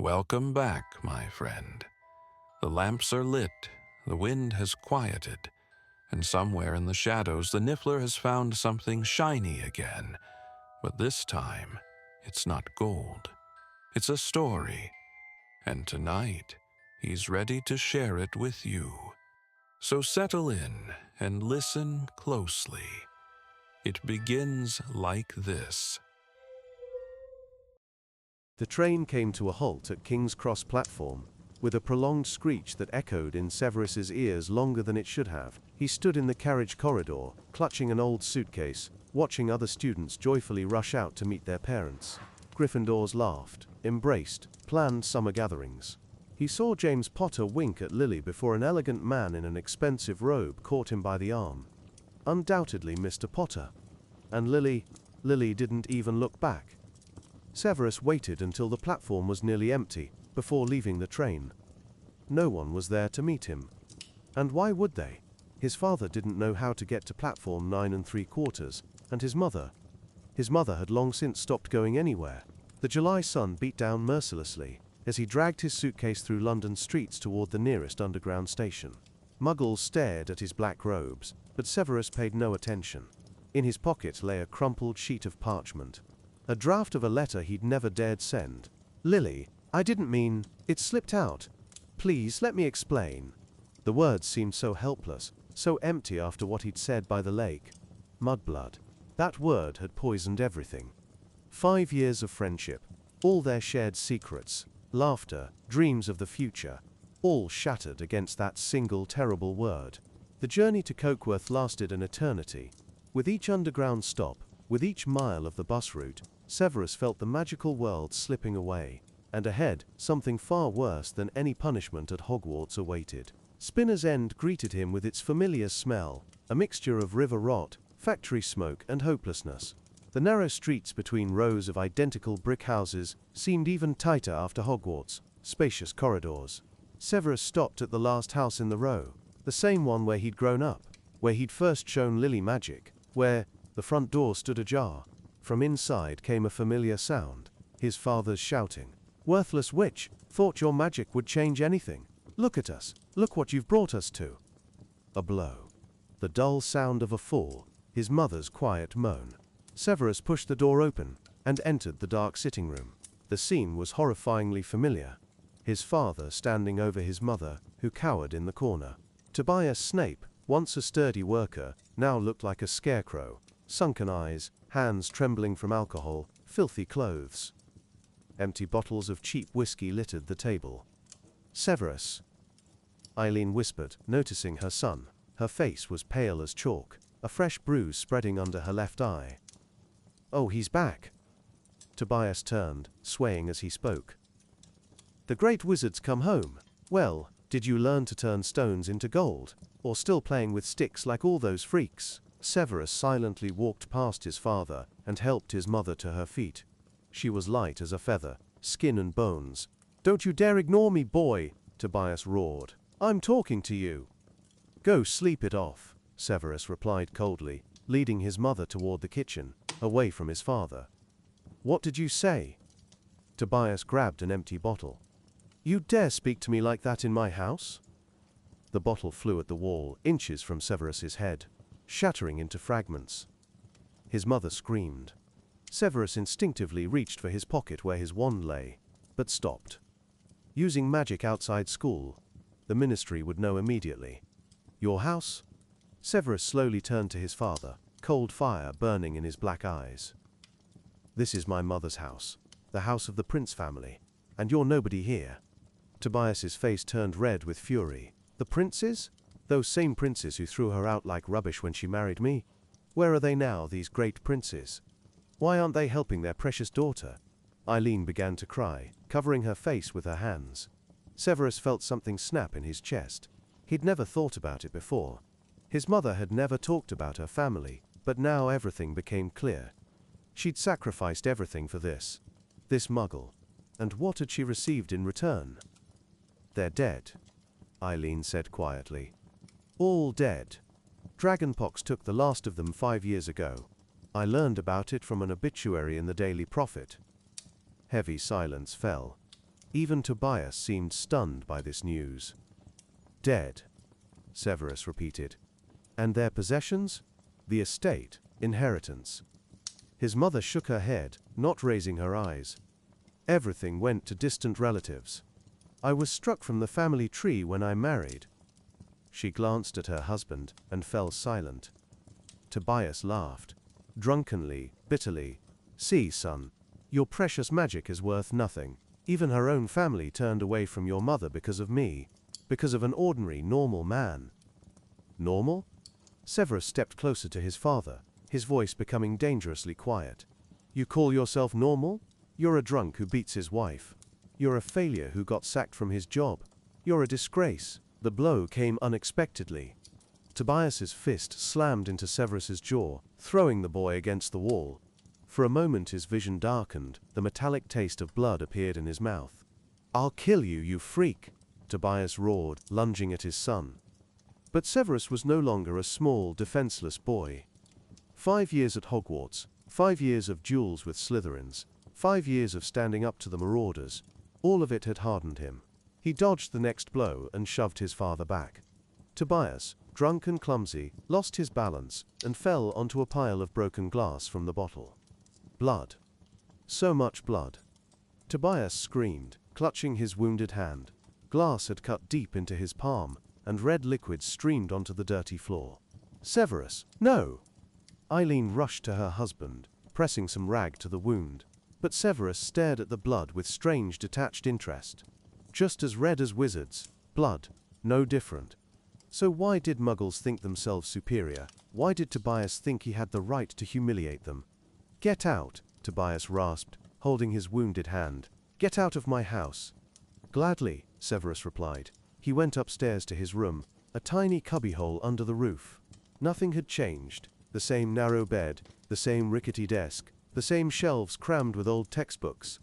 Welcome back, my friend. The lamps are lit, the wind has quieted, and somewhere in the shadows the Niffler has found something shiny again. But this time, it's not gold. It's a story, and tonight, he's ready to share it with you. So settle in and listen closely. It begins like this. The train came to a halt at King's Cross platform, with a prolonged screech that echoed in Severus's ears longer than it should have. He stood in the carriage corridor, clutching an old suitcase, watching other students joyfully rush out to meet their parents. Gryffindors laughed, embraced, planned summer gatherings. He saw James Potter wink at Lily before an elegant man in an expensive robe caught him by the arm. Undoubtedly Mr. Potter. And Lily didn't even look back. Severus waited until the platform was nearly empty, before leaving the train. No one was there to meet him. And why would they? His father didn't know how to get to platform 9 3/4, and his mother had long since stopped going anywhere. The July sun beat down mercilessly, as he dragged his suitcase through London streets toward the nearest underground station. Muggles stared at his black robes, but Severus paid no attention. In his pocket lay a crumpled sheet of parchment. A draft of a letter he'd never dared send. "Lily, I didn't mean, it slipped out. Please, let me explain." The words seemed so helpless, so empty after what he'd said by the lake. Mudblood. That word had poisoned everything. 5 years of friendship, all their shared secrets, laughter, dreams of the future, all shattered against that single terrible word. The journey to Cokeworth lasted an eternity. With each underground stop, with each mile of the bus route, Severus felt the magical world slipping away, and ahead, something far worse than any punishment at Hogwarts awaited. Spinner's End greeted him with its familiar smell, a mixture of river rot, factory smoke, and hopelessness. The narrow streets between rows of identical brick houses seemed even tighter after Hogwarts, spacious corridors. Severus stopped at the last house in the row, the same one where he'd grown up, where he'd first shown Lily magic, where the front door stood ajar. From inside came a familiar sound, his father's shouting. "Worthless witch, thought your magic would change anything. Look at us, look what you've brought us to." A blow. The dull sound of a fall, his mother's quiet moan. Severus pushed the door open, and entered the dark sitting room. The scene was horrifyingly familiar. His father standing over his mother, who cowered in the corner. Tobias Snape, once a sturdy worker, now looked like a scarecrow. Sunken eyes, hands trembling from alcohol, filthy clothes. Empty bottles of cheap whiskey littered the table. "Severus," Eileen whispered, noticing her son. Her face was pale as chalk, a fresh bruise spreading under her left eye. "Oh, he's back." Tobias turned, swaying as he spoke. "The great wizard's come home. Well, did you learn to turn stones into gold? Or still playing with sticks like all those freaks?" Severus silently walked past his father and helped his mother to her feet. She was light as a feather, skin and bones. "Don't you dare ignore me, boy!" Tobias roared. "I'm talking to you." "Go sleep it off," Severus replied coldly, leading his mother toward the kitchen, away from his father. "What did you say?" Tobias grabbed an empty bottle. "You dare speak to me like that in my house?" The bottle flew at the wall, inches from Severus's head, shattering into fragments. His mother screamed. Severus instinctively reached for his pocket where his wand lay, but stopped. Using magic outside school, the ministry would know immediately. "Your house?" Severus slowly turned to his father, cold fire burning in his black eyes. "This is my mother's house, the house of the Prince family, and you're nobody here." Tobias's face turned red with fury. "The princes? Those same princes who threw her out like rubbish when she married me? Where are they now, these great princes? Why aren't they helping their precious daughter?" Eileen began to cry, covering her face with her hands. Severus felt something snap in his chest. He'd never thought about it before. His mother had never talked about her family, but now everything became clear. She'd sacrificed everything for this muggle. And what had she received in return? "They're dead," Eileen said quietly. "All dead. Dragonpox took the last of them 5 years ago. I learned about it from an obituary in the Daily Prophet." Heavy silence fell. Even Tobias seemed stunned by this news. Dead, Severus repeated. And their possessions? The estate, inheritance. His mother shook her head, not raising her eyes. Everything went to distant relatives. I was struck from the family tree when I married. She glanced at her husband and fell silent. Tobias laughed, drunkenly, bitterly. See, son, your precious magic is worth nothing. Even her own family turned away from your mother because of me, because of an ordinary, normal man. Normal? Severus stepped closer to his father, his voice becoming dangerously quiet. You call yourself normal? You're a drunk who beats his wife. You're a failure who got sacked from his job. You're a disgrace. The blow came unexpectedly. Tobias's fist slammed into Severus's jaw, throwing the boy against the wall. For a moment his vision darkened, the metallic taste of blood appeared in his mouth. I'll kill you, you freak, Tobias roared, lunging at his son. But Severus was no longer a small, defenseless boy. 5 years at Hogwarts, 5 years of duels with Slytherins, 5 years of standing up to the marauders, all of it had hardened him. He dodged the next blow and shoved his father back. Tobias, drunk and clumsy, lost his balance and fell onto a pile of broken glass from the bottle. Blood. So much blood. Tobias screamed, clutching his wounded hand. Glass had cut deep into his palm, and red liquid streamed onto the dirty floor. Severus, no! Eileen rushed to her husband, pressing some rag to the wound. But Severus stared at the blood with strange detached interest. Just as red as wizards, blood, no different. So why did muggles think themselves superior? Why did Tobias think he had the right to humiliate them? Get out, Tobias rasped, holding his wounded hand. Get out of my house. Gladly, Severus replied. He went upstairs to his room, a tiny cubbyhole under the roof. Nothing had changed. The same narrow bed, the same rickety desk, the same shelves crammed with old textbooks.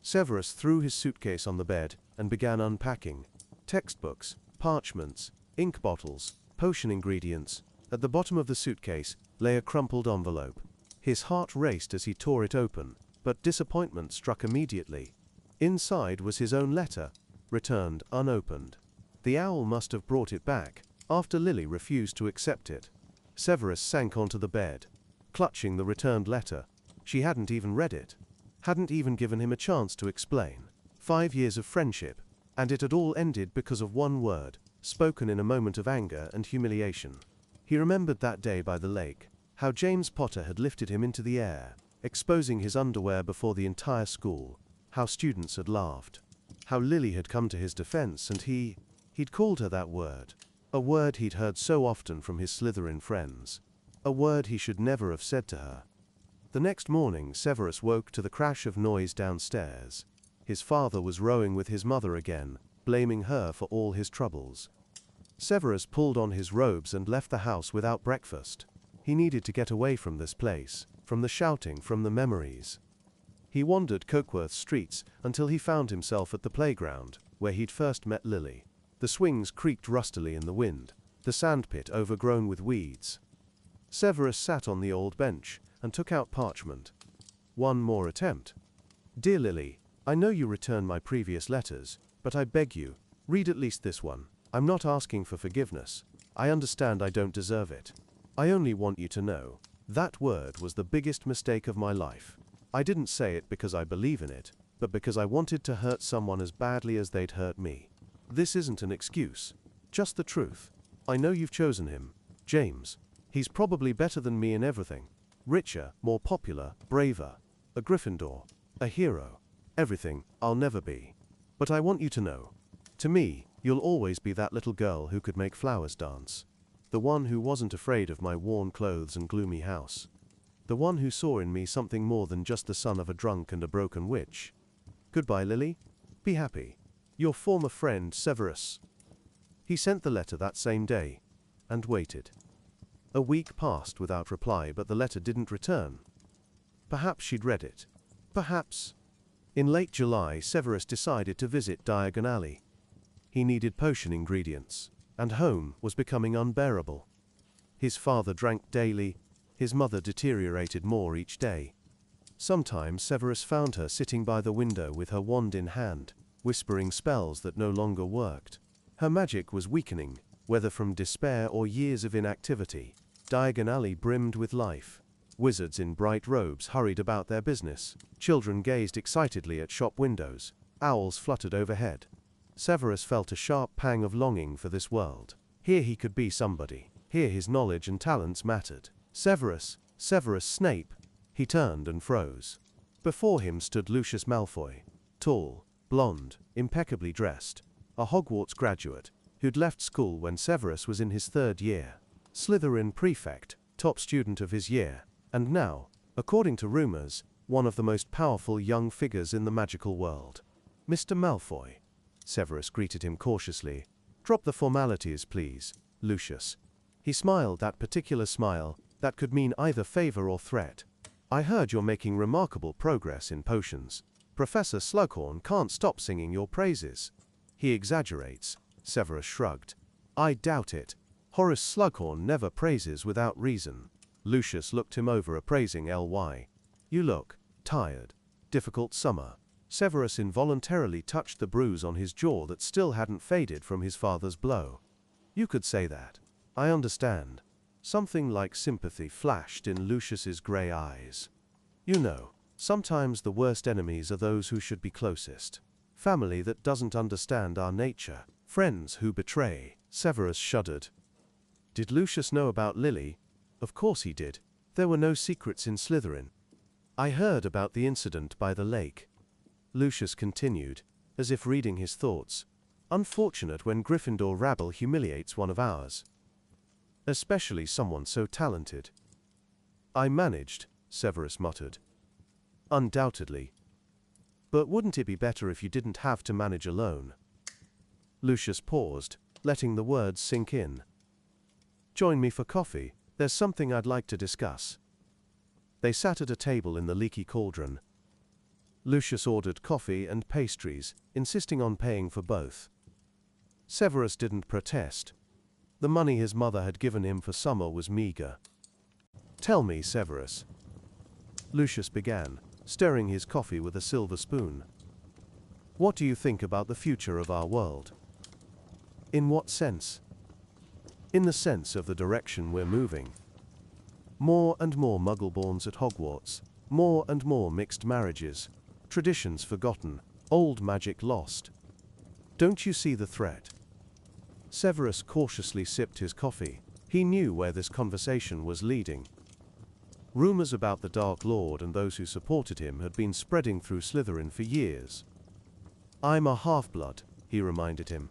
Severus threw his suitcase on the bed and began unpacking. Textbooks, parchments, ink bottles, potion ingredients. At the bottom of the suitcase lay a crumpled envelope. His heart raced as he tore it open, but disappointment struck immediately. Inside was his own letter, returned unopened. The owl must have brought it back, after Lily refused to accept it. Severus sank onto the bed, clutching the returned letter. She hadn't even read it. Hadn't even given him a chance to explain. 5 years of friendship, and it had all ended because of one word, spoken in a moment of anger and humiliation. He remembered that day by the lake, how James Potter had lifted him into the air, exposing his underwear before the entire school, how students had laughed, how Lily had come to his defense and he'd called her that word, a word he'd heard so often from his Slytherin friends, a word he should never have said to her. The next morning Severus woke to the crash of noise downstairs. His father was rowing with his mother again, blaming her for all his troubles. Severus pulled on his robes and left the house without breakfast. He needed to get away from this place, from the shouting, from the memories. He wandered Cokeworth streets until he found himself at the playground, where he'd first met Lily. The swings creaked rustily in the wind, the sandpit overgrown with weeds. Severus sat on the old bench and took out parchment. One more attempt. Dear Lily, I know you returned my previous letters, but I beg you, read at least this one. I'm not asking for forgiveness. I understand I don't deserve it. I only want you to know, that word was the biggest mistake of my life. I didn't say it because I believe in it, but because I wanted to hurt someone as badly as they'd hurt me. This isn't an excuse, just the truth. I know you've chosen him, James. He's probably better than me in everything. Richer, more popular, braver. A Gryffindor. A hero. Everything I'll never be. But I want you to know, to me, you'll always be that little girl who could make flowers dance. The one who wasn't afraid of my worn clothes and gloomy house. The one who saw in me something more than just the son of a drunk and a broken witch. Goodbye, Lily. Be happy. Your former friend, Severus. He sent the letter that same day, and waited. A week passed without reply, but the letter didn't return. Perhaps she'd read it. Perhaps. In late July, Severus decided to visit Diagon Alley. He needed potion ingredients, and home was becoming unbearable. His father drank daily, his mother deteriorated more each day. Sometimes Severus found her sitting by the window with her wand in hand, whispering spells that no longer worked. Her magic was weakening, whether from despair or years of inactivity. Diagon Alley brimmed with life. Wizards in bright robes hurried about their business. Children gazed excitedly at shop windows. Owls fluttered overhead. Severus felt a sharp pang of longing for this world. Here he could be somebody. Here his knowledge and talents mattered. Severus Snape. He turned and froze. Before him stood Lucius Malfoy, tall, blonde, impeccably dressed, a Hogwarts graduate who'd left school when Severus was in his 3rd year. Slytherin prefect, top student of his year, and now, according to rumors, one of the most powerful young figures in the magical world. Mr. Malfoy. Severus greeted him cautiously. Drop the formalities, please, Lucius. He smiled that particular smile that could mean either favor or threat. I heard you're making remarkable progress in potions. Professor Slughorn can't stop singing your praises. He exaggerates, Severus shrugged. I doubt it. Horace Slughorn never praises without reason. Lucius looked him over, appraising Ly. You look tired. Difficult summer. Severus involuntarily touched the bruise on his jaw that still hadn't faded from his father's blow. You could say that. I understand. Something like sympathy flashed in Lucius's grey eyes. You know, sometimes the worst enemies are those who should be closest. Family that doesn't understand our nature. Friends who betray. Severus shuddered. Did Lucius know about Lily? Of course he did. There were no secrets in Slytherin. I heard about the incident by the lake. Lucius continued, as if reading his thoughts. Unfortunate when Gryffindor rabble humiliates one of ours. Especially someone so talented. I managed, Severus muttered. Undoubtedly. But wouldn't it be better if you didn't have to manage alone? Lucius paused, letting the words sink in. Join me for coffee. There's something I'd like to discuss. They sat at a table in the leaky cauldron. Lucius ordered coffee and pastries, insisting on paying for both. Severus didn't protest. The money his mother had given him for summer was meager. Tell me, Severus. Lucius began, stirring his coffee with a silver spoon. What do you think about the future of our world? In what sense? In the sense of the direction we're moving. More and more Muggleborns at Hogwarts, more and more mixed marriages, traditions forgotten, old magic lost. Don't you see the threat? Severus cautiously sipped his coffee. He knew where this conversation was leading. Rumors about the Dark Lord and those who supported him had been spreading through Slytherin for years. I'm a half-blood, he reminded him.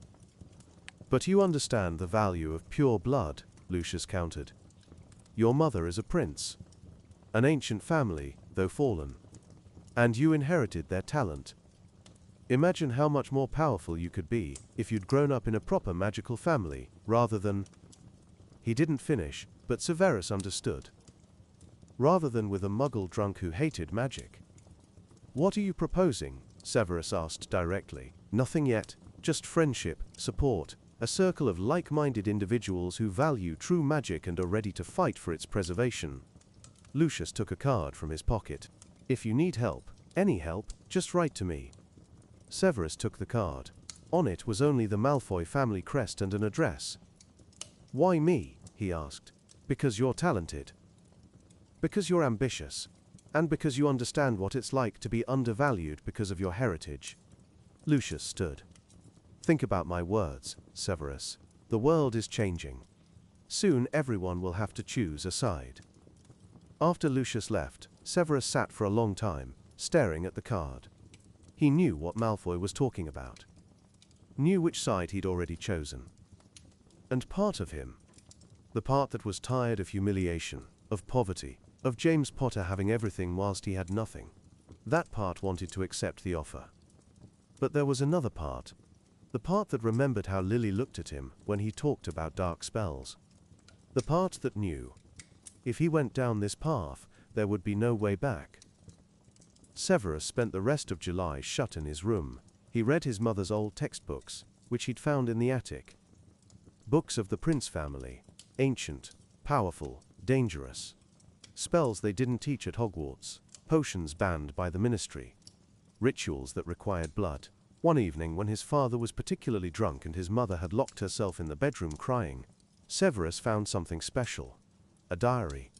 But you understand the value of pure blood, Lucius countered. Your mother is a prince. An ancient family, though fallen. And you inherited their talent. Imagine how much more powerful you could be if you'd grown up in a proper magical family, rather than... He didn't finish, but Severus understood. Rather than with a muggle drunk who hated magic. What are you proposing? Severus asked directly. Nothing yet, just friendship, support, a circle of like-minded individuals who value true magic and are ready to fight for its preservation. Lucius took a card from his pocket. If you need help, any help, just write to me. Severus took the card. On it was only the Malfoy family crest and an address. Why me? He asked. Because you're talented. Because you're ambitious. And because you understand what it's like to be undervalued because of your heritage. Lucius stood. Think about my words, Severus. The world is changing. Soon everyone will have to choose a side. After Lucius left, Severus sat for a long time, staring at the card. He knew what Malfoy was talking about. Knew which side he'd already chosen. And part of him, the part that was tired of humiliation, of poverty, of James Potter having everything whilst he had nothing, that part wanted to accept the offer. But there was another part, the part that remembered how Lily looked at him when he talked about dark spells. The part that knew, if he went down this path, there would be no way back. Severus spent the rest of July shut in his room. He read his mother's old textbooks, which he'd found in the attic. Books of the Prince family, ancient, powerful, dangerous. Spells they didn't teach at Hogwarts. potions banned by the ministry, rituals that required blood. One evening, when his father was particularly drunk and his mother had locked herself in the bedroom crying, Severus found something special. A diary.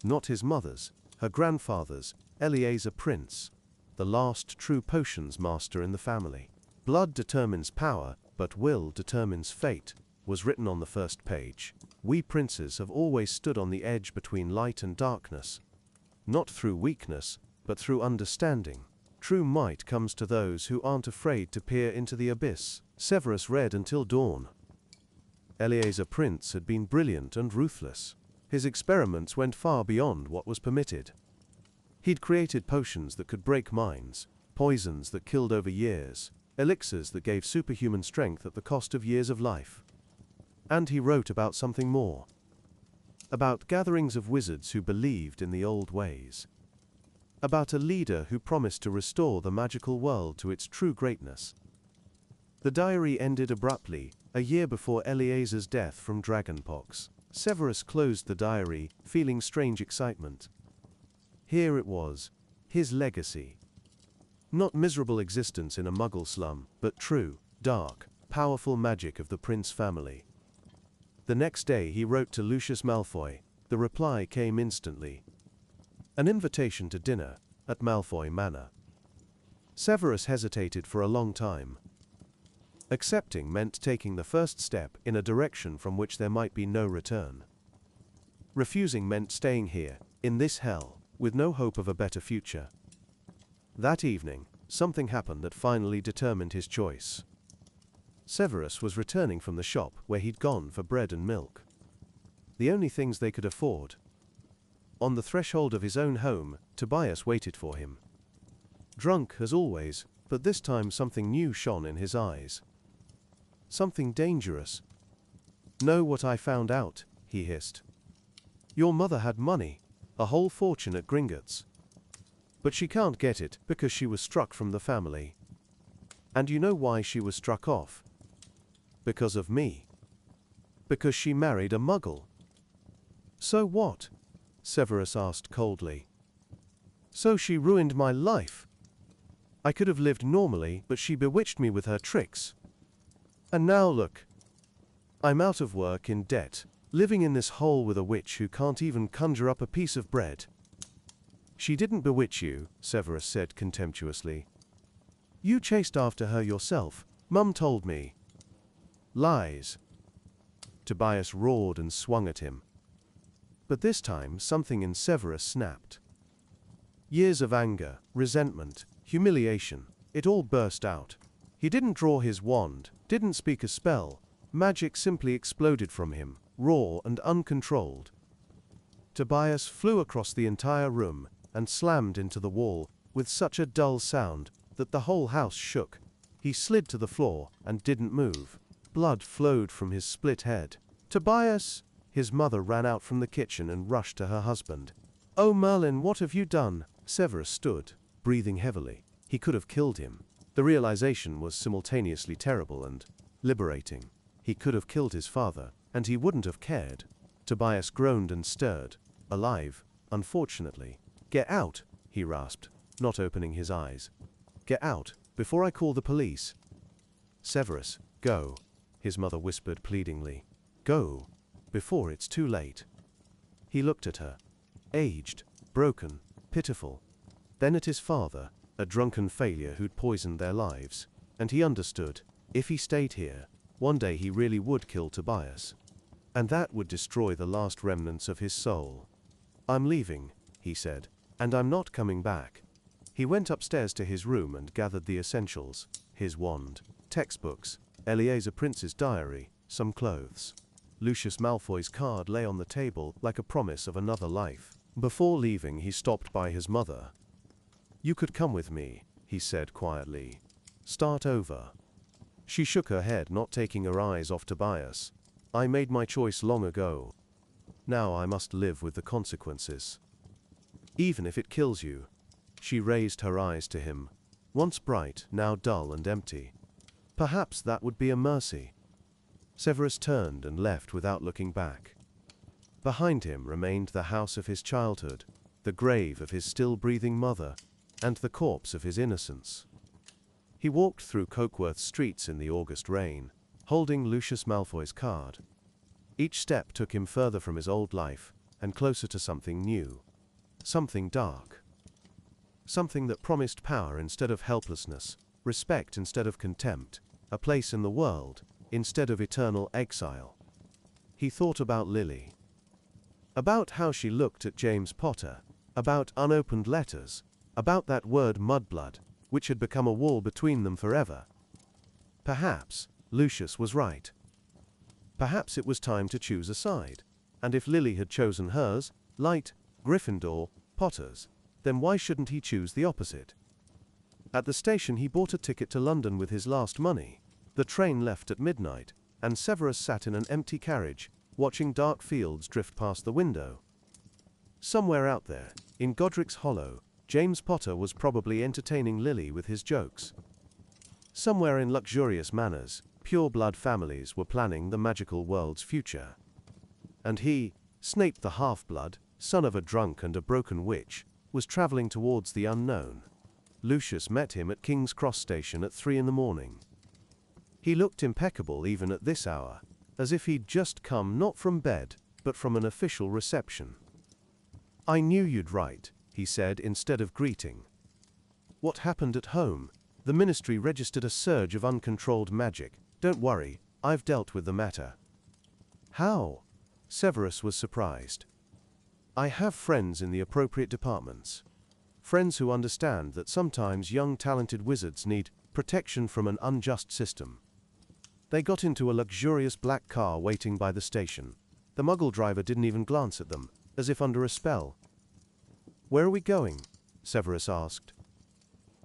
Not his mother's, her grandfather's, Eleazar Prince, the last true potions master in the family. Blood determines power, but will determines fate, was written on the first page. We princes have always stood on the edge between light and darkness. Not through weakness, but through understanding. True might comes to those who aren't afraid to peer into the abyss. Severus read until dawn. Eleazar Prince had been brilliant and ruthless. His experiments went far beyond what was permitted. He'd created potions that could break minds, poisons that killed over years, elixirs that gave superhuman strength at the cost of years of life. And he wrote about something more. About gatherings of wizards who believed in the old ways. About a leader who promised to restore the magical world to its true greatness. The diary ended abruptly, a year before Eleazar's death from dragonpox. Severus closed the diary, feeling strange excitement. Here it was, his legacy. Not miserable existence in a muggle slum, but true, dark, powerful magic of the Prince family. The next day he wrote to Lucius Malfoy. The reply came instantly. An invitation to dinner at Malfoy Manor. Severus hesitated for a long time. Accepting meant taking the first step in a direction from which there might be no return. Refusing meant staying here, in this hell, with no hope of a better future. That evening, something happened that finally determined his choice. Severus was returning from the shop where he'd gone for bread and milk. The only things they could afford. On the threshold of his own home, Tobias waited for him. Drunk as always, but this time something new shone in his eyes. Something dangerous. "Know what I found out," he hissed. "Your mother had money, a whole fortune at Gringotts. But she can't get it because she was struck from the family. And you know why she was struck off? Because of me. Because she married a muggle." "So what?" Severus asked coldly. "So she ruined my life. I could have lived normally, but she bewitched me with her tricks. And now look. I'm out of work, in debt, living in this hole with a witch who can't even conjure up a piece of bread." "She didn't bewitch you," Severus said contemptuously. "You chased after her yourself. Mum told me." "Lies." Tobias roared and swung at him. But this time something in Severus snapped. Years of anger, resentment, humiliation, it all burst out. He didn't draw his wand, didn't speak a spell. Magic simply exploded from him, raw and uncontrolled. Tobias flew across the entire room and slammed into the wall with such a dull sound that the whole house shook. He slid to the floor and didn't move. Blood flowed from his split head. "Tobias!" His mother ran out from the kitchen and rushed to her husband. "Oh Merlin, what have you done?" Severus stood, breathing heavily. He could have killed him. The realization was simultaneously terrible and liberating. He could have killed his father, and he wouldn't have cared. Tobias groaned and stirred. Alive, unfortunately. "Get out," he rasped, not opening his eyes. "Get out, before I call the police." "Severus, go," his mother whispered pleadingly. "Go, before it's too late." He looked at her. Aged, broken, pitiful. Then at his father, a drunken failure who'd poisoned their lives. And he understood, if he stayed here, one day he really would kill Tobias. And that would destroy the last remnants of his soul. "I'm leaving," he said, "and I'm not coming back." He went upstairs to his room and gathered the essentials: his wand, textbooks, Eleazar Prince's diary, some clothes. Lucius Malfoy's card lay on the table like a promise of another life. Before leaving, he stopped by his mother. "You could come with me," he said quietly. "Start over." She shook her head, not taking her eyes off Tobias. "I made my choice long ago. Now I must live with the consequences. Even if it kills you." She raised her eyes to him, once bright, now dull and empty. "Perhaps that would be a mercy." Severus turned and left without looking back. Behind him remained the house of his childhood, the grave of his still-breathing mother, and the corpse of his innocence. He walked through Cokeworth streets in the August rain, holding Lucius Malfoy's card. Each step took him further from his old life, and closer to something new. Something dark. Something that promised power instead of helplessness, respect instead of contempt, a place in the world instead of eternal exile. He thought about Lily. About how she looked at James Potter, about unopened letters, about that word mudblood, which had become a wall between them forever. Perhaps Lucius was right. Perhaps it was time to choose a side, and if Lily had chosen hers, light, Gryffindor, Potter's, then why shouldn't he choose the opposite? At the station he bought a ticket to London with his last money. The train left at midnight, and Severus sat in an empty carriage, watching dark fields drift past the window. Somewhere out there, in Godric's Hollow, James Potter was probably entertaining Lily with his jokes. Somewhere in luxurious manors, pure-blood families were planning the magical world's future. And he, Snape the half-blood, son of a drunk and a broken witch, was traveling towards the unknown. Lucius met him at King's Cross Station at 3 a.m. He looked impeccable even at this hour, as if he'd just come not from bed, but from an official reception. "I knew you'd write," he said instead of greeting. "What happened at home? The Ministry registered a surge of uncontrolled magic. Don't worry, I've dealt with the matter." "How?" Severus was surprised. "I have friends in the appropriate departments. Friends who understand that sometimes young talented wizards need protection from an unjust system." They got into a luxurious black car waiting by the station. The Muggle driver didn't even glance at them, as if under a spell. "Where are we going?" Severus asked.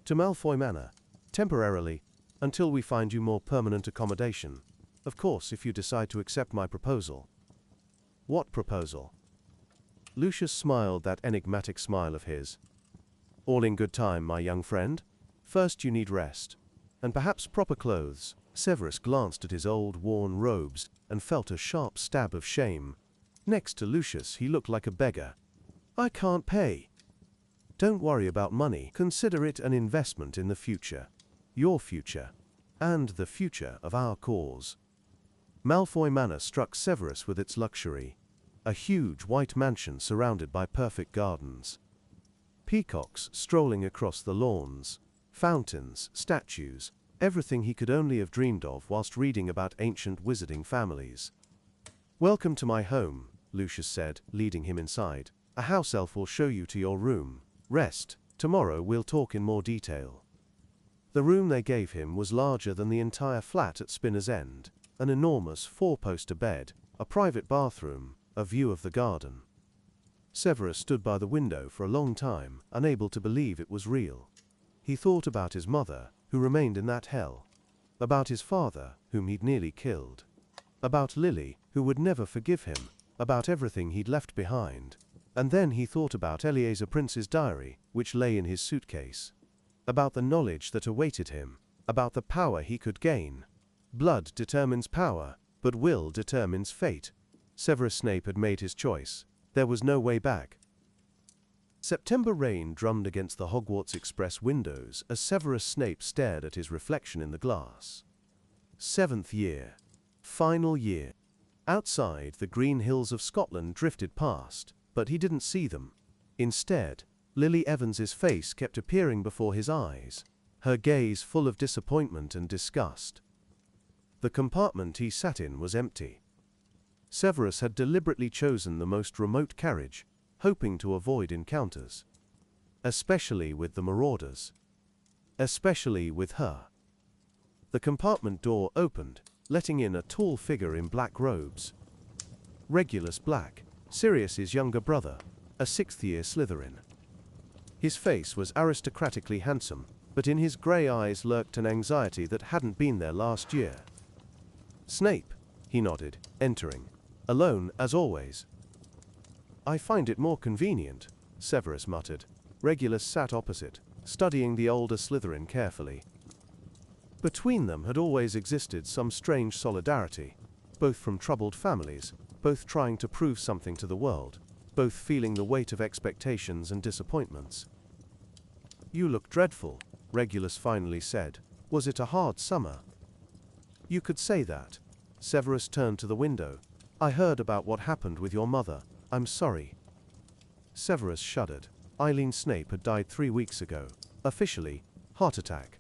"To Malfoy Manor. Temporarily, until we find you more permanent accommodation. Of course, if you decide to accept my proposal." "What proposal?" Lucius smiled that enigmatic smile of his. "All in good time, my young friend. First you need rest. And perhaps proper clothes." Severus glanced at his old, worn robes and felt a sharp stab of shame. Next to Lucius, he looked like a beggar. "I can't pay." "Don't worry about money. Consider it an investment in the future. Your future. And the future of our cause." Malfoy Manor struck Severus with its luxury. A huge white mansion surrounded by perfect gardens. Peacocks strolling across the lawns. Fountains, statues, everything he could only have dreamed of whilst reading about ancient wizarding families. "Welcome to my home," Lucius said, leading him inside. "A house elf will show you to your room. Rest. Tomorrow we'll talk in more detail." The room they gave him was larger than the entire flat at Spinner's End. An enormous four-poster bed, a private bathroom, a view of the garden. Severus stood by the window for a long time, unable to believe it was real. He thought about his mother, who remained in that hell. About his father, whom he'd nearly killed. About Lily, who would never forgive him. About everything he'd left behind. And then he thought about Eleazar Prince's diary, which lay in his suitcase. About the knowledge that awaited him. About the power he could gain. Blood determines power, but will determines fate. Severus Snape had made his choice. There was no way back. September rain drummed against the Hogwarts Express windows as Severus Snape stared at his reflection in the glass. 7th year. Final year. Outside, the green hills of Scotland drifted past, but he didn't see them. Instead, Lily Evans's face kept appearing before his eyes, her gaze full of disappointment and disgust. The compartment he sat in was empty. Severus had deliberately chosen the most remote carriage, hoping to avoid encounters. Especially with the marauders. Especially with her. The compartment door opened, letting in a tall figure in black robes. Regulus Black, Sirius's younger brother, a 6th-year Slytherin. His face was aristocratically handsome, but in his grey eyes lurked an anxiety that hadn't been there last year. "Snape," he nodded, entering. "Alone, as always." "I find it more convenient," Severus muttered. Regulus sat opposite, studying the older Slytherin carefully. Between them had always existed some strange solidarity, both from troubled families, both trying to prove something to the world, both feeling the weight of expectations and disappointments. "You look dreadful," Regulus finally said. "Was it a hard summer?" "You could say that." Severus turned to the window. "I heard about what happened with your mother. I'm sorry." Severus shuddered. Eileen Snape had died 3 weeks ago. Officially, heart attack.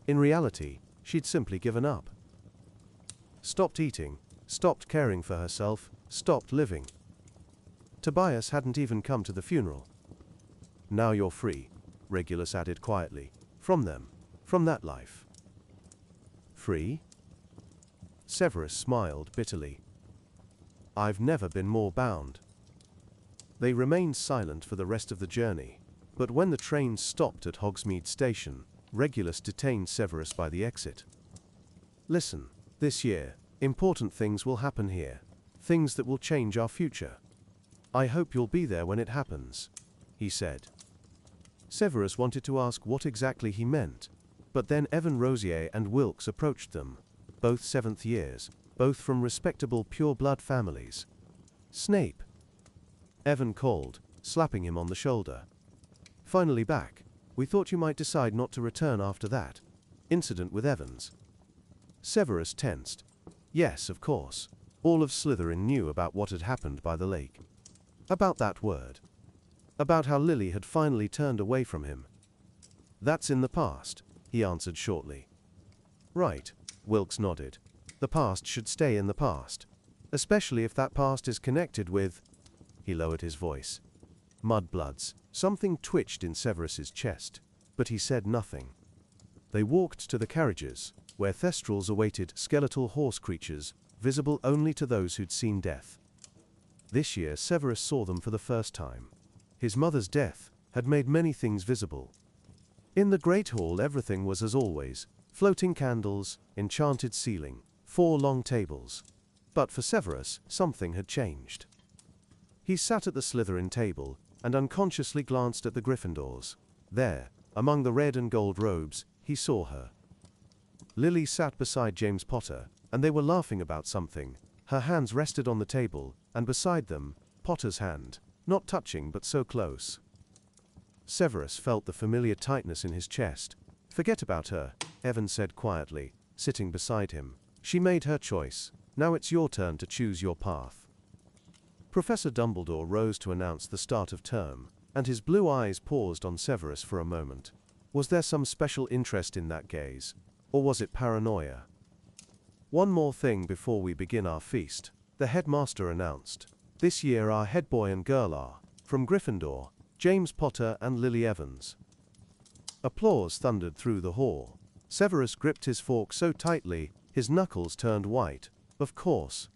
In reality, she'd simply given up. Stopped eating, stopped caring for herself, stopped living. Tobias hadn't even come to the funeral. "Now you're free," Regulus added quietly. "From them. From that life." "Free?" Severus smiled bitterly. "I've never been more bound." They remained silent for the rest of the journey, but when the train stopped at Hogsmeade Station, Regulus detained Severus by the exit. "Listen, this year, important things will happen here. Things that will change our future. I hope you'll be there when it happens," he said. Severus wanted to ask what exactly he meant, but then Evan Rosier and Wilkes approached them, both 7th years, both from respectable pure-blood families. "Snape," Evan called, slapping him on the shoulder. "Finally back. We thought you might decide not to return after that incident with Evans." Severus tensed. Yes, of course. All of Slytherin knew about what had happened by the lake. About that word. About how Lily had finally turned away from him. "That's in the past," he answered shortly. "Right," Wilkes nodded. "The past should stay in the past. Especially if that past is connected with—" He lowered his voice. "Mudbloods." Something twitched in Severus's chest, but he said nothing. They walked to the carriages, where thestrals awaited skeletal horse creatures, visible only to those who'd seen death. This year Severus saw them for the first time. His mother's death had made many things visible. In the Great Hall everything was as always, floating candles, enchanted ceiling, 4 long tables. But for Severus, something had changed. He sat at the Slytherin table, and unconsciously glanced at the Gryffindors. There, among the red and gold robes, he saw her. Lily sat beside James Potter, and they were laughing about something. Her hands rested on the table, and beside them, Potter's hand, not touching but so close. Severus felt the familiar tightness in his chest. "Forget about her," Evan said quietly, sitting beside him. "She made her choice. Now it's your turn to choose your path." Professor Dumbledore rose to announce the start of term, and his blue eyes paused on Severus for a moment. Was there some special interest in that gaze? Or was it paranoia? "One more thing before we begin our feast," the headmaster announced. "This year our head boy and girl are, from Gryffindor, James Potter and Lily Evans." Applause thundered through the hall. Severus gripped his fork so tightly, his knuckles turned white. Of course.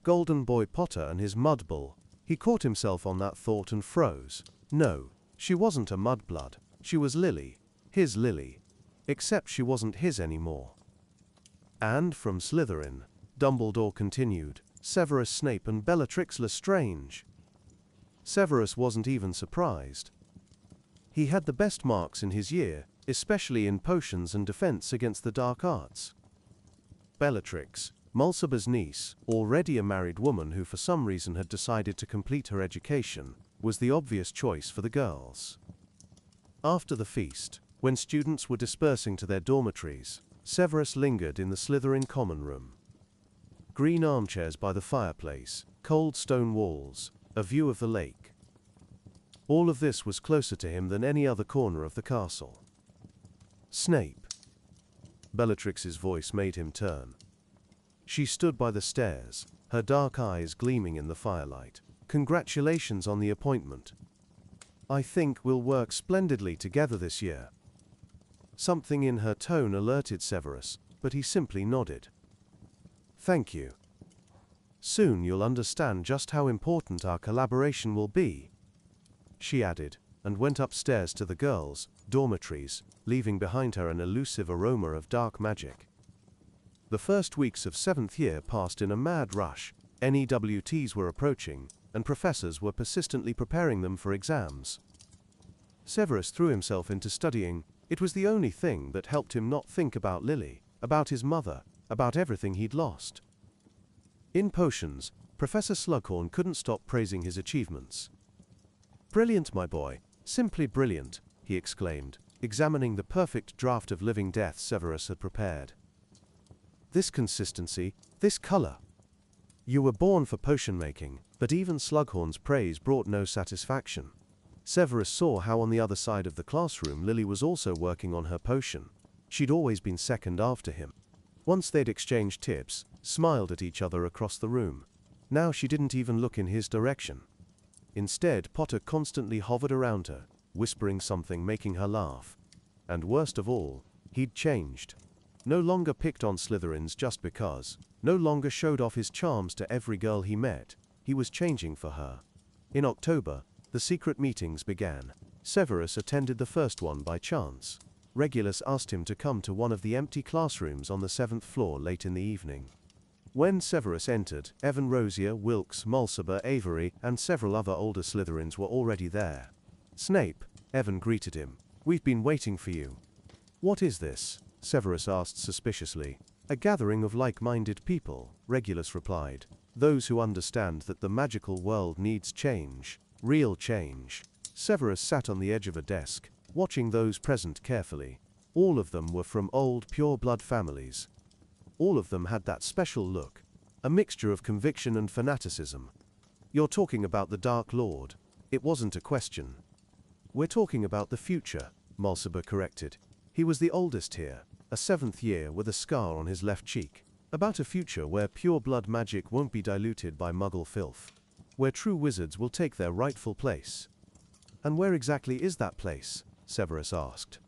Golden Boy Potter and his mudbull. He caught himself on that thought and froze. No, she wasn't a mudblood. She was Lily. His Lily. Except she wasn't his anymore. "And from Slytherin," Dumbledore continued, "Severus Snape and Bellatrix Lestrange." Severus wasn't even surprised. He had the best marks in his year, especially in potions and defense against the dark arts. Bellatrix, Mulciber's niece, already a married woman who for some reason had decided to complete her education, was the obvious choice for the girls. After the feast, when students were dispersing to their dormitories, Severus lingered in the Slytherin common room. Green armchairs by the fireplace, cold stone walls, a view of the lake. All of this was closer to him than any other corner of the castle. "Snape." Bellatrix's voice made him turn. She stood by the stairs, her dark eyes gleaming in the firelight. "Congratulations on the appointment. I think we'll work splendidly together this year." Something in her tone alerted Severus, but he simply nodded. "Thank you. Soon you'll understand just how important our collaboration will be," she added, and went upstairs to the girls' dormitories, leaving behind her an elusive aroma of dark magic. The first weeks of 7th year passed in a mad rush. NEWTs were approaching, and professors were persistently preparing them for exams. Severus threw himself into studying. It was the only thing that helped him not think about Lily, about his mother, about everything he'd lost. In potions, Professor Slughorn couldn't stop praising his achievements. "Brilliant, my boy. Simply brilliant," he exclaimed, examining the perfect draft of living death Severus had prepared. "This consistency, this color. You were born for potion making," but even Slughorn's praise brought no satisfaction. Severus saw how on the other side of the classroom Lily was also working on her potion. She'd always been second after him. Once they'd exchanged tips, smiled at each other across the room. Now she didn't even look in his direction. Instead, Potter constantly hovered around her, whispering something, making her laugh. And worst of all, he'd changed. No longer picked on Slytherins just because, no longer showed off his charms to every girl he met. He was changing for her. In October, the secret meetings began. Severus attended the first one by chance. Regulus asked him to come to one of the empty classrooms on the 7th floor late in the evening. When Severus entered, Evan Rosier, Wilkes, Mulciber, Avery, and several other older Slytherins were already there. "Snape," Evan greeted him. "We've been waiting for you." "What is this?" Severus asked suspiciously. "A gathering of like-minded people," Regulus replied. "Those who understand that the magical world needs change. Real change." Severus sat on the edge of a desk, watching those present carefully. All of them were from old pure-blood families. All of them had that special look, a mixture of conviction and fanaticism. "You're talking about the Dark Lord." It wasn't a question. "We're talking about the future," Mulciber corrected. He was the oldest here, a 7th year with a scar on his left cheek. "About a future where pure-blood magic won't be diluted by Muggle filth. Where true wizards will take their rightful place." "And where exactly is that place?" Severus asked.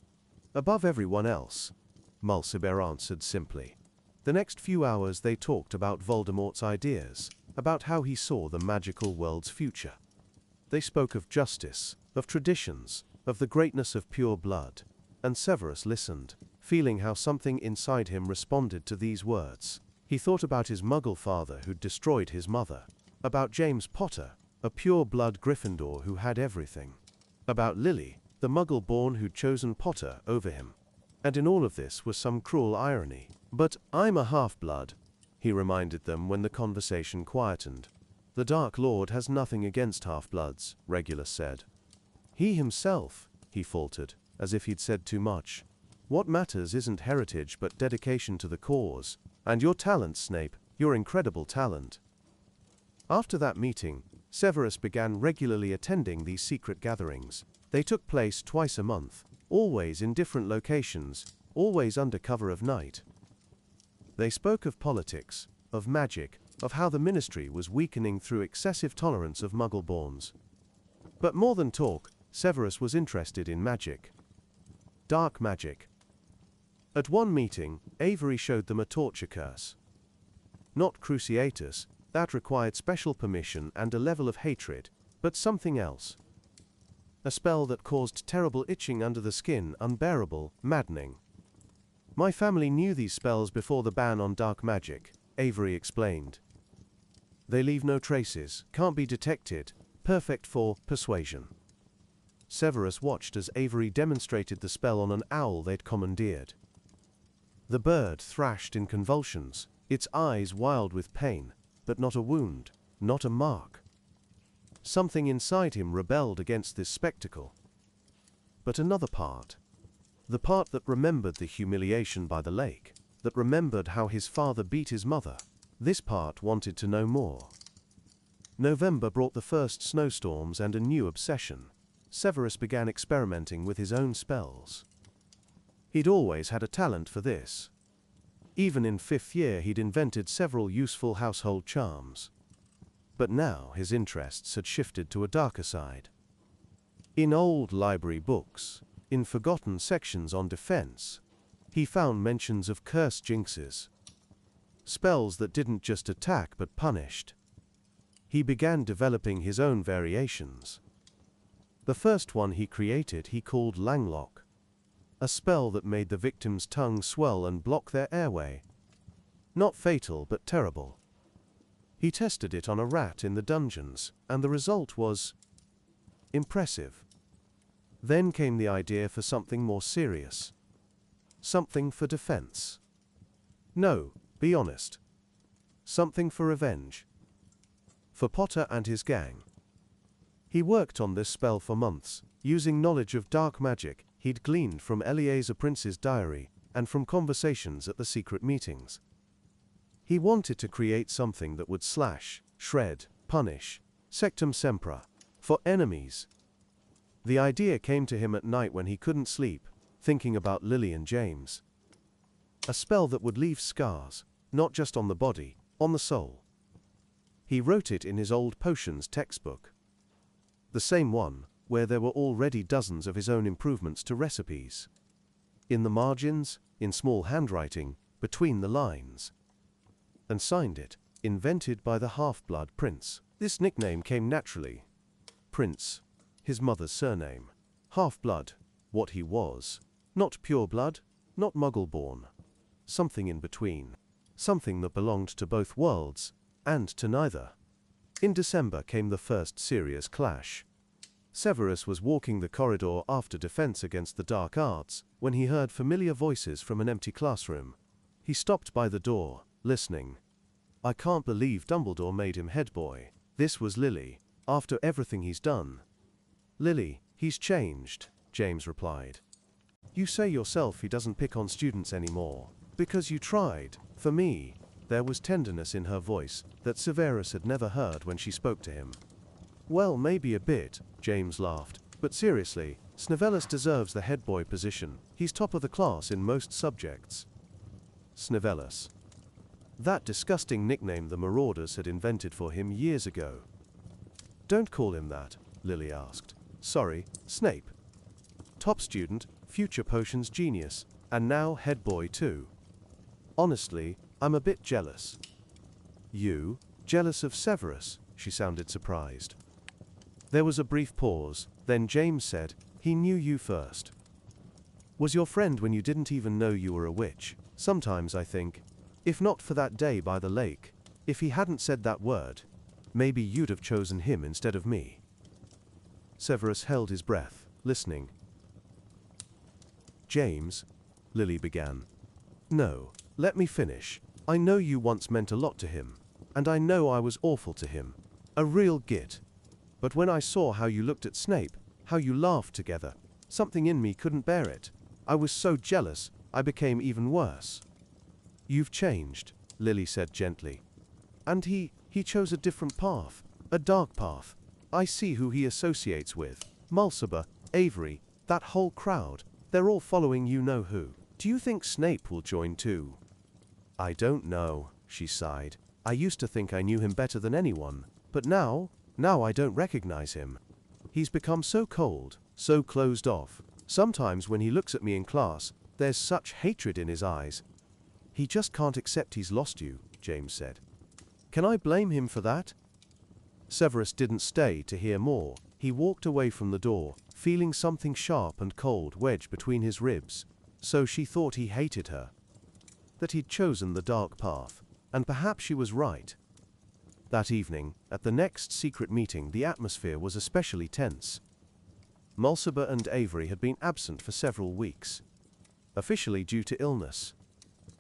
"Above everyone else," Mulciber answered simply. The next few hours they talked about Voldemort's ideas, about how he saw the magical world's future. They spoke of justice, of traditions, of the greatness of pure blood, and Severus listened, feeling how something inside him responded to these words. He thought about his Muggle father who'd destroyed his mother, about James Potter, a pure-blood Gryffindor who had everything, about Lily, the Muggle-born who'd chosen Potter over him. And in all of this was some cruel irony. "But I'm a half-blood," he reminded them when the conversation quietened. "The Dark Lord has nothing against half-bloods," Regulus said. "He himself," he faltered, as if he'd said too much. "What matters isn't heritage but dedication to the cause. And your talent, Snape, your incredible talent." After that meeting, Severus began regularly attending these secret gatherings. They took place twice a month, always in different locations, always under cover of night. They spoke of politics, of magic, of how the ministry was weakening through excessive tolerance of Muggle-borns. But more than talk, Severus was interested in magic. Dark magic. At one meeting, Avery showed them a torture curse. Not Cruciatus, that required special permission and a level of hatred, but something else. A spell that caused terrible itching under the skin, unbearable, maddening. "My family knew these spells before the ban on dark magic," Avery explained. "They leave no traces, can't be detected, perfect for persuasion." Severus watched as Avery demonstrated the spell on an owl they'd commandeered. The bird thrashed in convulsions, its eyes wild with pain, but not a wound, not a mark. Something inside him rebelled against this spectacle. But another part, the part that remembered the humiliation by the lake, that remembered how his father beat his mother, this part wanted to know more. November brought the first snowstorms and a new obsession. Severus began experimenting with his own spells. He'd always had a talent for this. Even in 5th year he'd invented several useful household charms. But now his interests had shifted to a darker side. In old library books, in forgotten sections on defense, he found mentions of curse jinxes. Spells that didn't just attack but punished. He began developing his own variations. The first one he created he called Langlock, a spell that made the victim's tongue swell and block their airway. Not fatal but terrible. He tested it on a rat in the dungeons, and the result was impressive. Then came the idea for something more serious. Something for defense. No, be honest. Something for revenge. for Potter and his gang. He worked on this spell for months, using knowledge of dark magic he'd gleaned from Eleazar Prince's diary and from conversations at the secret meetings. He wanted to create something that would slash, shred, punish, Sectumsempra, for enemies. The idea came to him at night when he couldn't sleep, thinking about Lily and James. A spell that would leave scars, not just on the body, on the soul. He wrote it in his old potions textbook. The same one, where there were already dozens of his own improvements to recipes. In the margins, in small handwriting, between the lines. And signed it, invented by the half-blood prince. This nickname came naturally. Prince, his mother's surname. Half-blood, what he was. Not pure blood, not muggle-born. Something in between. Something that belonged to both worlds, and to neither. In December came the first serious clash. Severus was walking the corridor after defense against the dark arts, when he heard familiar voices from an empty classroom. He stopped by the door, listening. I can't believe Dumbledore made him head boy. This was Lily, after everything he's done. Lily, he's changed, James replied. You say yourself he doesn't pick on students anymore. Because you tried. For me. There was tenderness in her voice that Severus had never heard when she spoke to him. Well, maybe a bit, James laughed. But seriously, Snivellus deserves the head boy position. He's top of the class in most subjects. Snivellus. That disgusting nickname the Marauders had invented for him years ago. Don't call him that, Lily asked. Sorry, Snape. Top student, future potions genius, and now head boy too. Honestly, I'm a bit jealous. You? Jealous of Severus? She sounded surprised. There was a brief pause, then James said, he knew you first. Was your friend when you didn't even know you were a witch? Sometimes I think, if not for that day by the lake, if he hadn't said that word, maybe you'd have chosen him instead of me. Severus held his breath, listening. James, Lily began. No, let me finish. I know you once meant a lot to him, and I know I was awful to him. A real git. But when I saw how you looked at Snape, how you laughed together, something in me couldn't bear it. I was so jealous, I became even worse. You've changed, Lily said gently. And he chose a different path, a dark path. I see who he associates with. Mulciber, Avery, that whole crowd, they're all following you know who. Do you think Snape will join too? I don't know, she sighed. I used to think I knew him better than anyone, but now I don't recognize him. He's become so cold, so closed off. Sometimes when he looks at me in class, there's such hatred in his eyes. He just can't accept he's lost you, James said. Can I blame him for that? Severus didn't stay to hear more. He walked away from the door, feeling something sharp and cold wedge between his ribs. So she thought he hated her. That he'd chosen the dark path, and perhaps she was right. That evening, at the next secret meeting, the atmosphere was especially tense. Mulciber and Avery had been absent for several weeks, officially due to illness.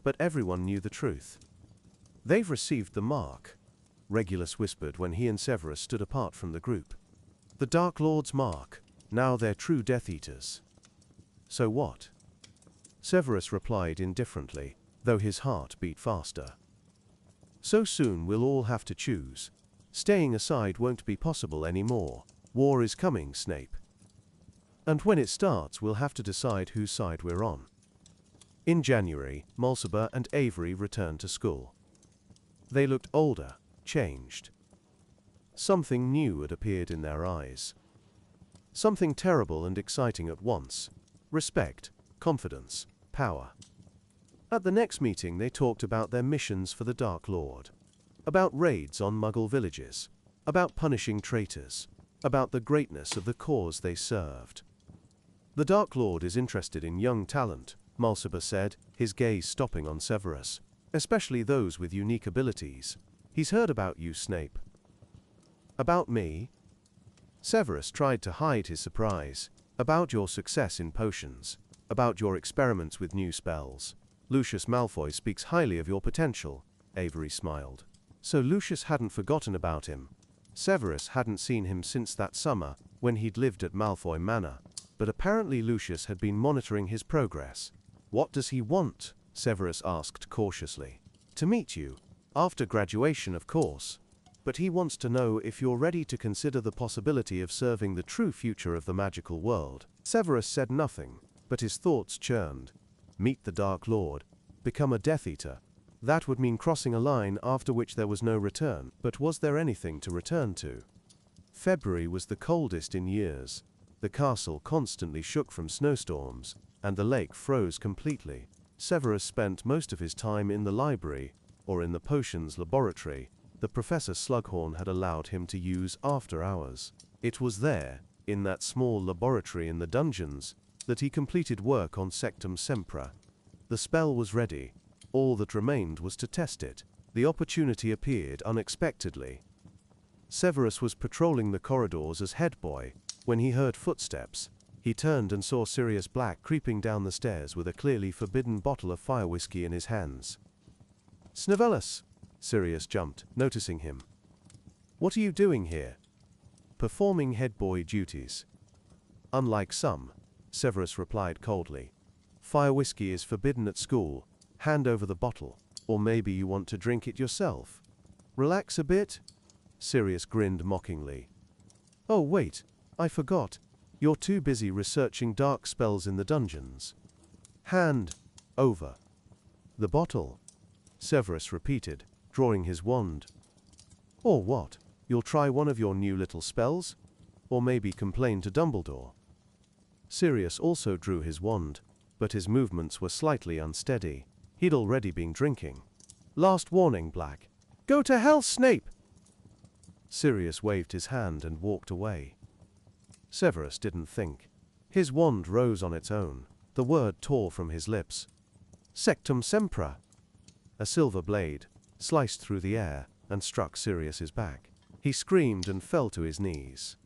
But everyone knew the truth. They've received the mark, Regulus whispered when he and Severus stood apart from the group. The Dark Lord's mark, now they're true Death Eaters. So what? Severus replied indifferently, though his heart beat faster. So soon we'll all have to choose. Staying aside won't be possible anymore. War is coming, Snape. And when it starts, we'll have to decide whose side we're on. In January, Mulciber and Avery returned to school. They looked older, changed. Something new had appeared in their eyes. Something terrible and exciting at once. Respect, confidence, power. At the next meeting they talked about their missions for the Dark Lord. About raids on Muggle villages. About punishing traitors. About the greatness of the cause they served. The Dark Lord is interested in young talent, Mulciber said, his gaze stopping on Severus. Especially those with unique abilities. He's heard about you, Snape. About me? Severus tried to hide his surprise. About your success in potions. About your experiments with new spells. Lucius Malfoy speaks highly of your potential, Avery smiled. So Lucius hadn't forgotten about him. Severus hadn't seen him since that summer, when he'd lived at Malfoy Manor, but apparently Lucius had been monitoring his progress. "What does he want?" Severus asked cautiously. "To meet you. After graduation, of course. But he wants to know if you're ready to consider the possibility of serving the true future of the magical world." Severus said nothing, but his thoughts churned. Meet the Dark Lord. Become a Death Eater. That would mean crossing a line after which there was no return. But was there anything to return to? February was the coldest in years. The castle constantly shook from snowstorms, and the lake froze completely. Severus spent most of his time in the library, or in the potions laboratory, that Professor Slughorn had allowed him to use after hours. It was there, in that small laboratory in the dungeons, that he completed work on Sectumsempra. The spell was ready. All that remained was to test it. The opportunity appeared unexpectedly. Severus was patrolling the corridors as head boy, when he heard footsteps. He turned and saw Sirius Black creeping down the stairs with a clearly forbidden bottle of fire whiskey in his hands. "Snivellus!" Sirius jumped, noticing him. "What are you doing here?" "Performing head boy duties." "Unlike some," Severus replied coldly. "Fire whiskey is forbidden at school. Hand over the bottle, or maybe you want to drink it yourself." "Relax a bit?" Sirius grinned mockingly. "Oh wait, I forgot. You're too busy researching dark spells in the dungeons." "Hand over the bottle," Severus repeated, drawing his wand. "Or what? You'll try one of your new little spells? Or maybe complain to Dumbledore?" Sirius also drew his wand, but his movements were slightly unsteady. He'd already been drinking. "Last warning, Black. Go to hell, Snape!" Sirius waved his hand and walked away. Severus didn't think. His wand rose on its own. The word tore from his lips. "Sectumsempra!" A silver blade sliced through the air and struck Sirius's back. He screamed and fell to his knees.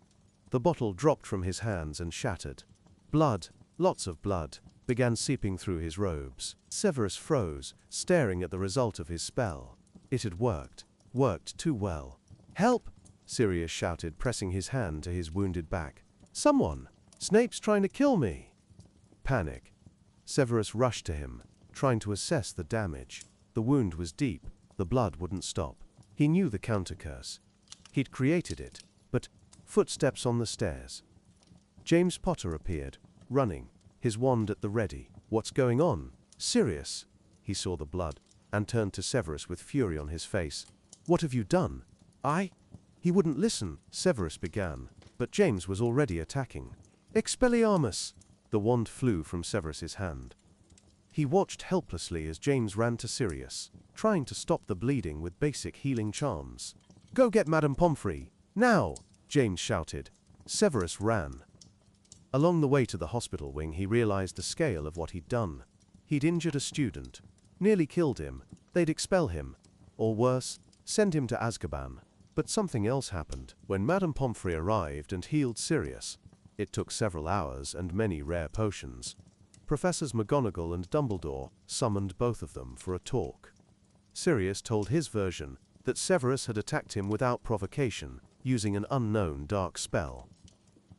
The bottle dropped from his hands and shattered. Blood, lots of blood, began seeping through his robes. Severus froze, staring at the result of his spell. It had worked too well. "Help!" Sirius shouted, pressing his hand to his wounded back. "Someone! Snape's trying to kill me!" Panic. Severus rushed to him, trying to assess the damage. The wound was deep, the blood wouldn't stop. He knew the counter-curse. He'd created it, but footsteps on the stairs. James Potter appeared, running, his wand at the ready. "What's going on?" "Sirius!" He saw the blood, and turned to Severus with fury on his face. "What have you done?" "I?" He wouldn't listen, Severus began, but James was already attacking. "Expelliarmus!" The wand flew from Severus's hand. He watched helplessly as James ran to Sirius, trying to stop the bleeding with basic healing charms. "Go get Madame Pomfrey! Now!" James shouted. Severus ran. Along the way to the hospital wing, he realized the scale of what he'd done. He'd injured a student, nearly killed him. They'd expel him, or worse, send him to Azkaban. But something else happened. When Madame Pomfrey arrived and healed Sirius, it took several hours and many rare potions. Professors McGonagall and Dumbledore summoned both of them for a talk. Sirius told his version that Severus had attacked him without provocation, using an unknown dark spell.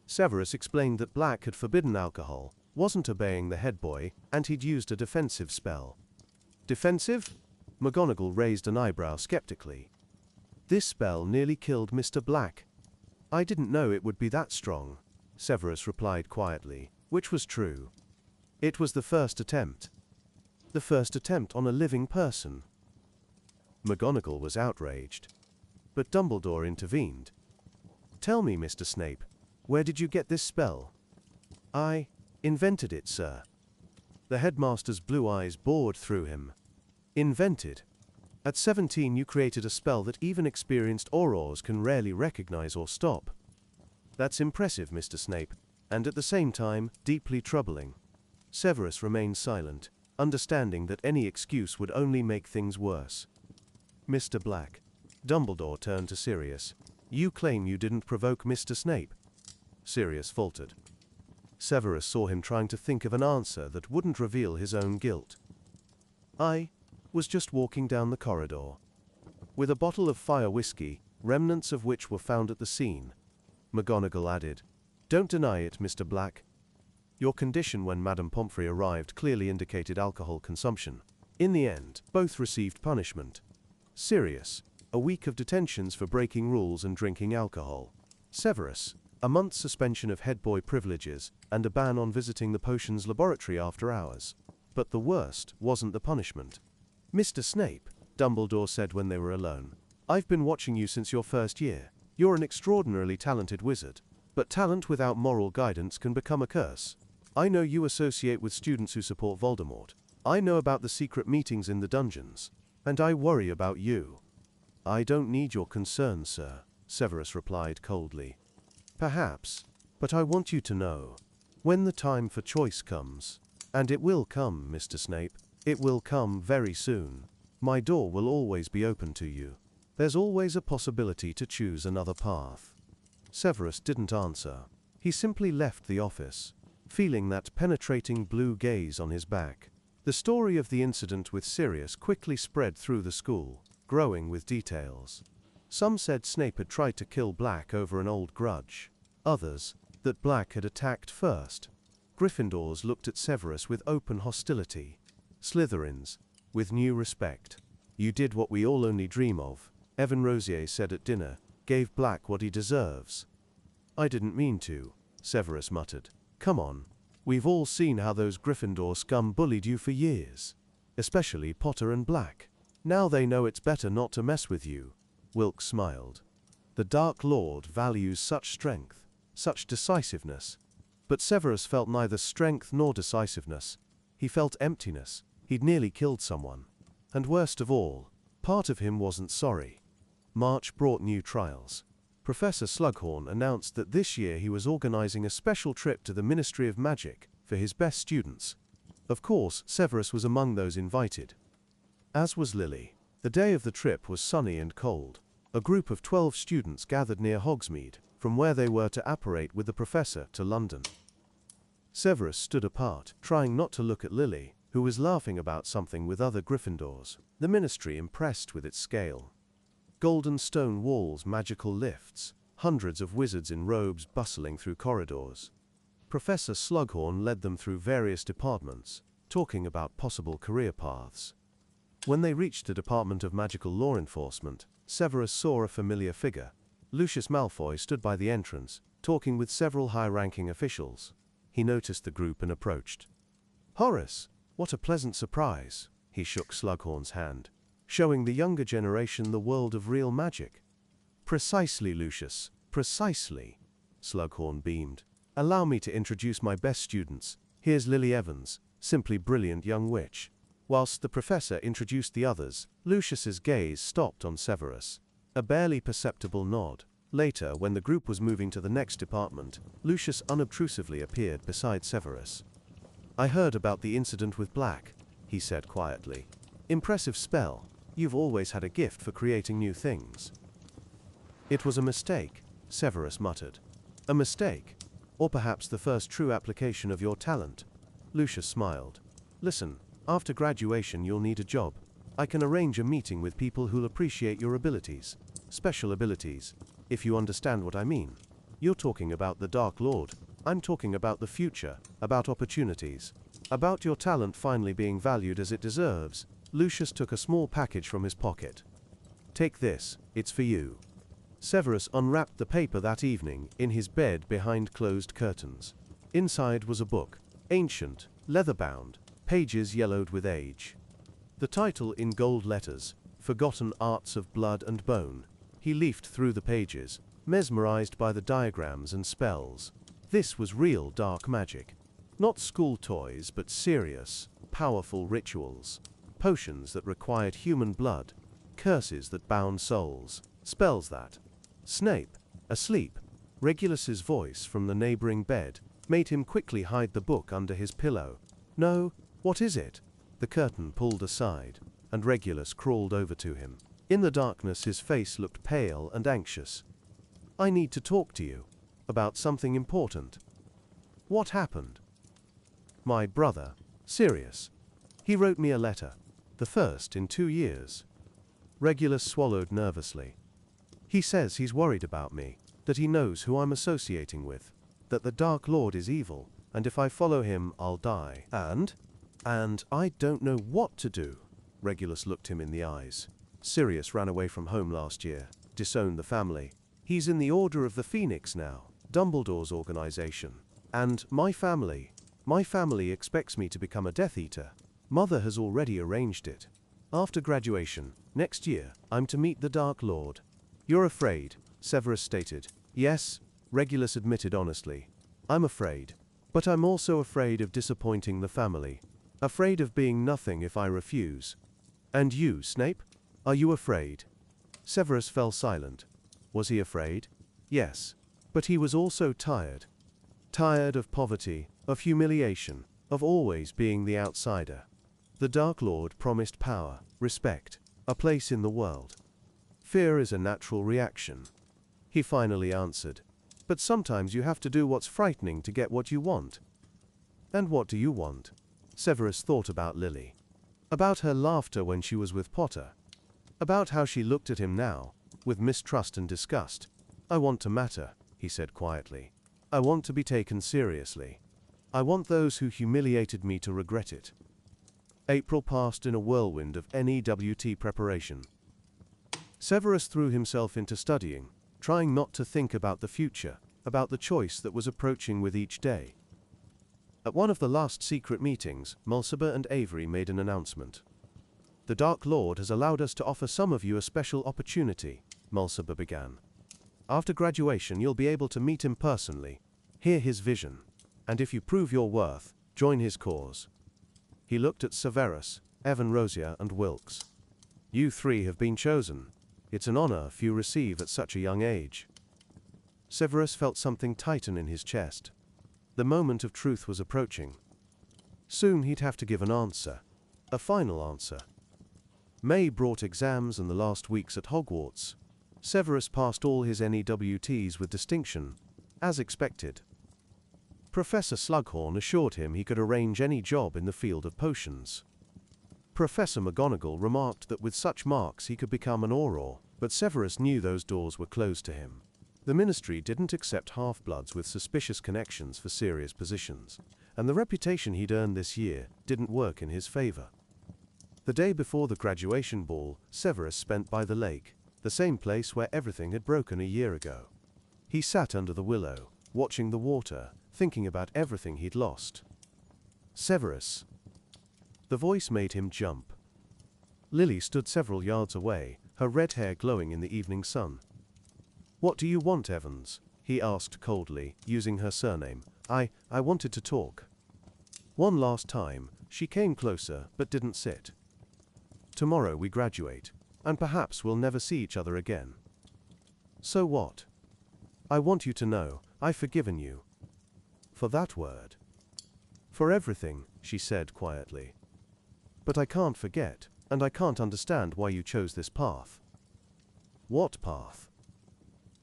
Severus explained that Black had forbidden alcohol, wasn't obeying the head boy, and he'd used a defensive spell. "Defensive?" McGonagall raised an eyebrow skeptically. "This spell nearly killed Mr. Black." "I didn't know it would be that strong," Severus replied quietly, which was true. "It was the first attempt." "The first attempt on a living person." McGonagall was outraged. But Dumbledore intervened. "Tell me, Mr. Snape, where did you get this spell?" "I invented it, sir." The headmaster's blue eyes bored through him. "Invented? At 17 you created a spell that even experienced aurors can rarely recognize or stop." "That's impressive, Mr. Snape, and at the same time, deeply troubling." Severus remained silent, understanding that any excuse would only make things worse. "Mr. Black." Dumbledore turned to Sirius. "You claim you didn't provoke Mr. Snape." Sirius faltered. Severus saw him trying to think of an answer that wouldn't reveal his own guilt. "I was just walking down the corridor with a bottle of fire whiskey remnants of which were found at the scene. McGonagall added, "Don't deny it, Mr. Black. Your condition when Madame Pomfrey arrived clearly indicated alcohol consumption. In the end, both received punishment. Sirius, a week of detentions for breaking rules and drinking alcohol. Severus, a month's suspension of head boy privileges and a ban on visiting the potions laboratory after hours. But the worst wasn't the punishment. Mr. Snape, Dumbledore said when they were alone, I've been watching you since your first year. You're an extraordinarily talented wizard, but talent without moral guidance can become a curse. I know you associate with students who support Voldemort. I know about the secret meetings in the dungeons, and I worry about you." "I don't need your concern, sir," Severus replied coldly. "Perhaps, but I want you to know, when the time for choice comes, and it will come, Mr. Snape, it will come very soon, my door will always be open to you. There's always a possibility to choose another path." Severus didn't answer. He simply left the office, feeling that penetrating blue gaze on his back. The story of the incident with Sirius quickly spread through the school, growing with details. Some said Snape had tried to kill Black over an old grudge. Others, that Black had attacked first. Gryffindors looked at Severus with open hostility. Slytherins, with new respect. "You did what we all only dream of," Evan Rosier said at dinner, "gave Black what he deserves." "I didn't mean to," Severus muttered. "Come on. We've all seen how those Gryffindor scum bullied you for years. Especially Potter and Black. Now they know it's better not to mess with you." Wilkes smiled. "The Dark Lord values such strength, such decisiveness." But Severus felt neither strength nor decisiveness. He felt emptiness. He'd nearly killed someone. And worst of all, part of him wasn't sorry. March brought new trials. Professor Slughorn announced that this year he was organizing a special trip to the Ministry of Magic for his best students. Of course, Severus was among those invited. As was Lily. The day of the trip was sunny and cold. A group of 12 students gathered near Hogsmeade, from where they were to apparate with the professor to London. Severus stood apart, trying not to look at Lily, who was laughing about something with other Gryffindors. The ministry impressed with its scale. Golden stone walls, magical lifts, hundreds of wizards in robes bustling through corridors. Professor Slughorn led them through various departments, talking about possible career paths. When they reached the Department of Magical Law Enforcement, Severus saw a familiar figure. Lucius Malfoy stood by the entrance, talking with several high-ranking officials. He noticed the group and approached. "Horace, what a pleasant surprise," he shook Slughorn's hand, showing the younger generation the world of real magic. "Precisely, Lucius, precisely," Slughorn beamed. "Allow me to introduce my best students. Here's Lily Evans, simply brilliant young witch." Whilst the professor introduced the others, Lucius's gaze stopped on Severus. A barely perceptible nod. Later, when the group was moving to the next department, Lucius unobtrusively appeared beside Severus. "I heard about the incident with Black," he said quietly. "Impressive spell. You've always had a gift for creating new things." "It was a mistake," Severus muttered. "A mistake? Or perhaps the first true application of your talent." Lucius smiled. "Listen, after graduation you'll need a job. I can arrange a meeting with people who'll appreciate your abilities. Special abilities, if you understand what I mean. You're talking about the Dark Lord. I'm talking about the future, about opportunities. About your talent finally being valued as it deserves." Lucius took a small package from his pocket. "Take this, it's for you." Severus unwrapped the paper that evening, in his bed behind closed curtains. Inside was a book, ancient, leather-bound, pages yellowed with age. The title in gold letters, Forgotten Arts of Blood and Bone. He leafed through the pages, mesmerized by the diagrams and spells. This was real dark magic. Not school toys, but serious, powerful rituals. Potions that required human blood, curses that bound souls, spells that. Snape, asleep, Regulus's voice from the neighboring bed, made him quickly hide the book under his pillow. "No, what is it?" The curtain pulled aside, and Regulus crawled over to him. In the darkness his face looked pale and anxious. "I need to talk to you. About something important." "What happened?" "My brother, Sirius. He wrote me a letter. The first in 2 years." Regulus swallowed nervously. He says he's worried about me, that he knows who I'm associating with, that the Dark Lord is evil, and if I follow him, I'll die. And I don't know what to do. Regulus looked him in the eyes. Sirius ran away from home last year, disowned the family. He's in the Order of the Phoenix now, Dumbledore's organization. And my family expects me to become a Death Eater. Mother has already arranged it. After graduation, next year, I'm to meet the Dark Lord. You're afraid, Severus stated. Yes, Regulus admitted honestly. I'm afraid. But I'm also afraid of disappointing the family. Afraid of being nothing if I refuse. And you, Snape? Are you afraid? Severus fell silent. Was he afraid? Yes. But he was also tired. Tired of poverty, of humiliation, of always being the outsider. The Dark Lord promised power, respect, a place in the world. Fear is a natural reaction. He finally answered. But sometimes you have to do what's frightening to get what you want. And what do you want? Severus thought about Lily. About her laughter when she was with Potter. About how she looked at him now, with mistrust and disgust. I want to matter, he said quietly. I want to be taken seriously. I want those who humiliated me to regret it. April passed in a whirlwind of NEWT preparation. Severus threw himself into studying, trying not to think about the future, about the choice that was approaching with each day. At one of the last secret meetings, Mulciber and Avery made an announcement. The Dark Lord has allowed us to offer some of you a special opportunity, Mulciber began. After graduation, you'll be able to meet him personally, hear his vision, and if you prove your worth, join his cause. He looked at Severus, Evan Rosier, and Wilkes. You three have been chosen. It's an honor few receive at such a young age. Severus felt something tighten in his chest. The moment of truth was approaching. Soon he'd have to give an answer, a final answer. May brought exams and the last weeks at Hogwarts. Severus passed all his NEWTs with distinction, as expected. Professor Slughorn assured him he could arrange any job in the field of potions. Professor McGonagall remarked that with such marks he could become an Auror, but Severus knew those doors were closed to him. The Ministry didn't accept half-bloods with suspicious connections for serious positions, and the reputation he'd earned this year didn't work in his favor. The day before the graduation ball, Severus spent by the lake, the same place where everything had broken a year ago. He sat under the willow, watching the water, thinking about everything he'd lost. Severus. The voice made him jump. Lily stood several yards away, her red hair glowing in the evening sun. What do you want, Evans? He asked coldly, using her surname. I wanted to talk. One last time, she came closer, but didn't sit. Tomorrow we graduate, and perhaps we'll never see each other again. So what? I want you to know, I've forgiven you. For that word. For everything, she said quietly. But I can't forget, and I can't understand why you chose this path. What path?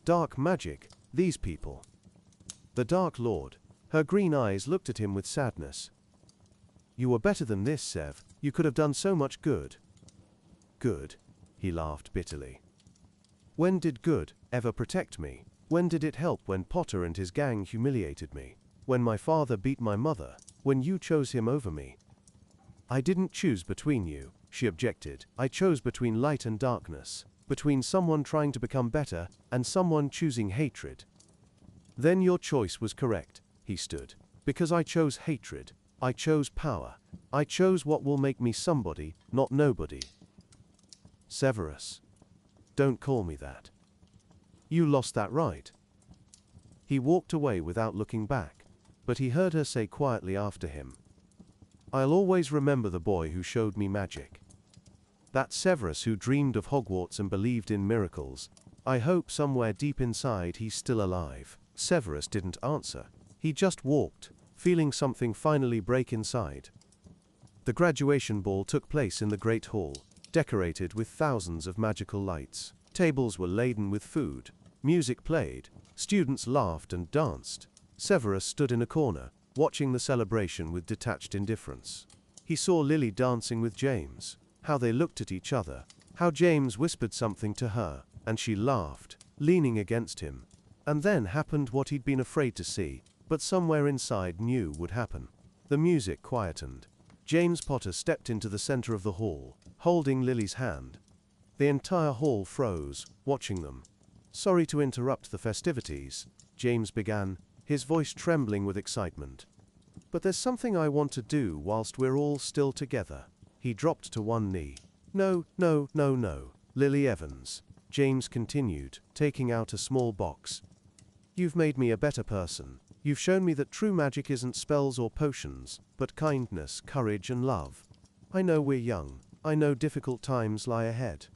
Dark magic, these people. The Dark Lord. Her green eyes looked at him with sadness. You were better than this, Sev. You could have done so much good. Good? He laughed bitterly. When did good ever protect me? When did it help when Potter and his gang humiliated me? When my father beat my mother? When you chose him over me? I didn't choose between you, she objected. I chose between light and darkness, between someone trying to become better and someone choosing hatred. Then your choice was correct, he stood. Because I chose hatred. I chose power. I chose what will make me somebody, not nobody. Severus. Don't call me that. You lost that right. He walked away without looking back, but he heard her say quietly after him. I'll always remember the boy who showed me magic. That Severus who dreamed of Hogwarts and believed in miracles. I hope somewhere deep inside he's still alive. Severus didn't answer. He just walked, feeling something finally break inside. The graduation ball took place in the Great Hall, decorated with thousands of magical lights. Tables were laden with food. Music played. Students laughed and danced. Severus stood in a corner, watching the celebration with detached indifference. He saw Lily dancing with James, how they looked at each other, how James whispered something to her, and she laughed, leaning against him. And then happened what he'd been afraid to see, but somewhere inside knew would happen. The music quietened. James Potter stepped into the center of the hall, holding Lily's hand. The entire hall froze, watching them. "Sorry to interrupt the festivities," James began, his voice trembling with excitement. "But there's something I want to do whilst we're all still together." He dropped to one knee. "No, no, no, no, Lily Evans," James continued, taking out a small box. "You've made me a better person. You've shown me that true magic isn't spells or potions, but kindness, courage, and love. I know we're young. I know difficult times lie ahead.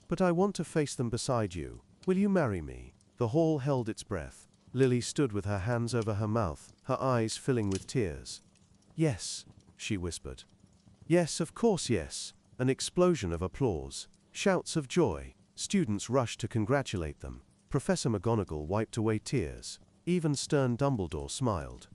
But I want to face them beside you. Will you marry me?" The hall held its breath. Lily stood with her hands over her mouth, her eyes filling with tears. "Yes," she whispered. "Yes, of course yes." An explosion of applause. Shouts of joy. Students rushed to congratulate them. Professor McGonagall wiped away tears. Even stern Dumbledore smiled.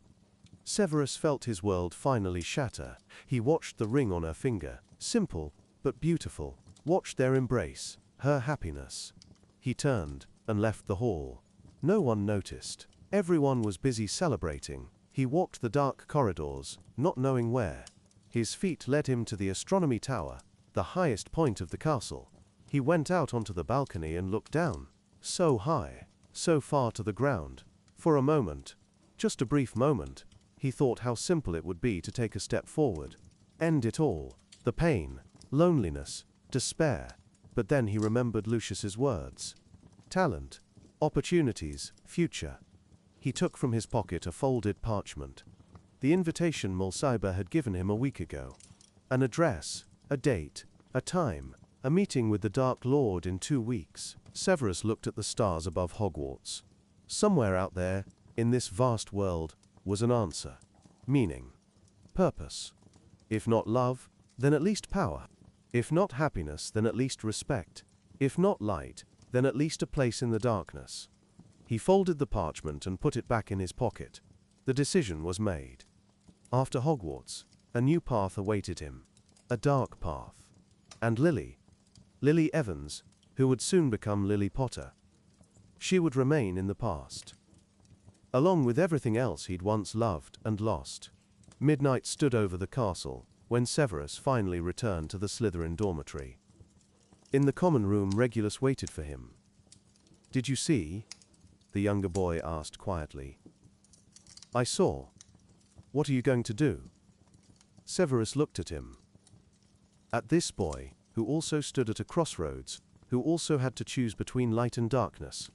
Severus felt his world finally shatter. He watched the ring on her finger, simple but beautiful, watched their embrace, her happiness. He turned and left the hall. No one noticed. Everyone was busy celebrating. He walked the dark corridors, not knowing where. His feet led him to the astronomy tower, the highest point of the castle. He went out onto the balcony and looked down. So high, so far to the ground. For a moment, just a brief moment, he thought how simple it would be to take a step forward. End it all. The pain, loneliness, despair. But then he remembered Lucius's words. Talent, opportunities, future. He took from his pocket a folded parchment. The invitation Mulciber had given him a week ago. An address, a date, a time, a meeting with the Dark Lord in 2 weeks. Severus looked at the stars above Hogwarts. Somewhere out there, in this vast world, was an answer. Meaning. Purpose. If not love, then at least power. If not happiness, then at least respect. If not light, then at least a place in the darkness. He folded the parchment and put it back in his pocket. The decision was made. After Hogwarts, a new path awaited him. A dark path. And Lily Evans, who would soon become Lily Potter. She would remain in the past. Along with everything else he'd once loved and lost. Midnight stood over the castle, when Severus finally returned to the Slytherin dormitory. In the common room, Regulus waited for him. "Did you see?" the younger boy asked quietly. "I saw. What are you going to do?" Severus looked at him. At this boy, who also stood at a crossroads, who also had to choose between light and darkness.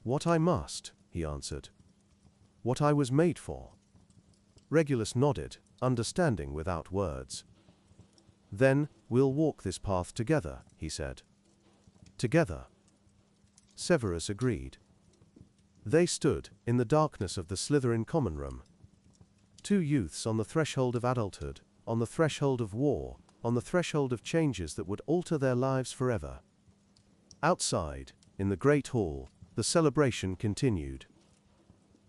"What I must," he answered. "What I was made for." Regulus nodded, understanding without words. "Then, we'll walk this path together," he said. "Together." Severus agreed. They stood, in the darkness of the Slytherin common room. Two youths on the threshold of adulthood, on the threshold of war, on the threshold of changes that would alter their lives forever. Outside, in the great hall, the celebration continued.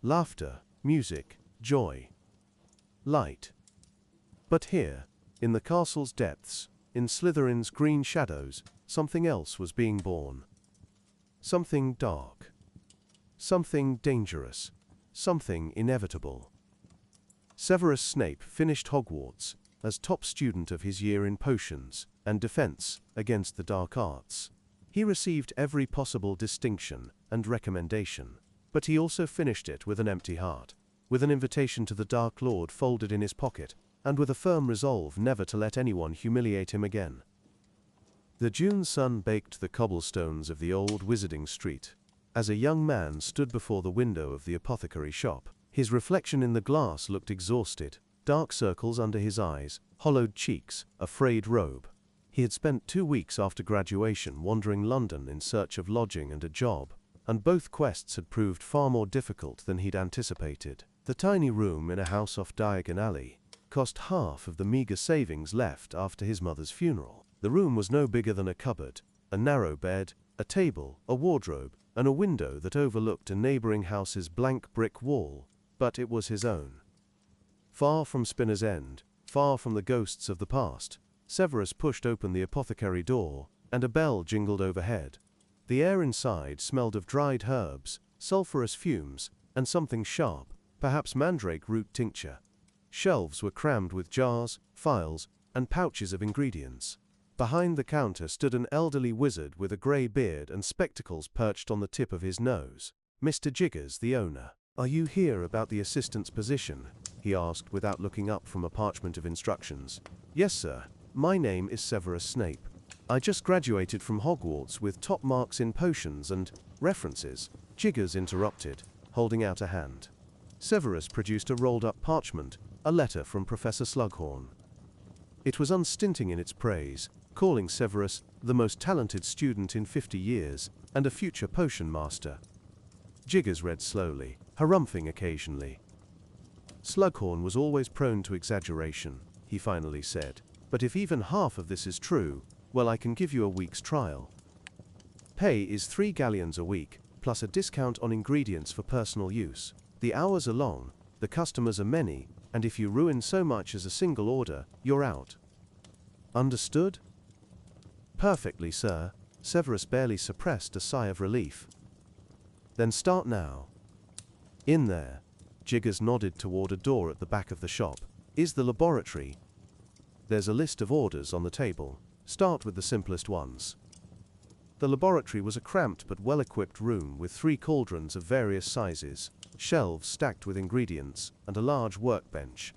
Laughter, music, joy. Light. But here, in the castle's depths, in Slytherin's green shadows, something else was being born. Something dark. Something dangerous. Something inevitable. Severus Snape finished Hogwarts as top student of his year in potions and defense against the dark arts. He received every possible distinction and recommendation, but he also finished it with an empty heart, with an invitation to the Dark Lord folded in his pocket, and with a firm resolve never to let anyone humiliate him again. The June sun baked the cobblestones of the old Wizarding Street. As a young man stood before the window of the apothecary shop, his reflection in the glass looked exhausted, dark circles under his eyes, hollowed cheeks, a frayed robe. He had spent 2 weeks after graduation wandering London in search of lodging and a job, and both quests had proved far more difficult than he'd anticipated. The tiny room in a house off Diagon Alley cost half of the meager savings left after his mother's funeral. The room was no bigger than a cupboard, a narrow bed, a table, a wardrobe, and a window that overlooked a neighboring house's blank brick wall, but it was his own. Far from Spinner's End, far from the ghosts of the past, Severus pushed open the apothecary door, and a bell jingled overhead. The air inside smelled of dried herbs, sulphurous fumes, and something sharp, perhaps mandrake root tincture. Shelves were crammed with jars, phials, and pouches of ingredients. Behind the counter stood an elderly wizard with a grey beard and spectacles perched on the tip of his nose. Mr. Jiggers, the owner. "Are you here about the assistant's position?" he asked without looking up from a parchment of instructions. "Yes, sir. My name is Severus Snape. I just graduated from Hogwarts with top marks in potions and references." Jiggers interrupted, holding out a hand. Severus produced a rolled-up parchment, a letter from Professor Slughorn. It was unstinting in its praise, calling Severus the most talented student in 50 years and a future potion master. Jiggers read slowly, harumphing occasionally. "Slughorn was always prone to exaggeration," he finally said. "But if even half of this is true, well, I can give you a week's trial. Pay is 3 galleons a week, plus a discount on ingredients for personal use. The hours are long, the customers are many, and if you ruin so much as a single order, you're out. Understood?" "Perfectly, sir." Severus barely suppressed a sigh of relief. "Then start now." "In there," Jiggers nodded toward a door at the back of the shop, "is the laboratory. There's a list of orders on the table. Start with the simplest ones." The laboratory was a cramped but well-equipped room with 3 cauldrons of various sizes, shelves stacked with ingredients, and a large workbench.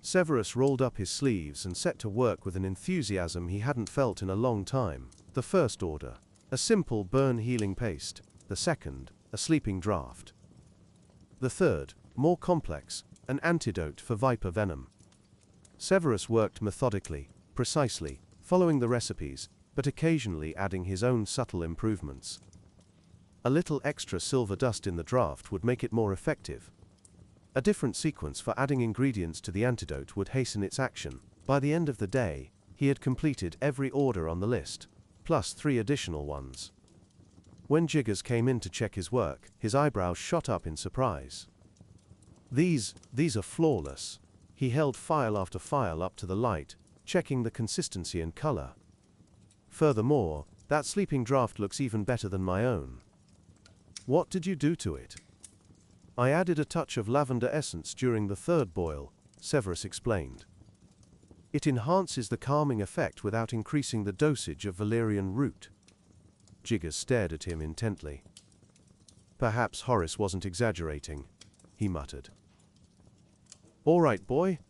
Severus rolled up his sleeves and set to work with an enthusiasm he hadn't felt in a long time. The first order, a simple burn-healing paste. The second, a sleeping draught. The third, more complex, an antidote for viper venom. Severus worked methodically, precisely, following the recipes, but occasionally adding his own subtle improvements. A little extra silver dust in the draught would make it more effective. A different sequence for adding ingredients to the antidote would hasten its action. By the end of the day, he had completed every order on the list, plus 3 additional ones. When Jiggers came in to check his work, his eyebrows shot up in surprise. These are flawless." He held file after file up to the light, checking the consistency and color. "Furthermore, that sleeping draught looks even better than my own." "What did you do to it?" "I added a touch of lavender essence during the 3rd boil," Severus explained. "It enhances the calming effect without increasing the dosage of valerian root." Jiggers stared at him intently. "Perhaps Horace wasn't exaggerating," he muttered. "All right, boy.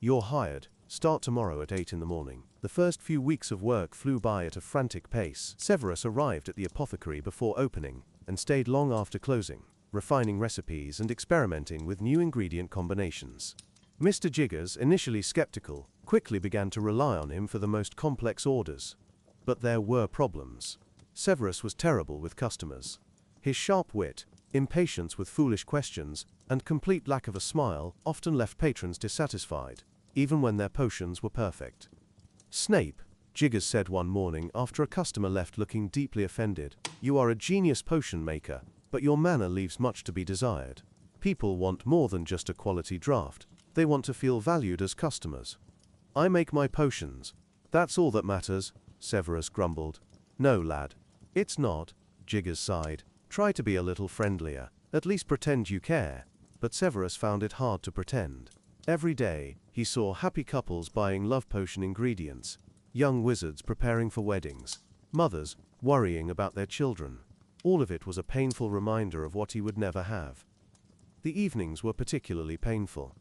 You're hired. Start tomorrow at 8 in the morning." The first few weeks of work flew by at a frantic pace. Severus arrived at the apothecary before opening and stayed long after closing, refining recipes and experimenting with new ingredient combinations. Mr. Jiggers, initially skeptical, quickly began to rely on him for the most complex orders. But there were problems. Severus was terrible with customers. His sharp wit, impatience with foolish questions, and complete lack of a smile often left patrons dissatisfied, even when their potions were perfect. "Snape," Jiggers said one morning after a customer left looking deeply offended, "you are a genius potion maker, but your manner leaves much to be desired. People want more than just a quality draft. They want to feel valued as customers." "I make my potions. That's all that matters," Severus grumbled. "No, lad. It's not," Jiggers sighed. "Try to be a little friendlier. At least pretend you care." But Severus found it hard to pretend. Every day, he saw happy couples buying love potion ingredients, young wizards preparing for weddings, mothers worrying about their children. All of it was a painful reminder of what he would never have. The evenings were particularly painful.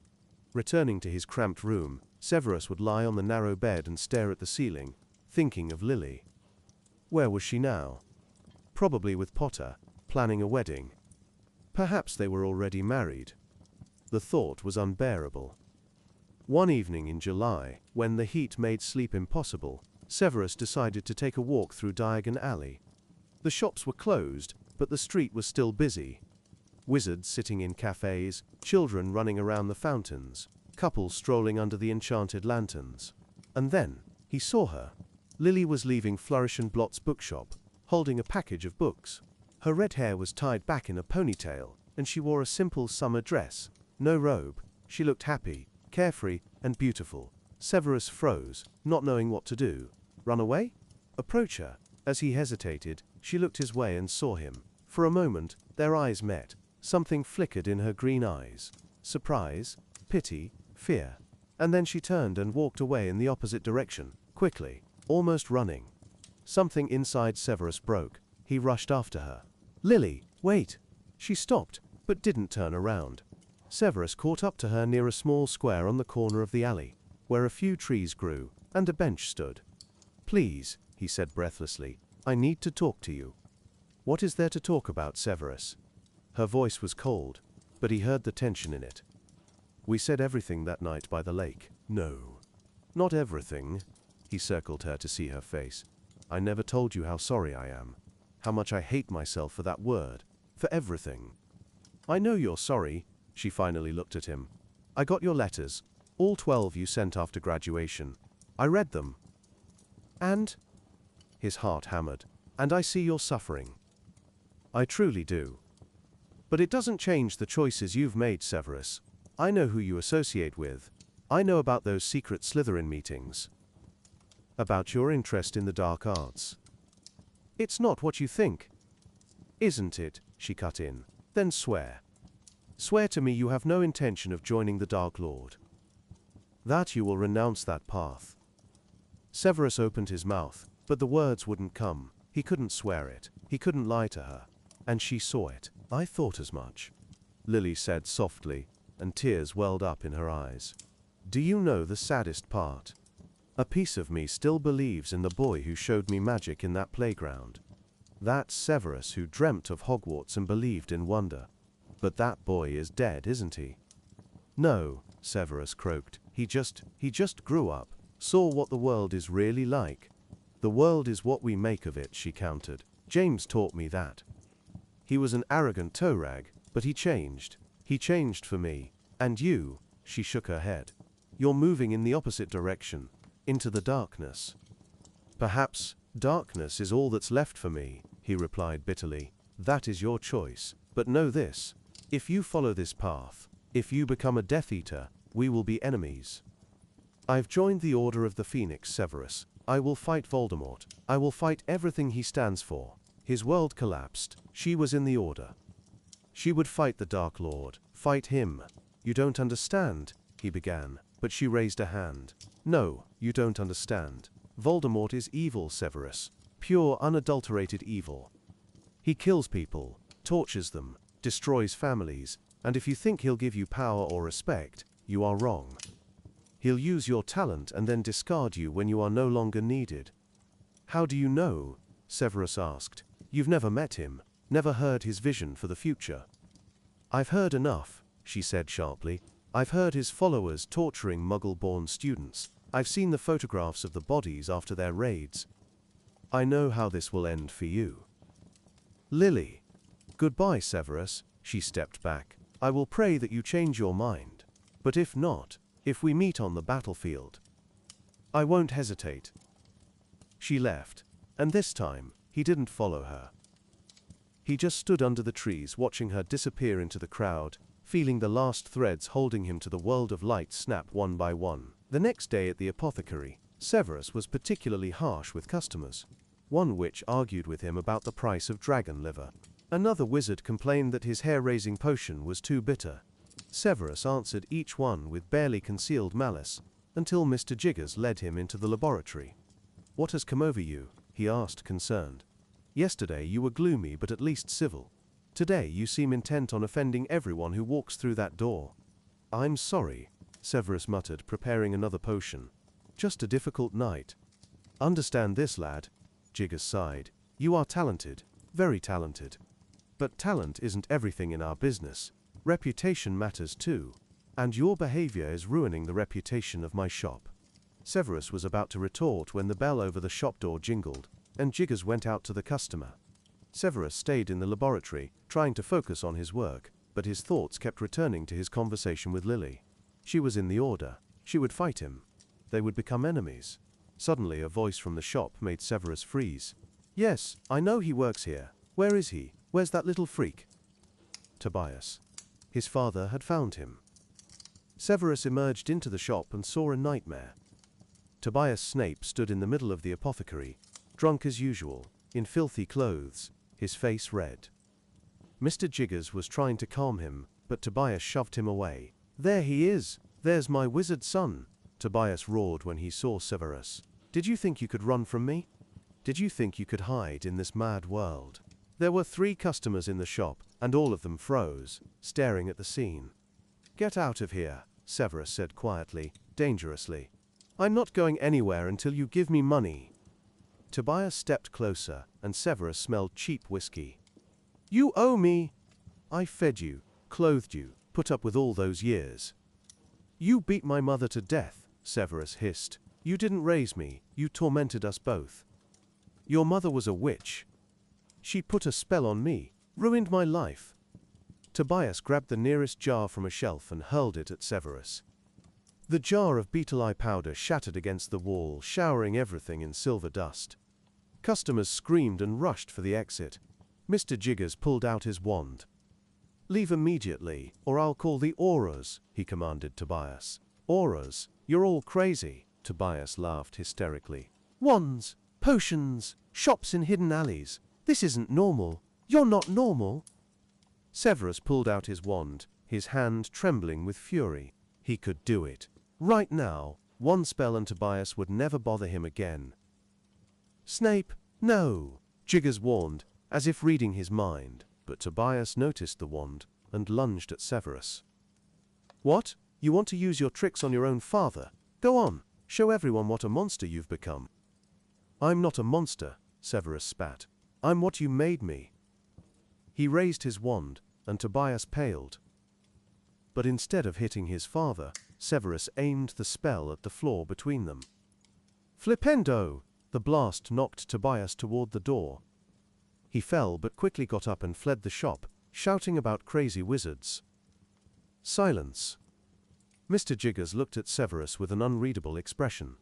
Returning to his cramped room, Severus would lie on the narrow bed and stare at the ceiling, thinking of Lily. Where was she now? Probably with Potter, planning a wedding. Perhaps they were already married. The thought was unbearable. One evening in July, when the heat made sleep impossible, Severus decided to take a walk through Diagon Alley. The shops were closed, but the street was still busy. Wizards sitting in cafes, children running around the fountains, couples strolling under the enchanted lanterns. And then, he saw her. Lily was leaving Flourish and Blot's bookshop, holding a package of books. Her red hair was tied back in a ponytail, and she wore a simple summer dress. No robe. She looked happy, carefree, and beautiful. Severus froze, not knowing what to do. Run away? Approach her? As he hesitated, she looked his way and saw him. For a moment, their eyes met. Something flickered in her green eyes. Surprise, pity, fear. And then she turned and walked away in the opposite direction, quickly, almost running. Something inside Severus broke. He rushed after her. "Lily, wait!" She stopped, but didn't turn around. Severus caught up to her near a small square on the corner of the alley, where a few trees grew, and a bench stood. "Please," he said breathlessly, "I need to talk to you." "What is there to talk about, Severus?" Her voice was cold, but he heard the tension in it. "We said everything that night by the lake." "No. Not everything." He circled her to see her face. "I never told you how sorry I am. How much I hate myself for that word. For everything." "I know you're sorry." She finally looked at him. "I got your letters. All 12 you sent after graduation. I read them. And?" His heart hammered. "And I see you're suffering." "I truly do. But it doesn't change the choices you've made, Severus. I know who you associate with. I know about those secret Slytherin meetings. About your interest in the dark arts. It's not what you think." "Isn't it?" she cut in. "Then swear. Swear to me you have no intention of joining the Dark Lord. That you will renounce that path." Severus opened his mouth, but the words wouldn't come. He couldn't swear it. He couldn't lie to her. And she saw it. "I thought as much," Lily said softly, and tears welled up in her eyes. "Do you know the saddest part? A piece of me still believes in the boy who showed me magic in that playground. That Severus who dreamt of Hogwarts and believed in wonder. But that boy is dead, isn't he?" "No," Severus croaked. He just grew up, saw what the world is really like." "The world is what we make of it," she countered. "James taught me that. He was an arrogant toe rag, but he changed. He changed for me. And you," she shook her head. "You're moving in the opposite direction, into the darkness." "Perhaps darkness is all that's left for me," he replied bitterly. "That is your choice. But know this. If you follow this path, if you become a Death Eater, we will be enemies. I've joined the Order of the Phoenix, Severus. I will fight Voldemort. I will fight everything he stands for. His world collapsed. She was in the Order. She would fight the Dark Lord. Fight him." "You don't understand," he began, but she raised a hand. "No, you don't understand. Voldemort is evil, Severus. Pure, unadulterated evil. He kills people, tortures them, destroys families, and if you think he'll give you power or respect, you are wrong. He'll use your talent and then discard you when you are no longer needed." "How do you know?" Severus asked. "You've never met him, never heard his vision for the future." "I've heard enough," she said sharply. "I've heard his followers torturing Muggle-born students. I've seen the photographs of the bodies after their raids. I know how this will end for you." "Lily." "Goodbye, Severus." She stepped back. "I will pray that you change your mind. But if not, if we meet on the battlefield, I won't hesitate." She left, and this time, he didn't follow her. He just stood under the trees watching her disappear into the crowd, feeling the last threads holding him to the world of light snap one by one. The next day at the apothecary, Severus was particularly harsh with customers. One witch argued with him about the price of dragon liver. Another wizard complained that his hair-raising potion was too bitter. Severus answered each one with barely concealed malice, until Mr. Jiggers led him into the laboratory. "What has come over you?" he asked, concerned. "Yesterday you were gloomy but at least civil. Today you seem intent on offending everyone who walks through that door." "I'm sorry," Severus muttered, preparing another potion. "Just a difficult night." "Understand this, lad," Jiggers sighed. "You are talented, very talented. But talent isn't everything in our business. Reputation matters too. And your behavior is ruining the reputation of my shop." Severus was about to retort when the bell over the shop door jingled, and Jiggers went out to the customer. Severus stayed in the laboratory, trying to focus on his work, but his thoughts kept returning to his conversation with Lily. She was in the Order. She would fight him. They would become enemies. Suddenly a voice from the shop made Severus freeze. "Yes, I know he works here. Where is he? Where's that little freak?" Tobias. His father had found him. Severus emerged into the shop and saw a nightmare. Tobias Snape stood in the middle of the apothecary, drunk as usual, in filthy clothes, his face red. Mr. Jiggers was trying to calm him, but Tobias shoved him away. "There he is! There's my wizard son!" Tobias roared when he saw Severus. "Did you think you could run from me? Did you think you could hide in this mad world?" There were 3 customers in the shop, and all of them froze, staring at the scene. "Get out of here," Severus said quietly, dangerously. "I'm not going anywhere until you give me money." Tobias stepped closer, and Severus smelled cheap whiskey. "You owe me! I fed you, clothed you, put up with all those years." "You beat my mother to death," Severus hissed. "You didn't raise me, you tormented us both. Your mother was a witch. She put a spell on me, ruined my life." Tobias grabbed the nearest jar from a shelf and hurled it at Severus. The jar of beetle eye powder shattered against the wall, showering everything in silver dust. Customers screamed and rushed for the exit. Mr. Jiggers pulled out his wand. "Leave immediately, or I'll call the Auras," he commanded Tobias. "Auras? You're all crazy," Tobias laughed hysterically. "Wands, potions, shops in hidden alleys. This isn't normal. You're not normal." Severus pulled out his wand, his hand trembling with fury. He could do it. Right now, one spell and Tobias would never bother him again. "Snape, no!" Jiggers warned, as if reading his mind, but Tobias noticed the wand and lunged at Severus. "What? You want to use your tricks on your own father? Go on, show everyone what a monster you've become." "I'm not a monster," Severus spat. "I'm what you made me." He raised his wand, and Tobias paled. But instead of hitting his father, Severus aimed the spell at the floor between them. Flipendo! The blast knocked Tobias toward the door. He fell but quickly got up and fled the shop, shouting about crazy wizards. Silence. Mr. Jiggers looked at Severus with an unreadable expression.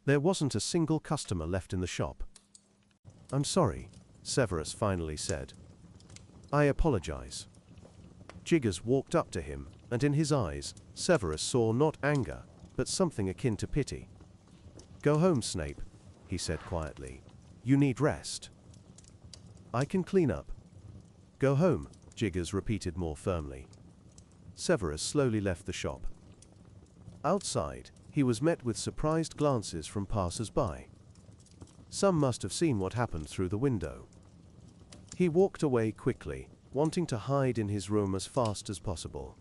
There wasn't a single customer left in the shop. "I'm sorry," Severus finally said. "I apologize." Jiggers walked up to him, and in his eyes, Severus saw not anger, but something akin to pity. "Go home, Snape," he said quietly. "You need rest." "I can clean up." "Go home," Jiggers repeated more firmly. Severus slowly left the shop. Outside, he was met with surprised glances from passers-by. Some must have seen what happened through the window. He walked away quickly, wanting to hide in his room as fast as possible.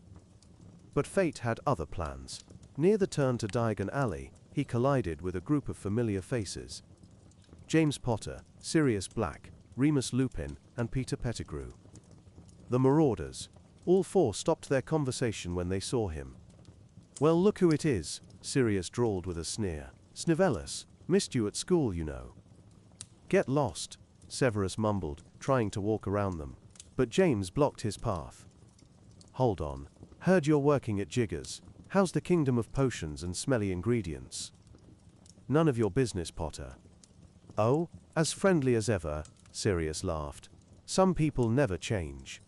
But fate had other plans. Near the turn to Diagon Alley, he collided with a group of familiar faces. James Potter, Sirius Black, Remus Lupin, and Peter Pettigrew. The Marauders. All 4 stopped their conversation when they saw him. "Well, look who it is," Sirius drawled with a sneer. "Snivellus. Missed you at school, you know." "Get lost," Severus mumbled, trying to walk around them. But James blocked his path. "Hold on. Heard you're working at Jiggers. How's the kingdom of potions and smelly ingredients?" "None of your business, Potter." "Oh, as friendly as ever," Sirius laughed. "Some people never change."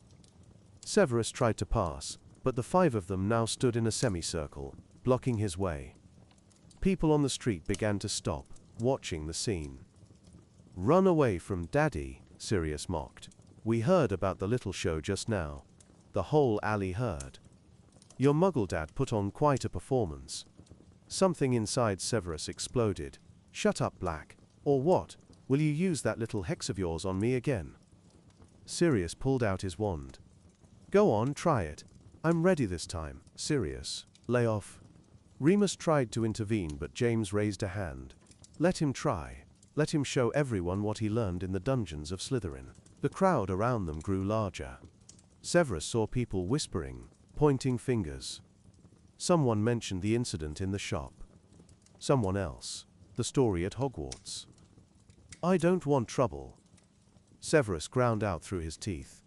Severus tried to pass, but the 5 of them now stood in a semicircle, blocking his way. People on the street began to stop, watching the scene. "Run away from Daddy," Sirius mocked. "We heard about the little show just now. The whole alley heard. Your Muggle dad put on quite a performance." Something inside Severus exploded. "Shut up, Black. Or what? Will you use that little hex of yours on me again?" Sirius pulled out his wand. "Go on, try it. I'm ready this time." "Sirius, lay off." Remus tried to intervene, but James raised a hand. "Let him try. Let him show everyone what he learned in the dungeons of Slytherin." The crowd around them grew larger. Severus saw people whispering, pointing fingers. Someone mentioned the incident in the shop. Someone else, the story at Hogwarts. "I don't want trouble." Severus ground out through his teeth.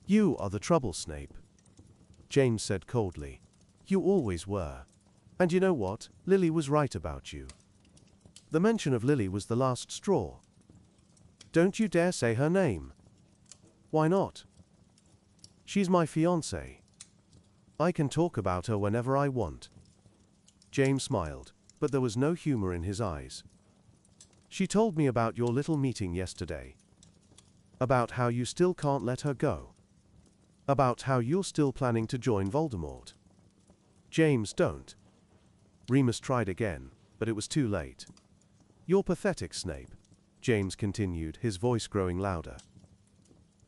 "You are the trouble, Snape," James said coldly. "You always were. And you know what? Lily was right about you." "The mention of Lily was the last straw." "Don't you dare say her name." "Why not?" "She's my fiancée. I can talk about her whenever I want." James smiled, but there was no humor in his eyes. She told me about your little meeting yesterday. About how you still can't let her go. About how you're still planning to join Voldemort. James, don't. Remus tried again, but it was too late. You're pathetic, Snape, James continued, his voice growing louder.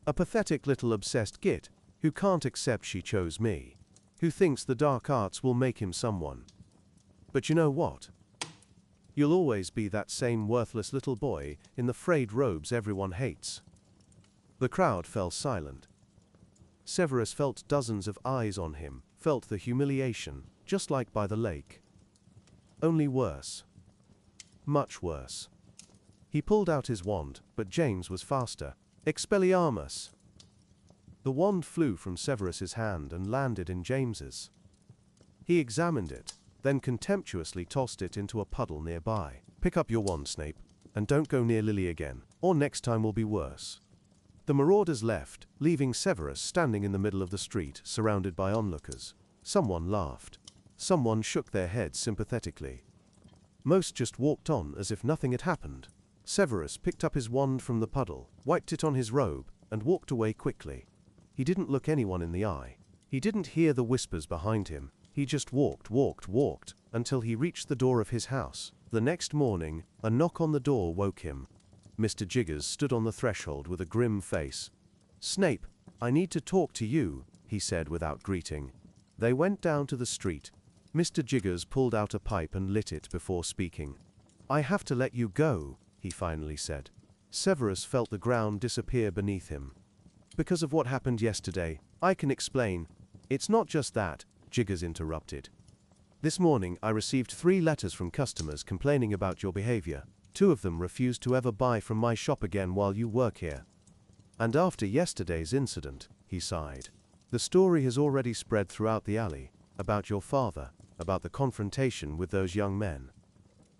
A pathetic little obsessed git, who can't accept she chose me, who thinks the dark arts will make him someone. But you know what? You'll always be that same worthless little boy in the frayed robes everyone hates. The crowd fell silent. Severus felt dozens of eyes on him, felt the humiliation, just like by the lake. Only worse. Much worse. He pulled out his wand, but James was faster. Expelliarmus! The wand flew from Severus's hand and landed in James's. He examined it, then contemptuously tossed it into a puddle nearby. Pick up your wand, Snape, and don't go near Lily again, or next time will be worse. The marauders left, leaving Severus standing in the middle of the street, surrounded by onlookers. Someone laughed. Someone shook their heads sympathetically. Most just walked on as if nothing had happened. Severus picked up his wand from the puddle, wiped it on his robe, and walked away quickly. He didn't look anyone in the eye. He didn't hear the whispers behind him. He just walked, until he reached the door of his house. The next morning, a knock on the door woke him. Mr. Jiggers stood on the threshold with a grim face. Snape, I need to talk to you, he said without greeting. They went down to the street. Mr. Jiggers pulled out a pipe and lit it before speaking. I have to let you go, he finally said. Severus felt the ground disappear beneath him. Because of what happened yesterday, I can explain. It's not just that, Jiggers interrupted. This morning I received 3 letters from customers complaining about your behavior. 2 of them refused to ever buy from my shop again while you work here. And after yesterday's incident, he sighed. The story has already spread throughout the alley, about your father, about the confrontation with those young men.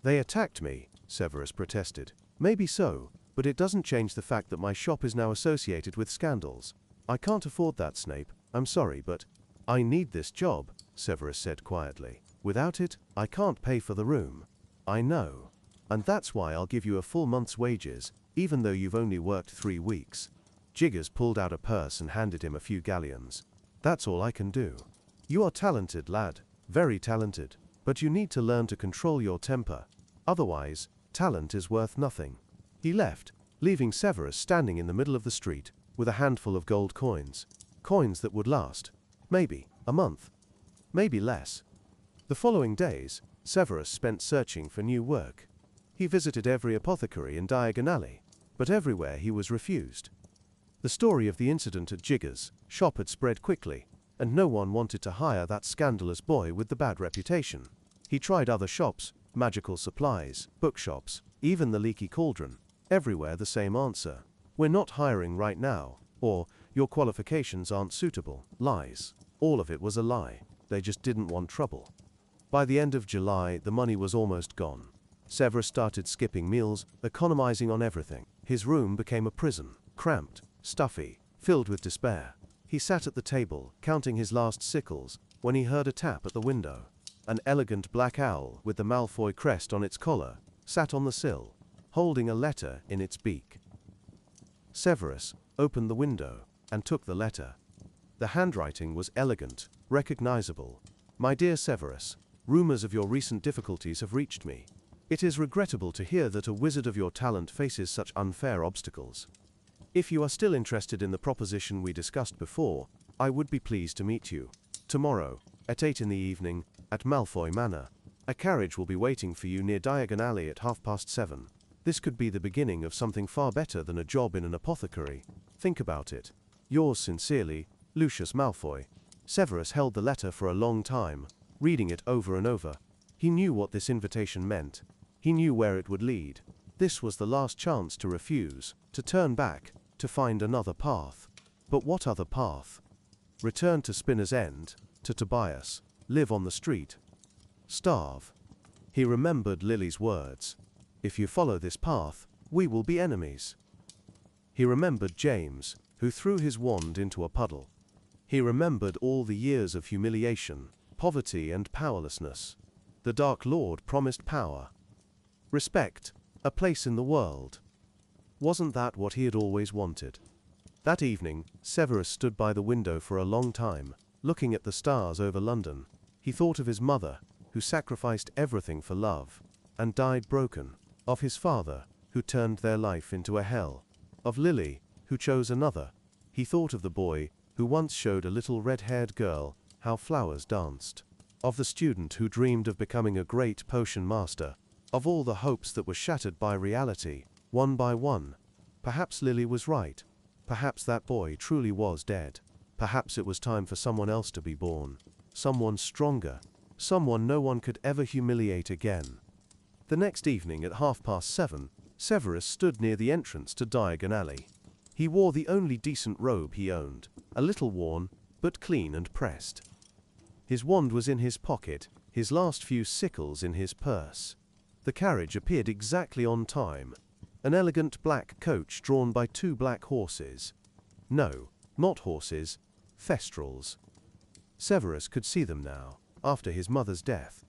They attacked me, Severus protested. Maybe so, but it doesn't change the fact that my shop is now associated with scandals. I can't afford that, Snape. I'm sorry, but I need this job, Severus said quietly. Without it, I can't pay for the room. I know. And that's why I'll give you a full month's wages, even though you've only worked 3 weeks. Jiggers pulled out a purse and handed him a few galleons. That's all I can do. You are talented, lad. Very talented. But you need to learn to control your temper. Otherwise, talent is worth nothing. He left, leaving Severus standing in the middle of the street, with a handful of gold coins. Coins that would last. Maybe a month. Maybe less. The following days, Severus spent searching for new work. He visited every apothecary in Diagon Alley, but everywhere he was refused. The story of the incident at Jiggers' shop had spread quickly, and no one wanted to hire that scandalous boy with the bad reputation. He tried other shops, magical supplies, bookshops, even the Leaky Cauldron. Everywhere the same answer. We're not hiring right now, or your qualifications aren't suitable. Lies. All of it was a lie. They just didn't want trouble. By the end of July, the money was almost gone. Severus started skipping meals, economizing on everything. His room became a prison, cramped, stuffy, filled with despair. He sat at the table, counting his last sickles, when he heard a tap at the window. An elegant black owl, with the Malfoy crest on its collar, sat on the sill, holding a letter in its beak. Severus opened the window and took the letter. The handwriting was elegant, recognizable. My dear Severus, rumors of your recent difficulties have reached me. It is regrettable to hear that a wizard of your talent faces such unfair obstacles. If you are still interested in the proposition we discussed before, I would be pleased to meet you. Tomorrow, at 8 in the evening, at Malfoy Manor. A carriage will be waiting for you near Diagon Alley at 7:30. This could be the beginning of something far better than a job in an apothecary. Think about it. Yours sincerely, Lucius Malfoy. Severus held the letter for a long time, reading it over and over. He knew what this invitation meant. He knew where it would lead. This was the last chance to refuse, to turn back, to find another path. But what other path? Return to Spinner's End, to Tobias, live on the street, starve. He remembered Lily's words. If you follow this path, we will be enemies. He remembered James, who threw his wand into a puddle. He remembered all the years of humiliation, poverty and powerlessness. The Dark Lord promised power. Respect, A place in the world. Wasn't that what he had always wanted? That evening, Severus stood by the window for a long time, looking at the stars over London. He thought of his mother, who sacrificed everything for love, and died broken. Of his father, who turned their life into a hell. Of Lily, who chose another. He thought of the boy, who once showed a little red-haired girl how flowers danced. Of the student who dreamed of becoming a great potion master. Of all the hopes that were shattered by reality, one by one. Perhaps Lily was right. Perhaps that boy truly was dead. Perhaps it was time for someone else to be born. Someone stronger. Someone no one could ever humiliate again. The next evening at 7:30, Severus stood near the entrance to Diagon Alley. He wore the only decent robe he owned, a little worn, but clean and pressed. His wand was in his pocket, his last few sickles in his purse. The carriage appeared exactly on time. An elegant black coach drawn by 2 black horses. No, not horses, thestrals. Severus could see them now, after his mother's death.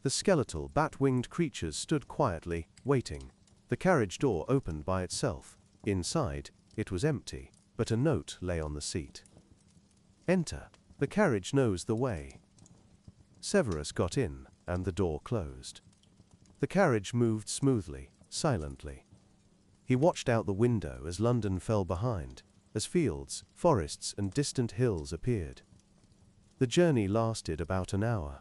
The skeletal, bat-winged creatures stood quietly, waiting. The carriage door opened by itself. Inside, it was empty, but a note lay on the seat. Enter. The carriage knows the way. Severus got in, and the door closed. The carriage moved smoothly, silently. He watched out the window as London fell behind, as fields, forests, and distant hills appeared. The journey lasted about an hour.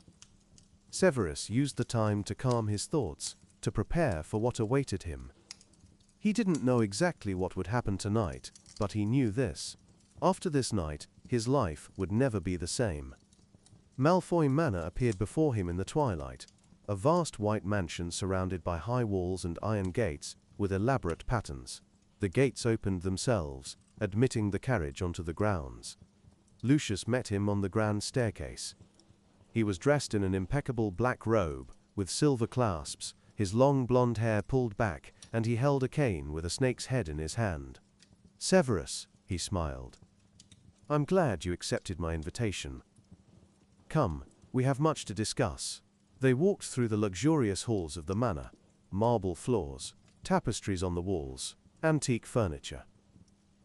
Severus used the time to calm his thoughts, to prepare for what awaited him. He didn't know exactly what would happen tonight, but he knew this. After this night, his life would never be the same. Malfoy Manor appeared before him in the twilight, a vast white mansion surrounded by high walls and iron gates with elaborate patterns. The gates opened themselves, admitting the carriage onto the grounds. Lucius met him on the grand staircase. He was dressed in an impeccable black robe, with silver clasps, his long blonde hair pulled back, and he held a cane with a snake's head in his hand. "Severus," he smiled. "I'm glad you accepted my invitation. Come, we have much to discuss." They walked through the luxurious halls of the manor, marble floors, tapestries on the walls, antique furniture.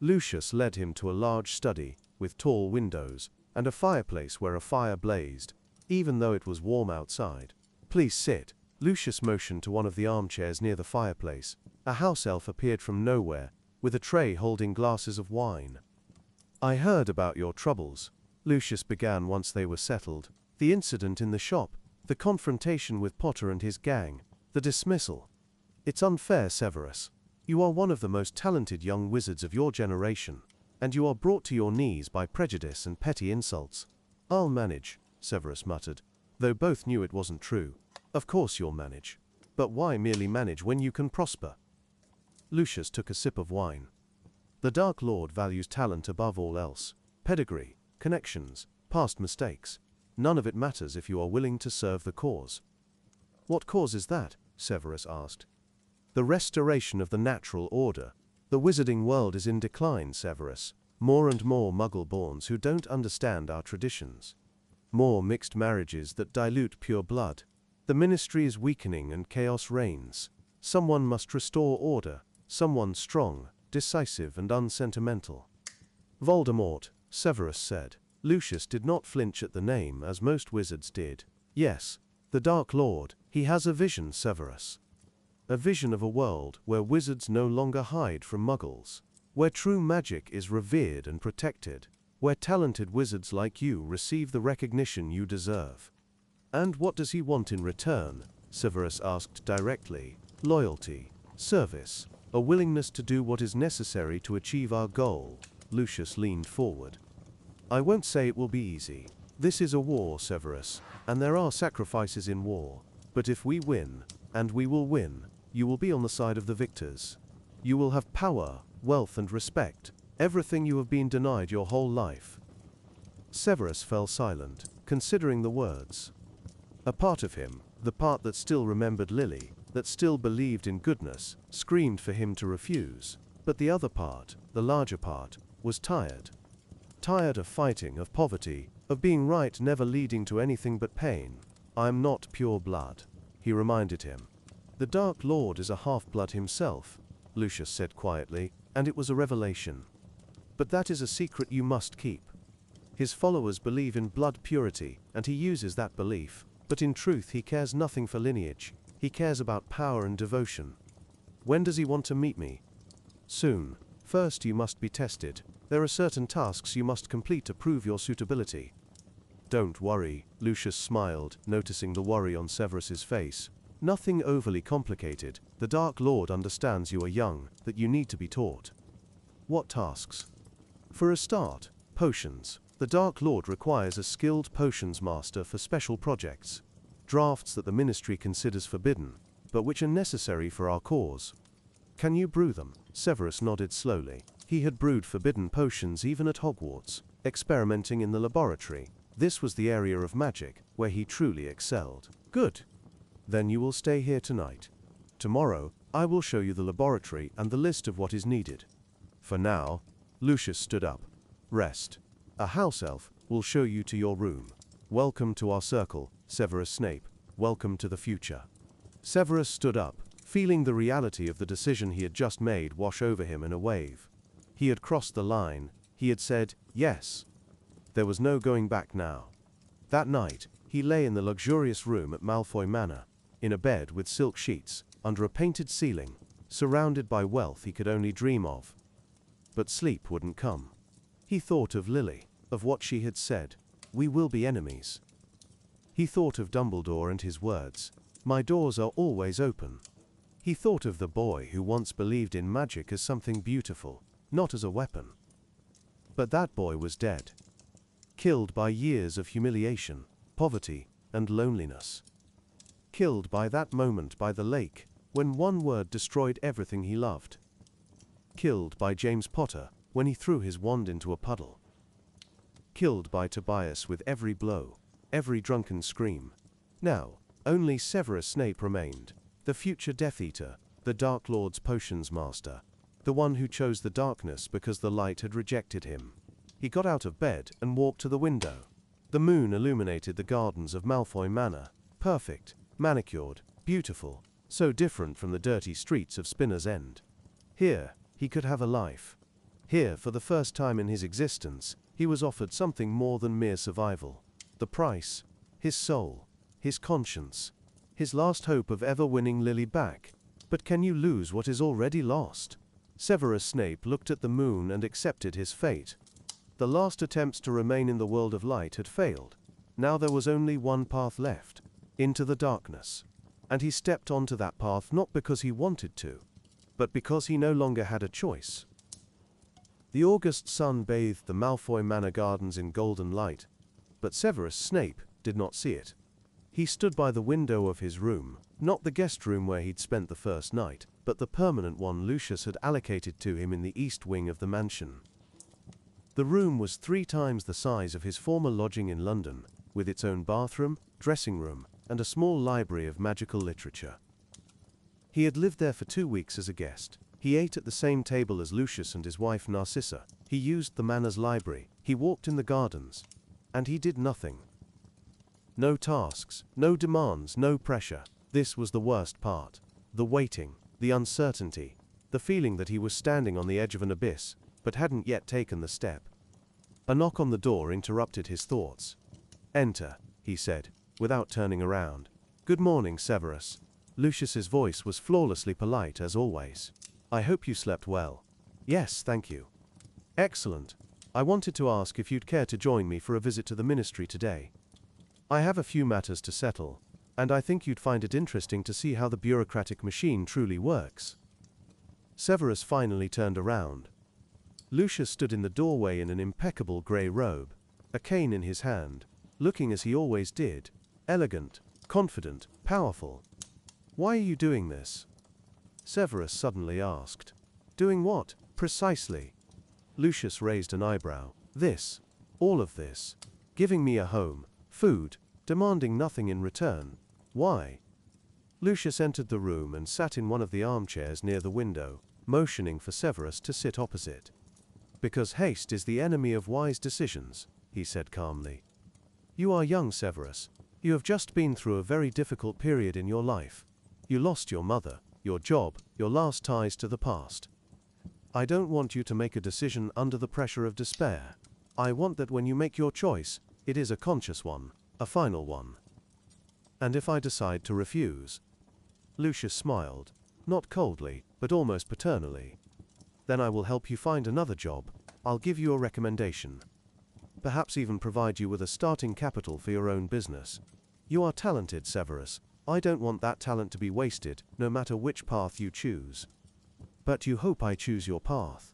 Lucius led him to a large study, with tall windows, and a fireplace where a fire blazed, even though it was warm outside. "Please sit." Lucius motioned to one of the armchairs near the fireplace. A house elf appeared from nowhere, with a tray holding glasses of wine. "I heard about your troubles," Lucius began once they were settled. "The incident in the shop, the confrontation with Potter and his gang, the dismissal. It's unfair, Severus. You are one of the most talented young wizards of your generation, and you are brought to your knees by prejudice and petty insults." "I'll manage," Severus muttered, though both knew it wasn't true. "Of course you'll manage. But why merely manage when you can prosper?" Lucius took a sip of wine. "The Dark Lord values talent above all else. Pedigree, connections, past mistakes. None of it matters if you are willing to serve the cause." "What cause is that?" Severus asked. "The restoration of the natural order. The wizarding world is in decline, Severus. More and more Muggle-borns who don't understand our traditions. More mixed marriages that dilute pure blood. The ministry is weakening and chaos reigns. Someone must restore order, someone strong, decisive, and unsentimental." "Voldemort," Severus said. Lucius did not flinch at the name as most wizards did. "Yes, the Dark Lord. He has a vision, Severus. A vision of a world where wizards no longer hide from Muggles. Where true magic is revered and protected. Where talented wizards like you receive the recognition you deserve." "And what does he want in return?" Severus asked directly. "Loyalty, service, a willingness to do what is necessary to achieve our goal." Lucius leaned forward. "I won't say it will be easy. This is a war, Severus, and there are sacrifices in war. But if we win, and we will win, you will be on the side of the victors. You will have power, wealth, and respect, everything you have been denied your whole life." Severus fell silent, considering the words. A part of him, the part that still remembered Lily, that still believed in goodness, screamed for him to refuse. But the other part, the larger part, was tired. Tired of fighting, of poverty, of being right never leading to anything but pain. "I am not pure blood," he reminded him. The Dark Lord is a half-blood himself, Lucius said quietly, and it was a revelation. But that is a secret you must keep. His followers believe in blood purity, and he uses that belief, but in truth he cares nothing for lineage. He cares about power and devotion. When does he want to meet me? Soon. First you must be tested. There are certain tasks you must complete to prove your suitability. Don't worry, Lucius smiled, noticing the worry on Severus's face. Nothing overly complicated. The Dark Lord understands you are young, that you need to be taught. What tasks? For a start, potions. The Dark Lord requires a skilled potions master for special projects. Drafts that the Ministry considers forbidden, but which are necessary for our cause. Can you brew them? Severus nodded slowly. He had brewed forbidden potions even at Hogwarts, experimenting in the laboratory. This was the area of magic where he truly excelled. Good. Then you will stay here tonight. Tomorrow, I will show you the laboratory and the list of what is needed. For now, Lucius stood up. Rest. A house elf will show you to your room. Welcome to our circle, Severus Snape. Welcome to the future. Severus stood up, feeling the reality of the decision he had just made wash over him in a wave. He had crossed the line. He had said, yes. There was no going back now. That night, he lay in the luxurious room at Malfoy Manor, in a bed with silk sheets, under a painted ceiling, surrounded by wealth he could only dream of. But sleep wouldn't come. He thought of Lily, of what she had said. We will be enemies. He thought of Dumbledore and his words. My doors are always open. He thought of the boy who once believed in magic as something beautiful, not as a weapon. But that boy was dead. Killed by years of humiliation, poverty, and loneliness. Killed by that moment by the lake, when one word destroyed everything he loved. Killed by James Potter, when he threw his wand into a puddle. Killed by Tobias with every blow, every drunken scream. Now, only Severus Snape remained, the future Death Eater, the Dark Lord's potions master, the one who chose the darkness because the light had rejected him. He got out of bed and walked to the window. The moon illuminated the gardens of Malfoy Manor, perfect, manicured, beautiful, so different from the dirty streets of Spinner's End. Here, he could have a life. Here, for the first time in his existence, he was offered something more than mere survival. The price, his soul, his conscience, his last hope of ever winning Lily back. But can you lose what is already lost? Severus Snape looked at the moon and accepted his fate. The last attempts to remain in the world of light had failed. Now there was only one path left, into the darkness. And he stepped onto that path not because he wanted to, but because he no longer had a choice. The August sun bathed the Malfoy Manor gardens in golden light, but Severus Snape did not see it. He stood by the window of his room, not the guest room where he'd spent the first night, but the permanent one Lucius had allocated to him in the east wing of the mansion. The room was 3 times the size of his former lodging in London, with its own bathroom, dressing room, and a small library of magical literature. He had lived there for 2 weeks as a guest. He ate at the same table as Lucius and his wife Narcissa. He used the manor's library. He walked in the gardens. And he did nothing. No tasks, no demands, no pressure. This was the worst part. The waiting, the uncertainty, the feeling that he was standing on the edge of an abyss, but hadn't yet taken the step. A knock on the door interrupted his thoughts. Enter, he said, without turning around. Good morning, Severus. Lucius's voice was flawlessly polite as always. I hope you slept well. Yes, thank you. Excellent. I wanted to ask if you'd care to join me for a visit to the ministry today. I have a few matters to settle, and I think you'd find it interesting to see how the bureaucratic machine truly works. Severus finally turned around. Lucius stood in the doorway in an impeccable grey robe, a cane in his hand, looking as he always did, elegant, confident, powerful. Why are you doing this? Severus suddenly asked. Doing what, precisely? Lucius raised an eyebrow. This, all of this, giving me a home, food, demanding nothing in return. Why? Lucius entered the room and sat in one of the armchairs near the window, motioning for Severus to sit opposite. Because haste is the enemy of wise decisions, he said calmly. You are young, Severus. You have just been through a very difficult period in your life. You lost your mother, your job, your last ties to the past. I don't want you to make a decision under the pressure of despair. I want that when you make your choice, it is a conscious one, a final one. And if I decide to refuse?" Lucius smiled, not coldly, but almost paternally. "Then I will help you find another job. I'll give you a recommendation. Perhaps even provide you with a starting capital for your own business. You are talented, Severus. I don't want that talent to be wasted, no matter which path you choose." "But you hope I choose your path."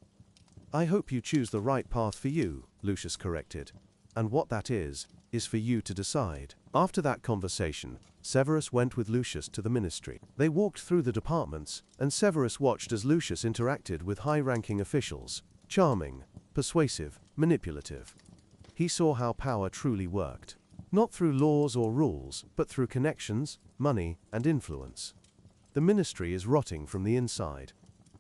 "I hope you choose the right path for you," Lucius corrected. "And what that is for you to decide." After that conversation, Severus went with Lucius to the ministry. They walked through the departments, and Severus watched as Lucius interacted with high-ranking officials. Charming, persuasive, manipulative. He saw how power truly worked. Not through laws or rules, but through connections, money, and influence. "The ministry is rotting from the inside,"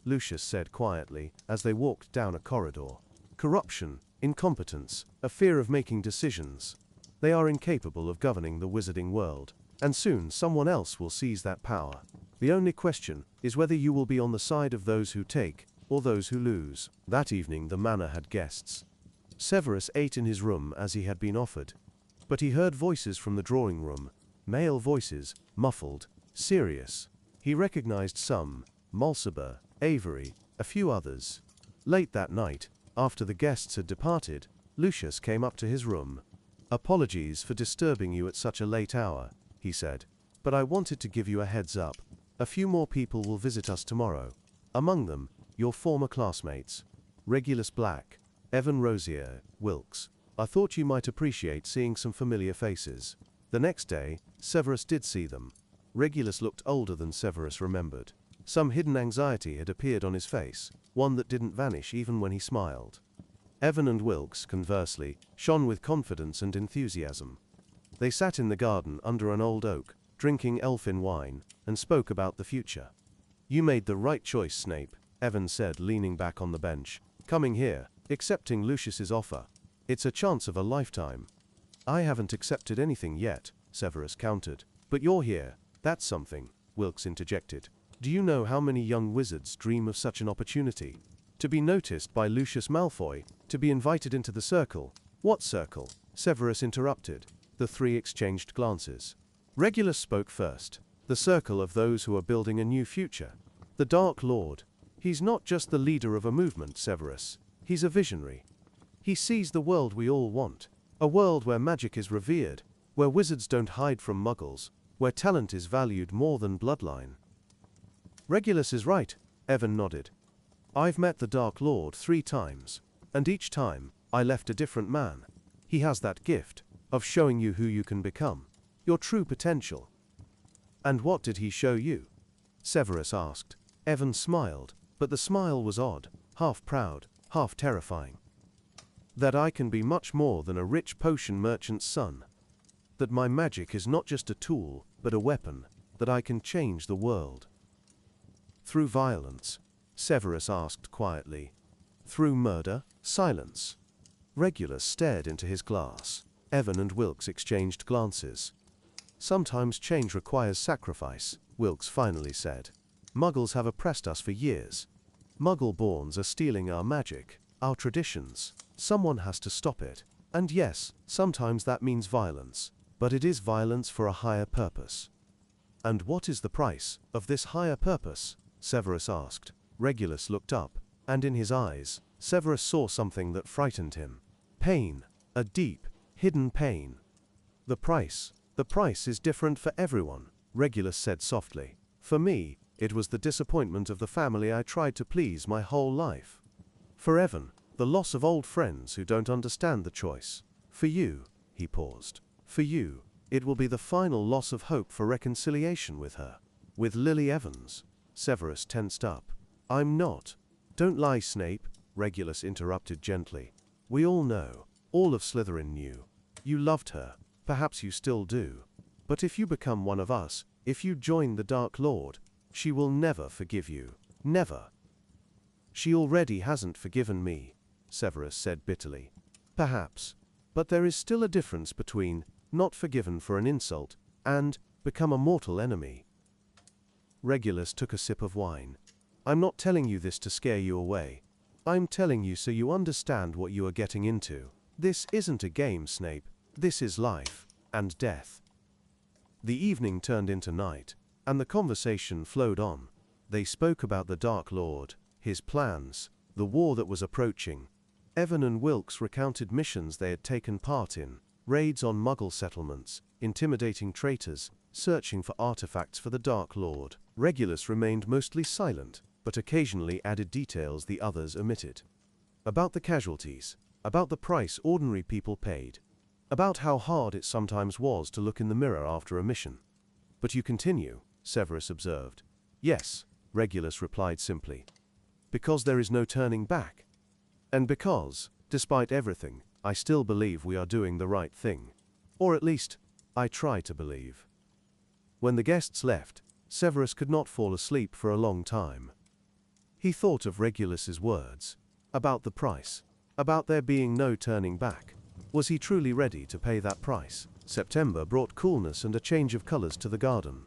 Lucius said quietly as they walked down a corridor. "Corruption, incompetence, a fear of making decisions. They are incapable of governing the wizarding world, and soon someone else will seize that power. The only question is whether you will be on the side of those who take, or those who lose." That evening the manor had guests. Severus ate in his room as he had been offered. But he heard voices from the drawing room, male voices, muffled, serious. He recognized some, Mulciber, Avery, a few others. Late that night, after the guests had departed, Lucius came up to his room. "Apologies for disturbing you at such a late hour," he said, "but I wanted to give you a heads up. A few more people will visit us tomorrow. Among them, your former classmates, Regulus Black, Evan Rosier, Wilkes. I thought you might appreciate seeing some familiar faces." The next day, Severus did see them. Regulus looked older than Severus remembered. Some hidden anxiety had appeared on his face, one that didn't vanish even when he smiled. Evan and Wilkes, conversely, shone with confidence and enthusiasm. They sat in the garden under an old oak, drinking elfin wine, and spoke about the future. "You made the right choice, Snape," Evan said, leaning back on the bench. "Coming here, accepting Lucius's offer. It's a chance of a lifetime." "I haven't accepted anything yet," Severus countered. "But you're here, that's something," Wilkes interjected. "Do you know how many young wizards dream of such an opportunity? To be noticed by Lucius Malfoy, to be invited into the circle." "What circle?" Severus interrupted. The three exchanged glances. Regulus spoke first. "The circle of those who are building a new future. The Dark Lord. He's not just the leader of a movement, Severus. He's a visionary. He sees the world we all want. A world where magic is revered, where wizards don't hide from muggles, where talent is valued more than bloodline." "Regulus is right," Evan nodded. "I've met the Dark Lord 3 times, and each time, I left a different man. He has that gift of showing you who you can become, your true potential." "And what did he show you?" Severus asked. Evan smiled, but the smile was odd, half proud, half terrifying. "That I can be much more than a rich potion merchant's son. That my magic is not just a tool, but a weapon, that I can change the world." "Through violence?" Severus asked quietly. "Through murder?" Silence. Regulus stared into his glass. Evan and Wilkes exchanged glances. "Sometimes change requires sacrifice," Wilkes finally said. "Muggles have oppressed us for years. Muggle-borns are stealing our magic, our traditions. Someone has to stop it. And yes, sometimes that means violence. But it is violence for a higher purpose." "And what is the price of this higher purpose?" Severus asked. Regulus looked up, and in his eyes, Severus saw something that frightened him. Pain. A deep, hidden pain. The price is different for everyone," Regulus said softly. "For me, it was the disappointment of the family I tried to please my whole life. For Evan, the loss of old friends who don't understand the choice. For you," he paused, "for you, it will be the final loss of hope for reconciliation with her. With Lily Evans." Severus tensed up. "I'm not." "Don't lie, Snape," Regulus interrupted gently. "We all know. All of Slytherin knew. You loved her. Perhaps you still do. But if you become one of us, if you join the Dark Lord, she will never forgive you. Never." "She already hasn't forgiven me," Severus said bitterly. "Perhaps. But there is still a difference between not forgiven for an insult and become a mortal enemy." Regulus took a sip of wine. I'm not telling you this to scare you away. I'm telling you so you understand what you are getting into. This isn't a game, Snape. This is life and death. The evening turned into night, and the conversation flowed on. They spoke about the Dark Lord, his plans, the war that was approaching. Evan and Wilkes recounted missions they had taken part in, raids on Muggle settlements, intimidating traitors, searching for artifacts for the Dark Lord. Regulus remained mostly silent, but occasionally added details the others omitted. About the casualties, about the price ordinary people paid, about how hard it sometimes was to look in the mirror after a mission. But you continue, Severus observed. Yes, Regulus replied simply. Because there is no turning back. And because, despite everything, I still believe we are doing the right thing. Or at least, I try to believe. When the guests left, Severus could not fall asleep for a long time. He thought of Regulus's words, about the price, about there being no turning back. Was he truly ready to pay that price? September brought coolness and a change of colors to the garden.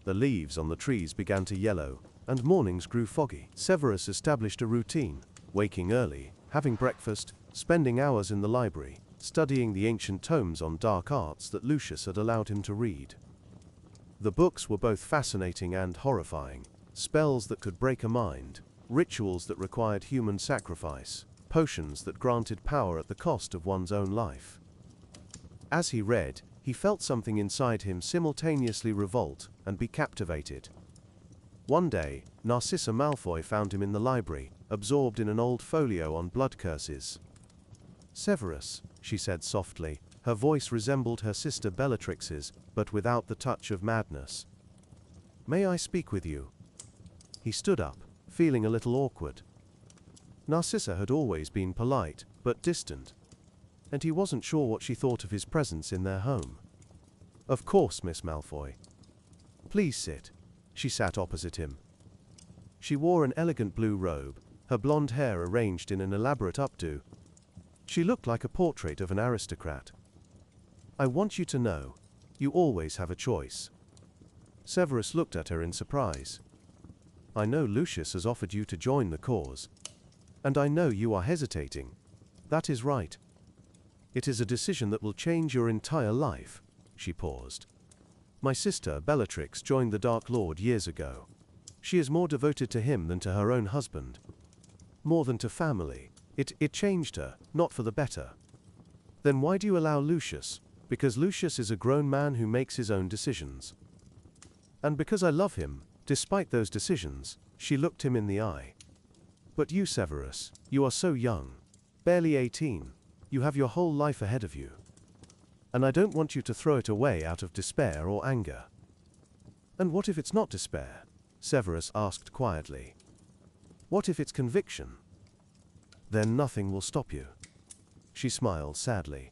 The leaves on the trees began to yellow, and mornings grew foggy. Severus established a routine, waking early, having breakfast, spending hours in the library, studying the ancient tomes on dark arts that Lucius had allowed him to read. The books were both fascinating and horrifying, spells that could break a mind, rituals that required human sacrifice, potions that granted power at the cost of one's own life. As he read, he felt something inside him simultaneously revolt and be captivated. One day, Narcissa Malfoy found him in the library, absorbed in an old folio on blood curses. "Severus," she said softly. Her voice resembled her sister Bellatrix's, but without the touch of madness. "May I speak with you?" He stood up, feeling a little awkward. Narcissa had always been polite, but distant, and he wasn't sure what she thought of his presence in their home. "Of course, Miss Malfoy. Please sit." She sat opposite him. She wore an elegant blue robe, her blonde hair arranged in an elaborate updo. She looked like a portrait of an aristocrat. "I want you to know, you always have a choice." Severus looked at her in surprise. "I know Lucius has offered you to join the cause. And I know you are hesitating. That is right. It is a decision that will change your entire life." She paused. "My sister, Bellatrix, joined the Dark Lord years ago. She is more devoted to him than to her own husband. More than to family. It changed her, not for the better." "Then why do you allow Lucius?" "Because Lucius is a grown man who makes his own decisions. And because I love him, despite those decisions." She looked him in the eye. "But you, Severus, you are so young. Barely 18. You have your whole life ahead of you. And I don't want you to throw it away out of despair or anger." "And what if it's not despair?" Severus asked quietly. "What if it's conviction?" "Then nothing will stop you." She smiled sadly.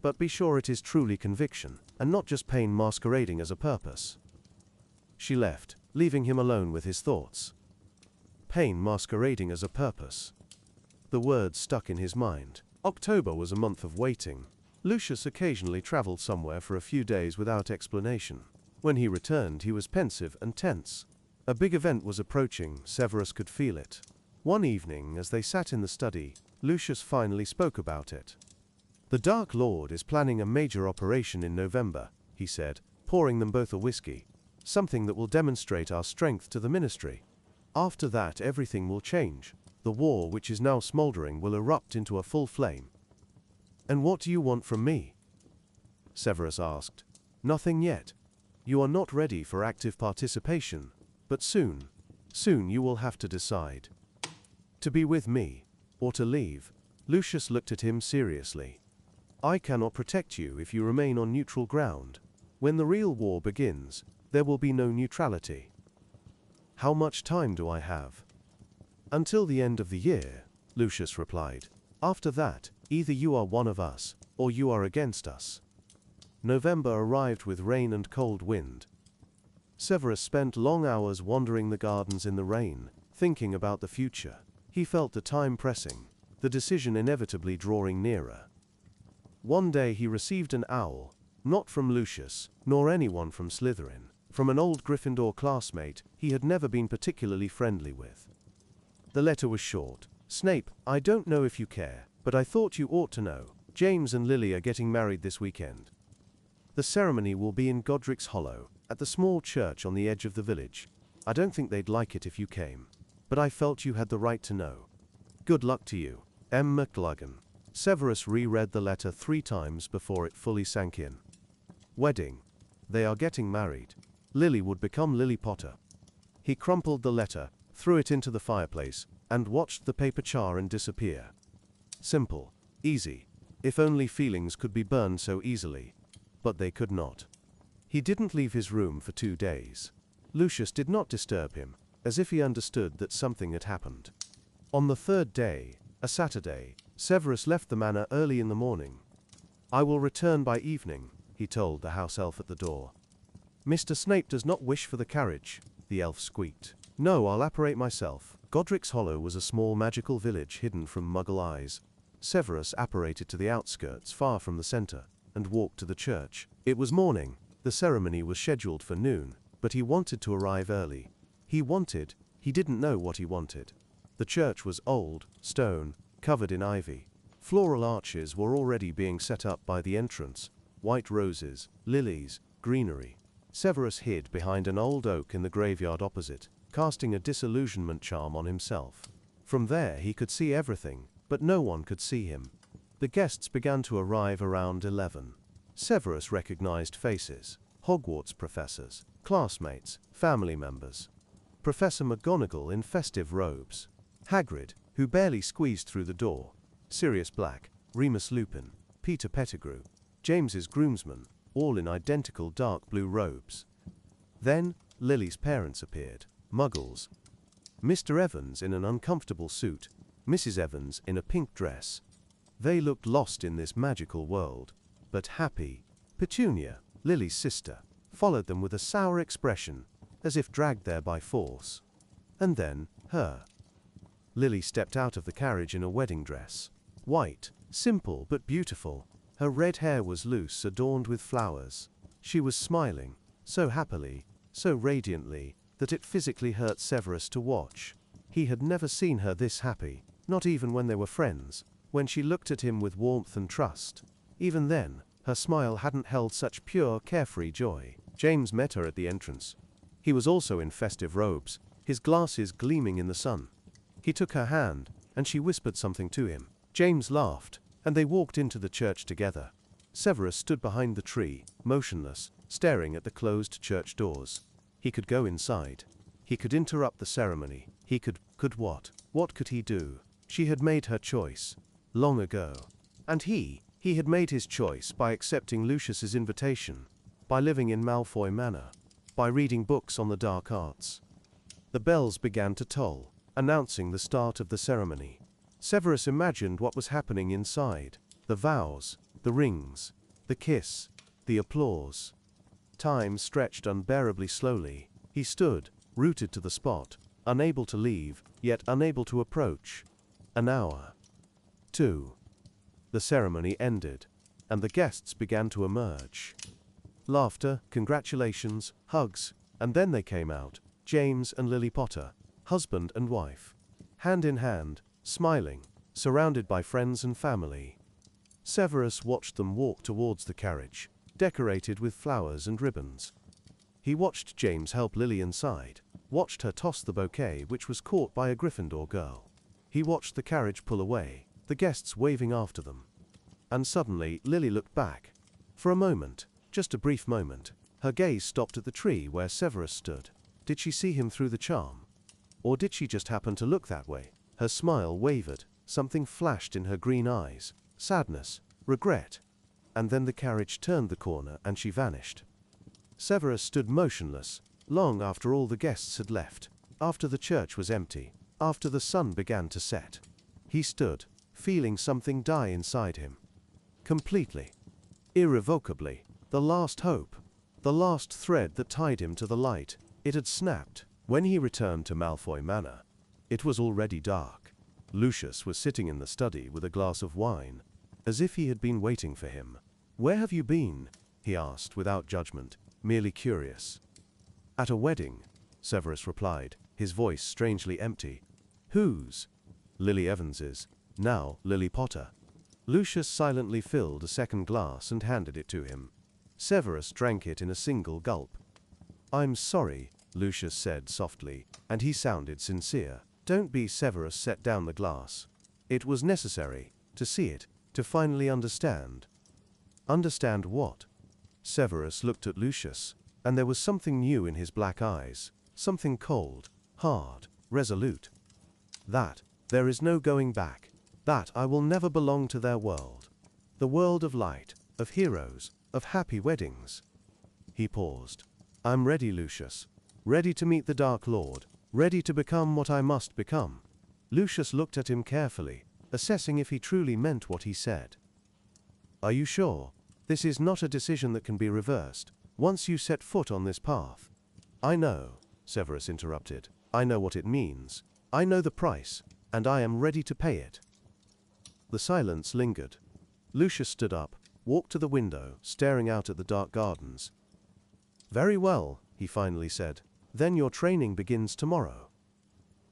"But be sure it is truly conviction, and not just pain masquerading as a purpose." She left, leaving him alone with his thoughts. Pain masquerading as a purpose. The words stuck in his mind. October was a month of waiting. Lucius occasionally traveled somewhere for a few days without explanation. When he returned, he was pensive and tense. A big event was approaching, Severus could feel it. One evening, as they sat in the study, Lucius finally spoke about it. "The Dark Lord is planning a major operation in November," he said, pouring them both a whiskey. "Something that will demonstrate our strength to the ministry. After that, everything will change. The war, which is now smoldering, will erupt into a full flame." "And what do you want from me?" Severus asked. "Nothing yet. You are not ready for active participation, but soon you will have to decide. To be with me, or to leave." Lucius looked at him seriously. "I cannot protect you if you remain on neutral ground. When the real war begins, there will be no neutrality." "How much time do I have?" "Until the end of the year," Lucius replied. "After that, either you are one of us, or you are against us." November arrived with rain and cold wind. Severus spent long hours wandering the gardens in the rain, thinking about the future. He felt the time pressing, the decision inevitably drawing nearer. One day he received an owl, not from Lucius, nor anyone from Slytherin, from an old Gryffindor classmate he had never been particularly friendly with. The letter was short. Snape, I don't know if you care, but I thought you ought to know. James and Lily are getting married this weekend. The ceremony will be in Godric's Hollow, at the small church on the edge of the village. I don't think they'd like it if you came, but I felt you had the right to know. Good luck to you, M. McLuggan. Severus reread the letter 3 times before it fully sank in. Wedding. They are getting married. Lily would become Lily Potter. He crumpled the letter, threw it into the fireplace, and watched the paper char and disappear. Simple. Easy. If only feelings could be burned so easily. But they could not. He didn't leave his room for 2 days. Lucius did not disturb him, as if he understood that something had happened. On the 3rd day, a Saturday, Severus left the manor early in the morning. I will return by evening, he told the house elf at the door. Mr. Snape does not wish for the carriage, the elf squeaked. No, I'll apparate myself. Godric's Hollow was a small magical village hidden from Muggle eyes. Severus apparated to the outskirts, far from the center, and walked to the church. It was morning. The ceremony was scheduled for noon, but he wanted to arrive early. He didn't know what he wanted. The church was old, stone, covered in ivy. Floral arches were already being set up by the entrance. White roses, lilies, greenery. Severus hid behind an old oak in the graveyard opposite, casting a disillusionment charm on himself. From there he could see everything, but no one could see him. The guests began to arrive around 11. Severus recognized faces. Hogwarts professors, classmates, family members. Professor McGonagall in festive robes. Hagrid, who barely squeezed through the door. Sirius Black, Remus Lupin, Peter Pettigrew, James's groomsmen, all in identical dark blue robes. Then, Lily's parents appeared. Muggles. Mr. Evans in an uncomfortable suit, Mrs. Evans in a pink dress. They looked lost in this magical world, but happy. Petunia, Lily's sister, followed them with a sour expression, as if dragged there by force. And then, her. Lily stepped out of the carriage in a wedding dress. White, simple but beautiful. Her red hair was loose, adorned with flowers. She was smiling, so happily, so radiantly, that it physically hurt Severus to watch. He had never seen her this happy, not even when they were friends, when she looked at him with warmth and trust. Even then, her smile hadn't held such pure, carefree joy. James met her at the entrance. He was also in festive robes, his glasses gleaming in the sun. He took her hand, and she whispered something to him. James laughed, and they walked into the church together. Severus stood behind the tree, motionless, staring at the closed church doors. He could go inside. He could interrupt the ceremony. He could what? What could he do? She had made her choice, long ago. And he had made his choice by accepting Lucius's invitation, by living in Malfoy Manor, by reading books on the dark arts. The bells began to toll, announcing the start of the ceremony. Severus imagined what was happening inside. The vows, the rings, the kiss, the applause. Time stretched unbearably slowly. He stood, rooted to the spot, unable to leave, yet unable to approach. An hour. 2. The ceremony ended, and the guests began to emerge. Laughter, congratulations, hugs, and then they came out, James and Lily Potter, husband and wife. Hand in hand, smiling, surrounded by friends and family. Severus watched them walk towards the carriage, decorated with flowers and ribbons. He watched James help Lily inside, watched her toss the bouquet which was caught by a Gryffindor girl. He watched the carriage pull away, the guests waving after them. And suddenly, Lily looked back. For a moment, just a brief moment, her gaze stopped at the tree where Severus stood. Did she see him through the charm? Or did she just happen to look that way? Her smile wavered, something flashed in her green eyes. Sadness, regret. And then the carriage turned the corner and she vanished. Severus stood motionless, long after all the guests had left, after the church was empty, after the sun began to set. He stood, feeling something die inside him. Completely. Irrevocably. The last hope. The last thread that tied him to the light. It had snapped. When he returned to Malfoy Manor, it was already dark. Lucius was sitting in the study with a glass of wine, as if he had been waiting for him. "Where have you been?" he asked without judgment, merely curious. At a wedding, Severus replied, his voice strangely empty. Whose? Lily Evans's. Now Lily Potter. Lucius silently filled a second glass and handed it to him. Severus drank it in a single gulp. I'm sorry, Lucius said softly, and he sounded sincere. Don't be. Severus set down the glass. It was necessary, to see it, to finally understand. Understand what? Severus looked at Lucius, and there was something new in his black eyes, something cold, hard, resolute. That there is no going back. That I will never belong to their world. The world of light, of heroes, of happy weddings. He paused. I'm ready, Lucius. Ready to meet the Dark Lord. Ready to become what I must become. Lucius looked at him carefully, assessing if he truly meant what he said. Are you sure? This is not a decision that can be reversed, once you set foot on this path. I know, Severus interrupted. I know what it means. I know the price, and I am ready to pay it. The silence lingered. Lucius stood up, walked to the window, staring out at the dark gardens. Very well, he finally said. Then your training begins tomorrow.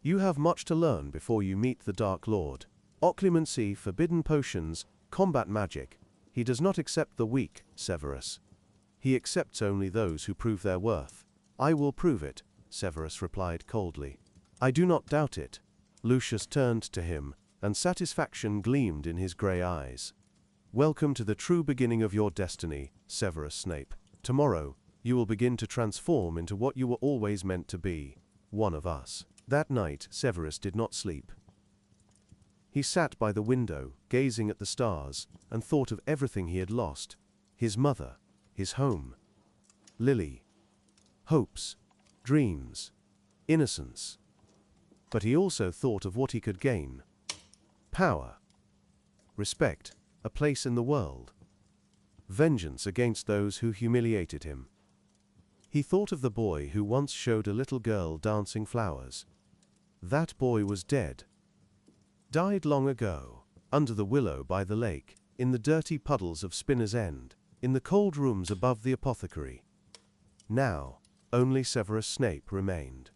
You have much to learn before you meet the Dark Lord. Occlumency, forbidden potions, combat magic. He does not accept the weak, Severus. He accepts only those who prove their worth. I will prove it, Severus replied coldly. I do not doubt it. Lucius turned to him, and satisfaction gleamed in his grey eyes. Welcome to the true beginning of your destiny, Severus Snape. Tomorrow, you will begin to transform into what you were always meant to be, one of us. That night, Severus did not sleep. He sat by the window, gazing at the stars, and thought of everything he had lost. His mother, his home, Lily, hopes, dreams, innocence. But he also thought of what he could gain. Power, respect, a place in the world, vengeance against those who humiliated him. He thought of the boy who once showed a little girl dancing flowers. That boy was dead. Died long ago, under the willow by the lake, in the dirty puddles of Spinner's End, in the cold rooms above the apothecary. Now, only Severus Snape remained.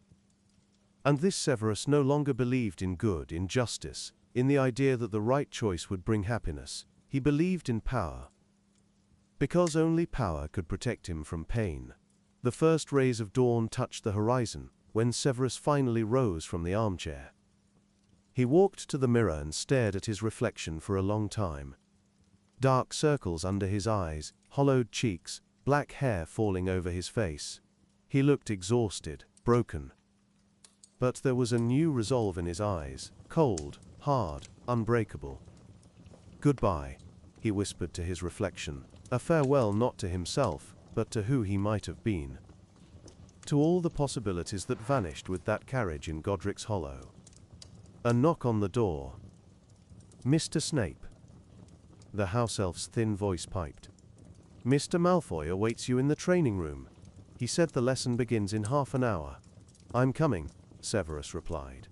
And this Severus no longer believed in good, in justice, in the idea that the right choice would bring happiness. He believed in power. Because only power could protect him from pain. The first rays of dawn touched the horizon, when Severus finally rose from the armchair. He walked to the mirror and stared at his reflection for a long time. Dark circles under his eyes, hollowed cheeks, black hair falling over his face. He looked exhausted, broken. But there was a new resolve in his eyes, cold, hard, unbreakable. Goodbye, he whispered to his reflection, a farewell not to himself, but to who he might have been. To all the possibilities that vanished with that carriage in Godric's Hollow. A knock on the door. Mr. Snape. The house elf's thin voice piped. Mr. Malfoy awaits you in the training room. He said the lesson begins in half an hour. I'm coming, Severus replied.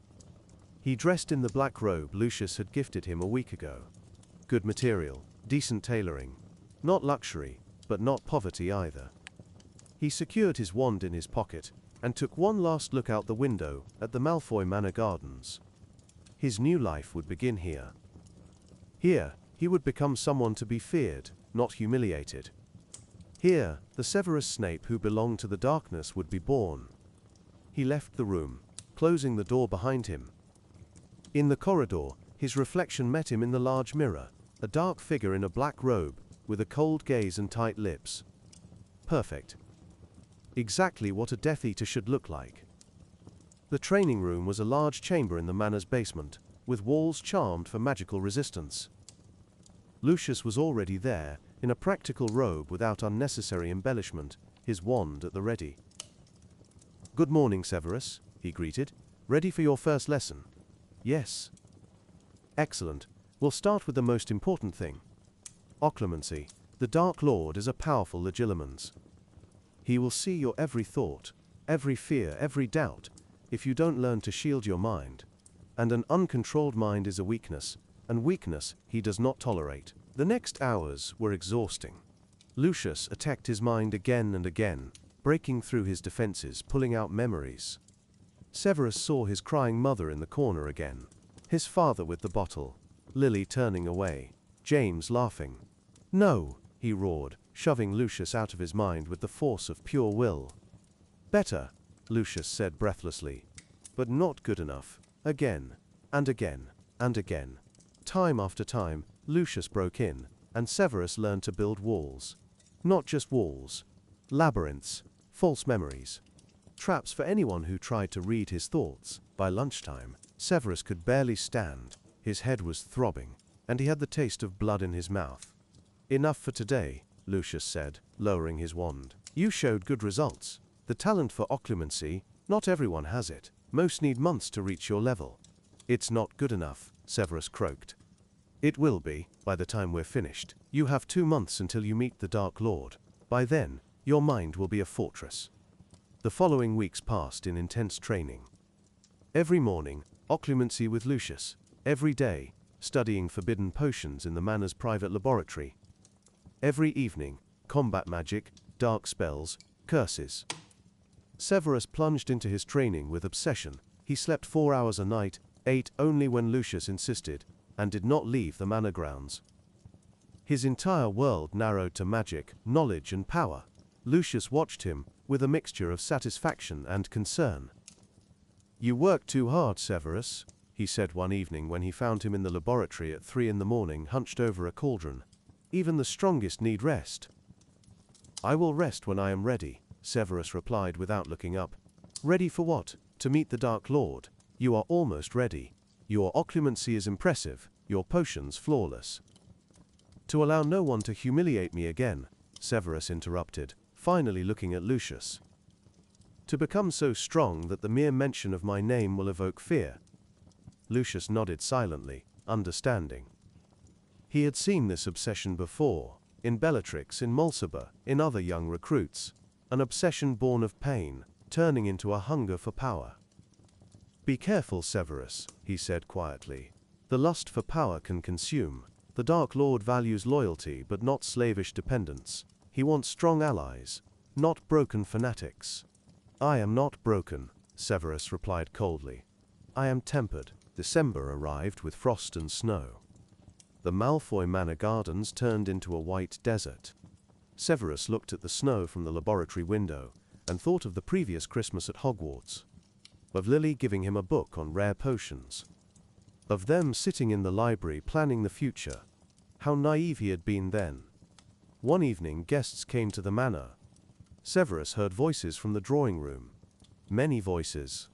He dressed in the black robe Lucius had gifted him a week ago. Good material, decent tailoring. Not luxury, but not poverty either. He secured his wand in his pocket, and took one last look out the window at the Malfoy Manor gardens. His new life would begin here. Here, he would become someone to be feared, not humiliated. Here, the Severus Snape who belonged to the darkness would be born. He left the room, closing the door behind him. In the corridor, his reflection met him in the large mirror, a dark figure in a black robe, with a cold gaze and tight lips. Perfect. Exactly what a Death Eater should look like. The training room was a large chamber in the manor's basement, with walls charmed for magical resistance. Lucius was already there, in a practical robe without unnecessary embellishment, his wand at the ready. Good morning, Severus, he greeted. Ready for your first lesson? Yes. Excellent. We'll start with the most important thing. Occlumency. The Dark Lord is a powerful legilimens. He will see your every thought, every fear, every doubt, if you don't learn to shield your mind. And an uncontrolled mind is a weakness, and weakness he does not tolerate. The next hours were exhausting. Lucius attacked his mind again and again, breaking through his defenses, pulling out memories. Severus saw his crying mother in the corner again, his father with the bottle, Lily turning away, James laughing. "No," he roared, shoving Lucius out of his mind with the force of pure will. "Better," Lucius said breathlessly, "but not good enough." Again, and again, and again. Time after time, Lucius broke in, and Severus learned to build walls. Not just walls. Labyrinths, false memories. Traps for anyone who tried to read his thoughts. By lunchtime, Severus could barely stand, his head was throbbing, and he had the taste of blood in his mouth. "Enough for today," Lucius said, lowering his wand. "You showed good results. The talent for occlumency, not everyone has it. Most need months to reach your level." "It's not good enough," Severus croaked. "It will be, by the time we're finished. You have 2 months until you meet the Dark Lord. By then, your mind will be a fortress." The following weeks passed in intense training. Every morning, occlumency with Lucius. Every day, studying forbidden potions in the manor's private laboratory. Every evening, combat magic, dark spells, curses. Severus plunged into his training with obsession. He slept 4 hours a night, ate only when Lucius insisted, and did not leave the manor grounds. His entire world narrowed to magic, knowledge, and power. Lucius watched him, with a mixture of satisfaction and concern. "You work too hard, Severus," he said one evening when he found him in the laboratory at 3 in the morning, hunched over a cauldron. "Even the strongest need rest." "I will rest when I am ready," Severus replied without looking up. "Ready for what? To meet the Dark Lord. You are almost ready. Your occlumency is impressive, your potions flawless." "To allow no one to humiliate me again," Severus interrupted, finally looking at Lucius. "To become so strong that the mere mention of my name will evoke fear." Lucius nodded silently, understanding. He had seen this obsession before, in Bellatrix, in Mulciber, in other young recruits. An obsession born of pain, turning into a hunger for power. "Be careful, Severus," he said quietly. "The lust for power can consume. The Dark Lord values loyalty but not slavish dependence. He wants strong allies, not broken fanatics." "I am not broken," Severus replied coldly. "I am tempered." December arrived with frost and snow. The Malfoy Manor gardens turned into a white desert. Severus looked at the snow from the laboratory window and thought of the previous Christmas at Hogwarts. Of Lily giving him a book on rare potions. Of them sitting in the library planning the future. How naive he had been then. One evening guests came to the manor. Severus heard voices from the drawing room. Many voices.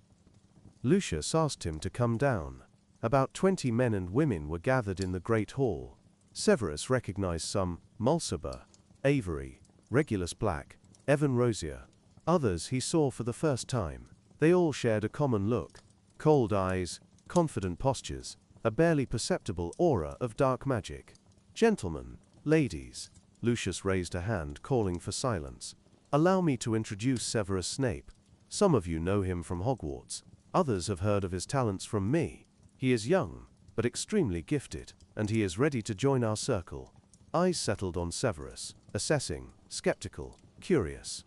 Lucius asked him to come down. About 20 men and women were gathered in the great hall. Severus recognized some: Mulciber, Avery, Regulus Black, Evan Rosier. Others he saw for the first time. They all shared a common look. Cold eyes, confident postures, a barely perceptible aura of dark magic. "Gentlemen, ladies," Lucius raised a hand, calling for silence. "Allow me to introduce Severus Snape. Some of you know him from Hogwarts. Others have heard of his talents from me. He is young, but extremely gifted, and he is ready to join our circle." Eyes settled on Severus, assessing, skeptical, curious.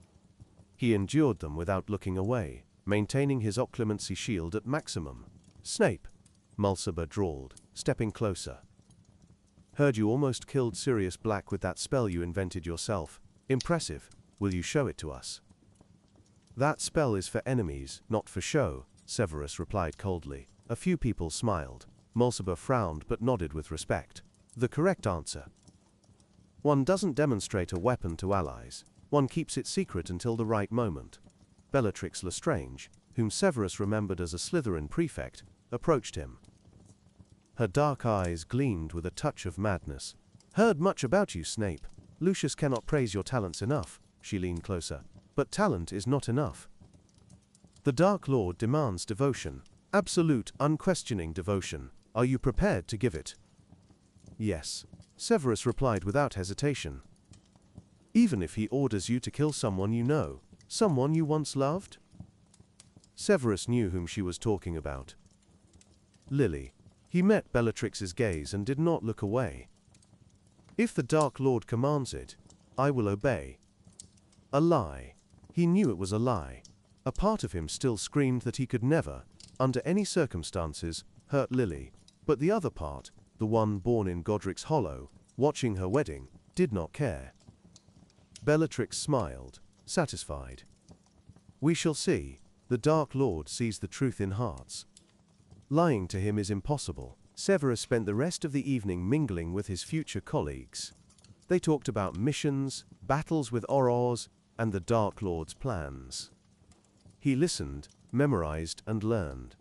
He endured them without looking away, maintaining his occlumency shield at maximum. "Snape," Mulciber drawled, stepping closer. "Heard you almost killed Sirius Black with that spell you invented yourself. Impressive. Will you show it to us?" "That spell is for enemies, not for show," Severus replied coldly. A few people smiled. Mulciber frowned but nodded with respect. "The correct answer. One doesn't demonstrate a weapon to allies. One keeps it secret until the right moment." Bellatrix Lestrange, whom Severus remembered as a Slytherin prefect, approached him. Her dark eyes gleamed with a touch of madness. "Heard much about you, Snape. Lucius cannot praise your talents enough." She leaned closer. "But talent is not enough. The Dark Lord demands devotion. Absolute, unquestioning devotion. Are you prepared to give it?" "Yes," Severus replied without hesitation. "Even if he orders you to kill someone you know, someone you once loved?" Severus knew whom she was talking about. Lily. He met Bellatrix's gaze and did not look away. "If the Dark Lord commands it, I will obey." A lie. He knew it was a lie. A part of him still screamed that he could never, under any circumstances, hurt Lily, but the other part, the one born in Godric's Hollow, watching her wedding, did not care. Bellatrix smiled, satisfied. We shall see. The Dark Lord sees the truth in hearts. Lying to him is impossible. Severus spent the rest of the evening mingling with his future colleagues. They talked about missions, battles with Aurors, and the Dark Lord's plans. He listened, memorized, and learned.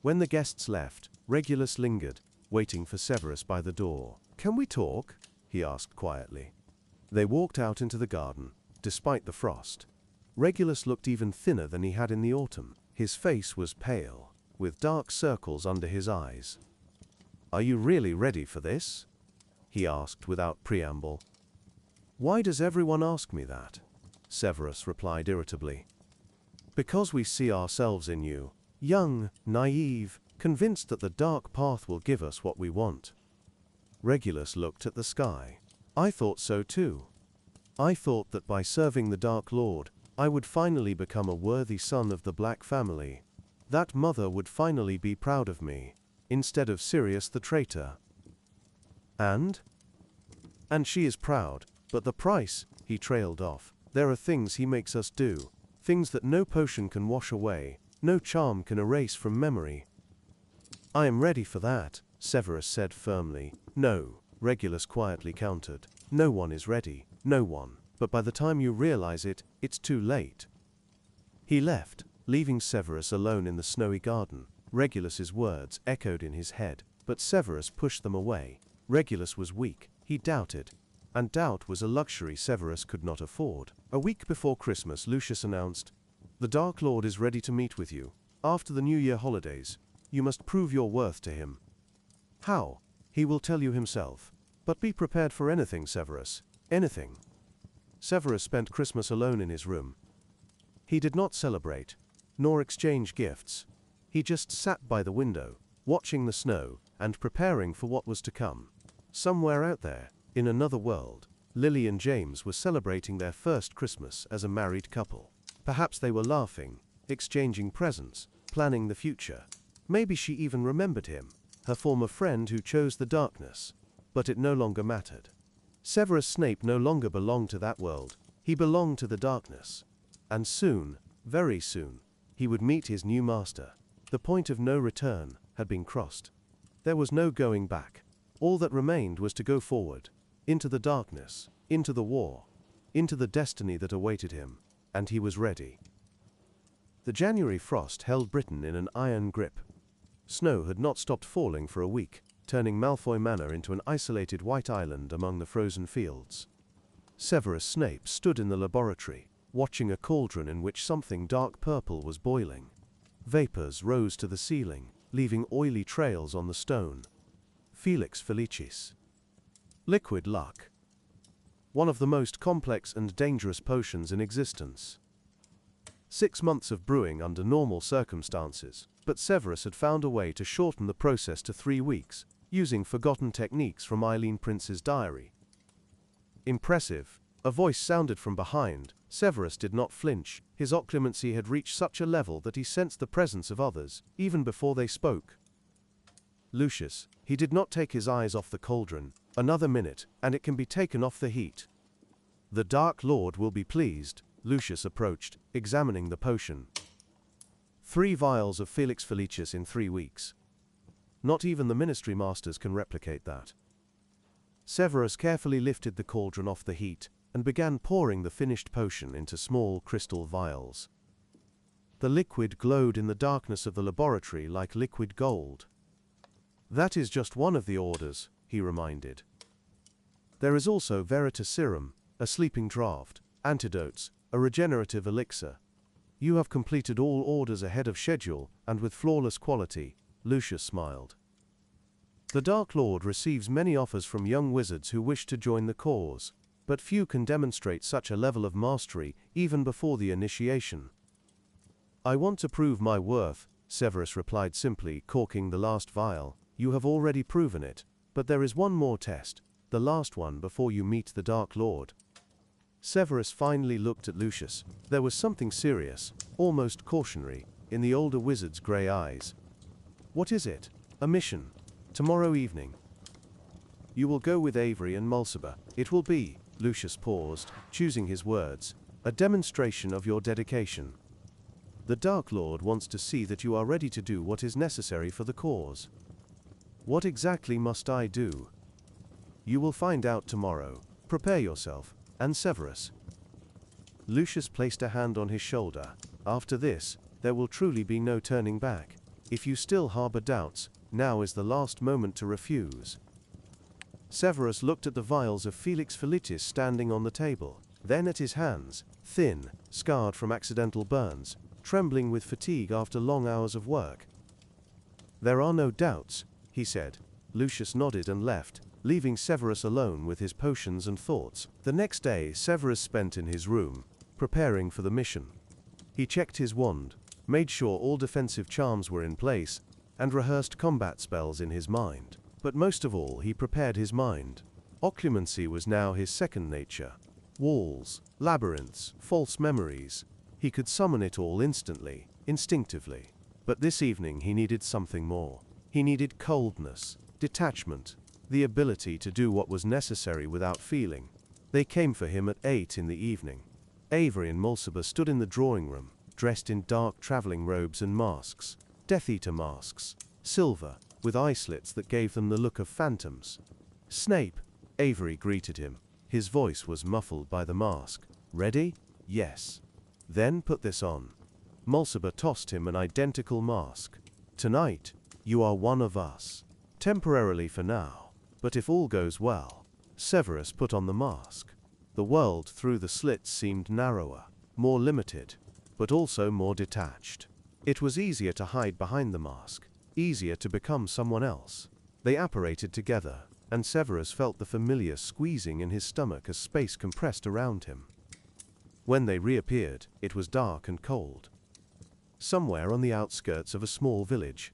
When the guests left, Regulus lingered, waiting for Severus by the door. "Can we talk?" he asked quietly. They walked out into the garden, despite the frost. Regulus looked even thinner than he had in the autumn. His face was pale, with dark circles under his eyes. "Are you really ready for this?" he asked without preamble. "Why does everyone ask me that?" Severus replied irritably. "Because we see ourselves in you, young, naive, convinced that the dark path will give us what we want." Regulus looked at the sky. "I thought so too. I thought that by serving the Dark Lord, I would finally become a worthy son of the Black family. That mother would finally be proud of me, instead of Sirius the traitor. And she is proud, but the price," he trailed off. "There are things he makes us do, things that no potion can wash away, no charm can erase from memory." "I am ready for that," Severus said firmly. "No," Regulus quietly countered. "No one is ready, no one. But by the time you realize it, it's too late." He left, leaving Severus alone in the snowy garden. Regulus's words echoed in his head, but Severus pushed them away. Regulus was weak, he doubted, and doubt was a luxury Severus could not afford. A week before Christmas, Lucius announced, "The Dark Lord is ready to meet with you. After the New Year holidays, you must prove your worth to him." "How?" "He will tell you himself. But be prepared for anything, Severus. Anything." Severus spent Christmas alone in his room. He did not celebrate, nor exchange gifts. He just sat by the window, watching the snow, and preparing for what was to come. Somewhere out there, in another world, Lily and James were celebrating their first Christmas as a married couple. Perhaps they were laughing, exchanging presents, planning the future. Maybe she even remembered him, her former friend who chose the darkness. But it no longer mattered. Severus Snape no longer belonged to that world. He belonged to the darkness. And soon, very soon, he would meet his new master. The point of no return had been crossed. There was no going back. All that remained was to go forward, into the darkness, into the war, into the destiny that awaited him, and he was ready. The January frost held Britain in an iron grip. Snow had not stopped falling for a week, turning Malfoy Manor into an isolated white island among the frozen fields. Severus Snape stood in the laboratory, watching a cauldron in which something dark purple was boiling. Vapors rose to the ceiling, leaving oily trails on the stone. Felix Felicis. Liquid luck. One of the most complex and dangerous potions in existence. 6 months of brewing under normal circumstances, but Severus had found a way to shorten the process to 3 weeks, using forgotten techniques from Eileen Prince's diary. Impressive. A voice sounded from behind. Severus did not flinch. His occlumency had reached such a level that he sensed the presence of others, even before they spoke. Lucius. He did not take his eyes off the cauldron. Another minute, and it can be taken off the heat. "The Dark Lord will be pleased." Lucius approached, examining the potion. 3 vials of Felix Felicis in 3 weeks. Not even the Ministry Masters can replicate that. Severus carefully lifted the cauldron off the heat and began pouring the finished potion into small crystal vials. The liquid glowed in the darkness of the laboratory like liquid gold. "That is just one of the orders," he reminded. "There is also Veritas Serum, a sleeping draught, antidotes, a regenerative elixir. You have completed all orders ahead of schedule and with flawless quality." Lucius smiled. "The Dark Lord receives many offers from young wizards who wish to join the cause, but few can demonstrate such a level of mastery even before the initiation." "I want to prove my worth," Severus replied simply, corking the last vial. "You have already proven it, but there is one more test, the last one before you meet the Dark Lord." Severus finally looked at Lucius. There was something serious, almost cautionary, in the older wizard's grey eyes. "What is it?" "A mission. Tomorrow evening. You will go with Avery and Mulciber. It will be," Lucius paused, choosing his words, "a demonstration of your dedication. The Dark Lord wants to see that you are ready to do what is necessary for the cause." "What exactly must I do?" "You will find out tomorrow. Prepare yourself, and Severus." Lucius placed a hand on his shoulder. "After this, there will truly be no turning back. If you still harbor doubts, now is the last moment to refuse." Severus looked at the vials of Felix Felicis standing on the table, then at his hands, thin, scarred from accidental burns, trembling with fatigue after long hours of work. "There are no doubts," he said. Lucius nodded and left, leaving Severus alone with his potions and thoughts. The next day, Severus spent in his room, preparing for the mission. He checked his wand, made sure all defensive charms were in place, and rehearsed combat spells in his mind. But most of all, he prepared his mind. Occlumency was now his second nature. Walls, labyrinths, false memories. He could summon it all instantly, instinctively. But this evening he needed something more. He needed coldness, detachment, the ability to do what was necessary without feeling. They came for him at 8 in the evening. Avery and Mulciber stood in the drawing room, dressed in dark traveling robes and masks. Death Eater masks, silver, with eye slits that gave them the look of phantoms. "Snape," Avery greeted him. His voice was muffled by the mask. "Ready?" "Yes." "Then put this on." Mulciber tossed him an identical mask. "Tonight, you are one of us. Temporarily for now, but if all goes well." Severus put on the mask. The world through the slits seemed narrower, more limited, but also more detached. It was easier to hide behind the mask, easier to become someone else. They apparated together, and Severus felt the familiar squeezing in his stomach as space compressed around him. When they reappeared, it was dark and cold. Somewhere on the outskirts of a small village.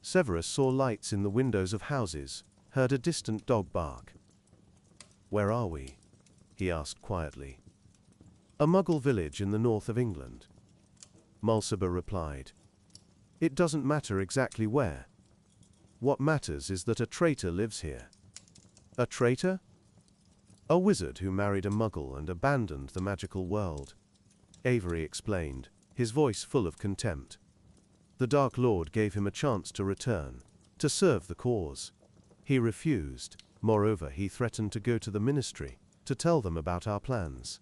Severus saw lights in the windows of houses, heard a distant dog bark. "Where are we?" he asked quietly. "A Muggle village in the north of England." Mulciber replied. "It doesn't matter exactly where. What matters is that a traitor lives here." "A traitor?" "A wizard who married a Muggle and abandoned the magical world," Avery explained, his voice full of contempt. "The Dark Lord gave him a chance to return, to serve the cause. He refused. Moreover, he threatened to go to the ministry, to tell them about our plans."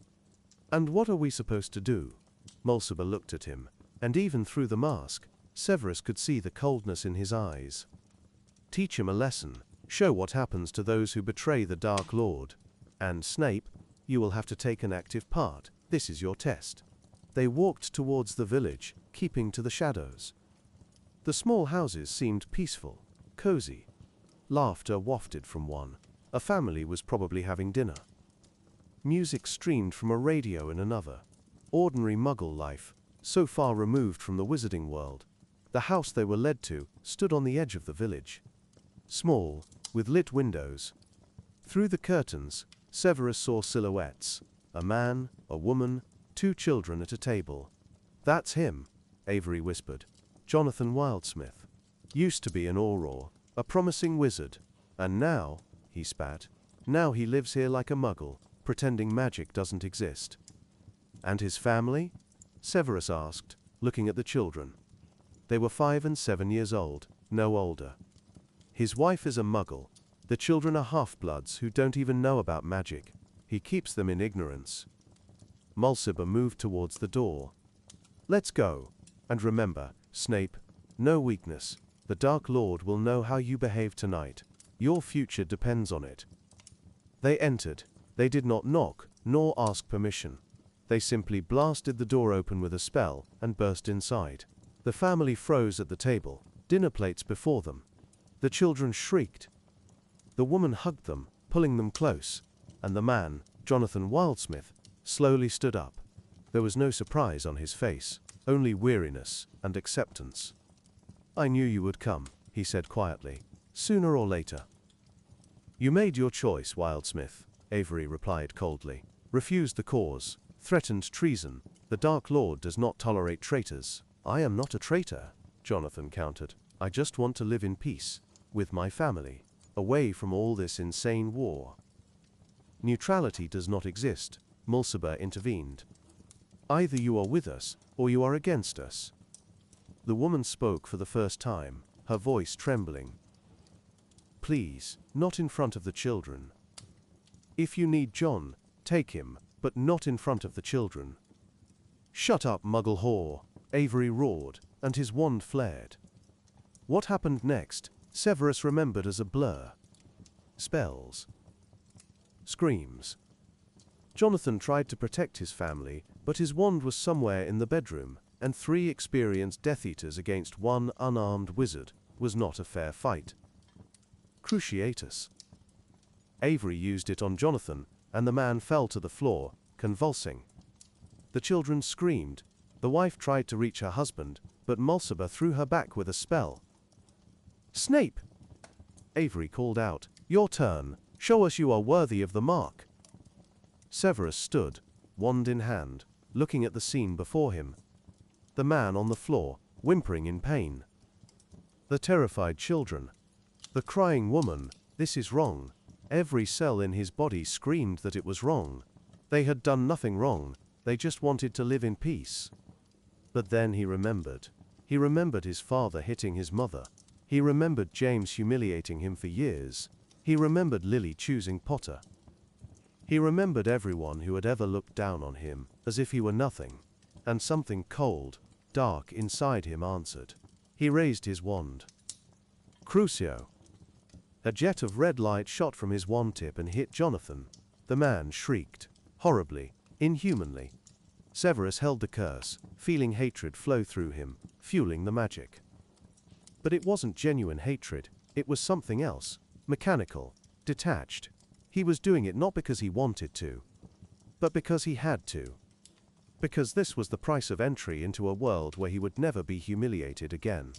"And what are we supposed to do?" Mulciber looked at him, and even through the mask, Severus could see the coldness in his eyes. "Teach him a lesson. Show what happens to those who betray the Dark Lord. And Snape, you will have to take an active part. This is your test." They walked towards the village, keeping to the shadows. The small houses seemed peaceful, cozy. Laughter wafted from one. A family was probably having dinner. Music streamed from a radio in another. Ordinary Muggle life, so far removed from the wizarding world. The house they were led to stood on the edge of the village. Small, with lit windows. Through the curtains, Severus saw silhouettes. A man, a woman, 2 children at a table. "That's him," Avery whispered. "Jonathan Wildsmith. Used to be an Auror, a promising wizard. And now," he spat, "now he lives here like a Muggle, pretending magic doesn't exist." "And his family?" Severus asked, looking at the children. They were 5 and 7 years old, no older. "His wife is a Muggle. The children are half-bloods who don't even know about magic. He keeps them in ignorance." Mulciber moved towards the door. "Let's go. And remember, Snape, no weakness. The Dark Lord will know how you behave tonight. Your future depends on it." They entered. They did not knock, nor ask permission. They simply blasted the door open with a spell and burst inside. The family froze at the table, dinner plates before them. The children shrieked. The woman hugged them, pulling them close, and the man, Jonathan Wildsmith, slowly stood up. There was no surprise on his face, only weariness and acceptance. "I knew you would come," he said quietly, "sooner or later." "You made your choice, Wildsmith," Avery replied coldly. refused the cause, threatened treason. The Dark Lord does not tolerate traitors. I am not a traitor, Jonathan countered. I just want to live in peace, with my family, away from all this insane war. Neutrality does not exist, Mulciber intervened. Either you are with us, or you are against us. The woman spoke for the first time, her voice trembling. Please, not in front of the children. If you need John, take him, but not in front of the children. Shut up, Muggle whore, Avery roared, and his wand flared. What happened next, Severus remembered as a blur. Spells. Screams. Jonathan tried to protect his family, but his wand was somewhere in the bedroom, and 3 experienced Death Eaters against 1 unarmed wizard was not a fair fight. Cruciatus. Avery used it on Jonathan, and the man fell to the floor, convulsing. The children screamed. The wife tried to reach her husband, but Mulciber threw her back with a spell. Snape! Avery called out, Your turn. Show us you are worthy of the mark. Severus stood, wand in hand, looking at the scene before him. The man on the floor, whimpering in pain. The terrified children. The crying woman, this is wrong. Every cell in his body screamed that it was wrong. They had done nothing wrong, they just wanted to live in peace. But then he remembered. He remembered his father hitting his mother. He remembered James humiliating him for years. He remembered Lily choosing Potter. He remembered everyone who had ever looked down on him, as if he were nothing. And something cold, dark inside him answered. He raised his wand. Crucio. A jet of red light shot from his wand tip and hit Jonathan. The man shrieked. Horribly, inhumanly. Severus held the curse, feeling hatred flow through him, fueling the magic. But it wasn't genuine hatred, it was something else. Mechanical, detached. He was doing it not because he wanted to, but because he had to. Because this was the price of entry into a world where he would never be humiliated again.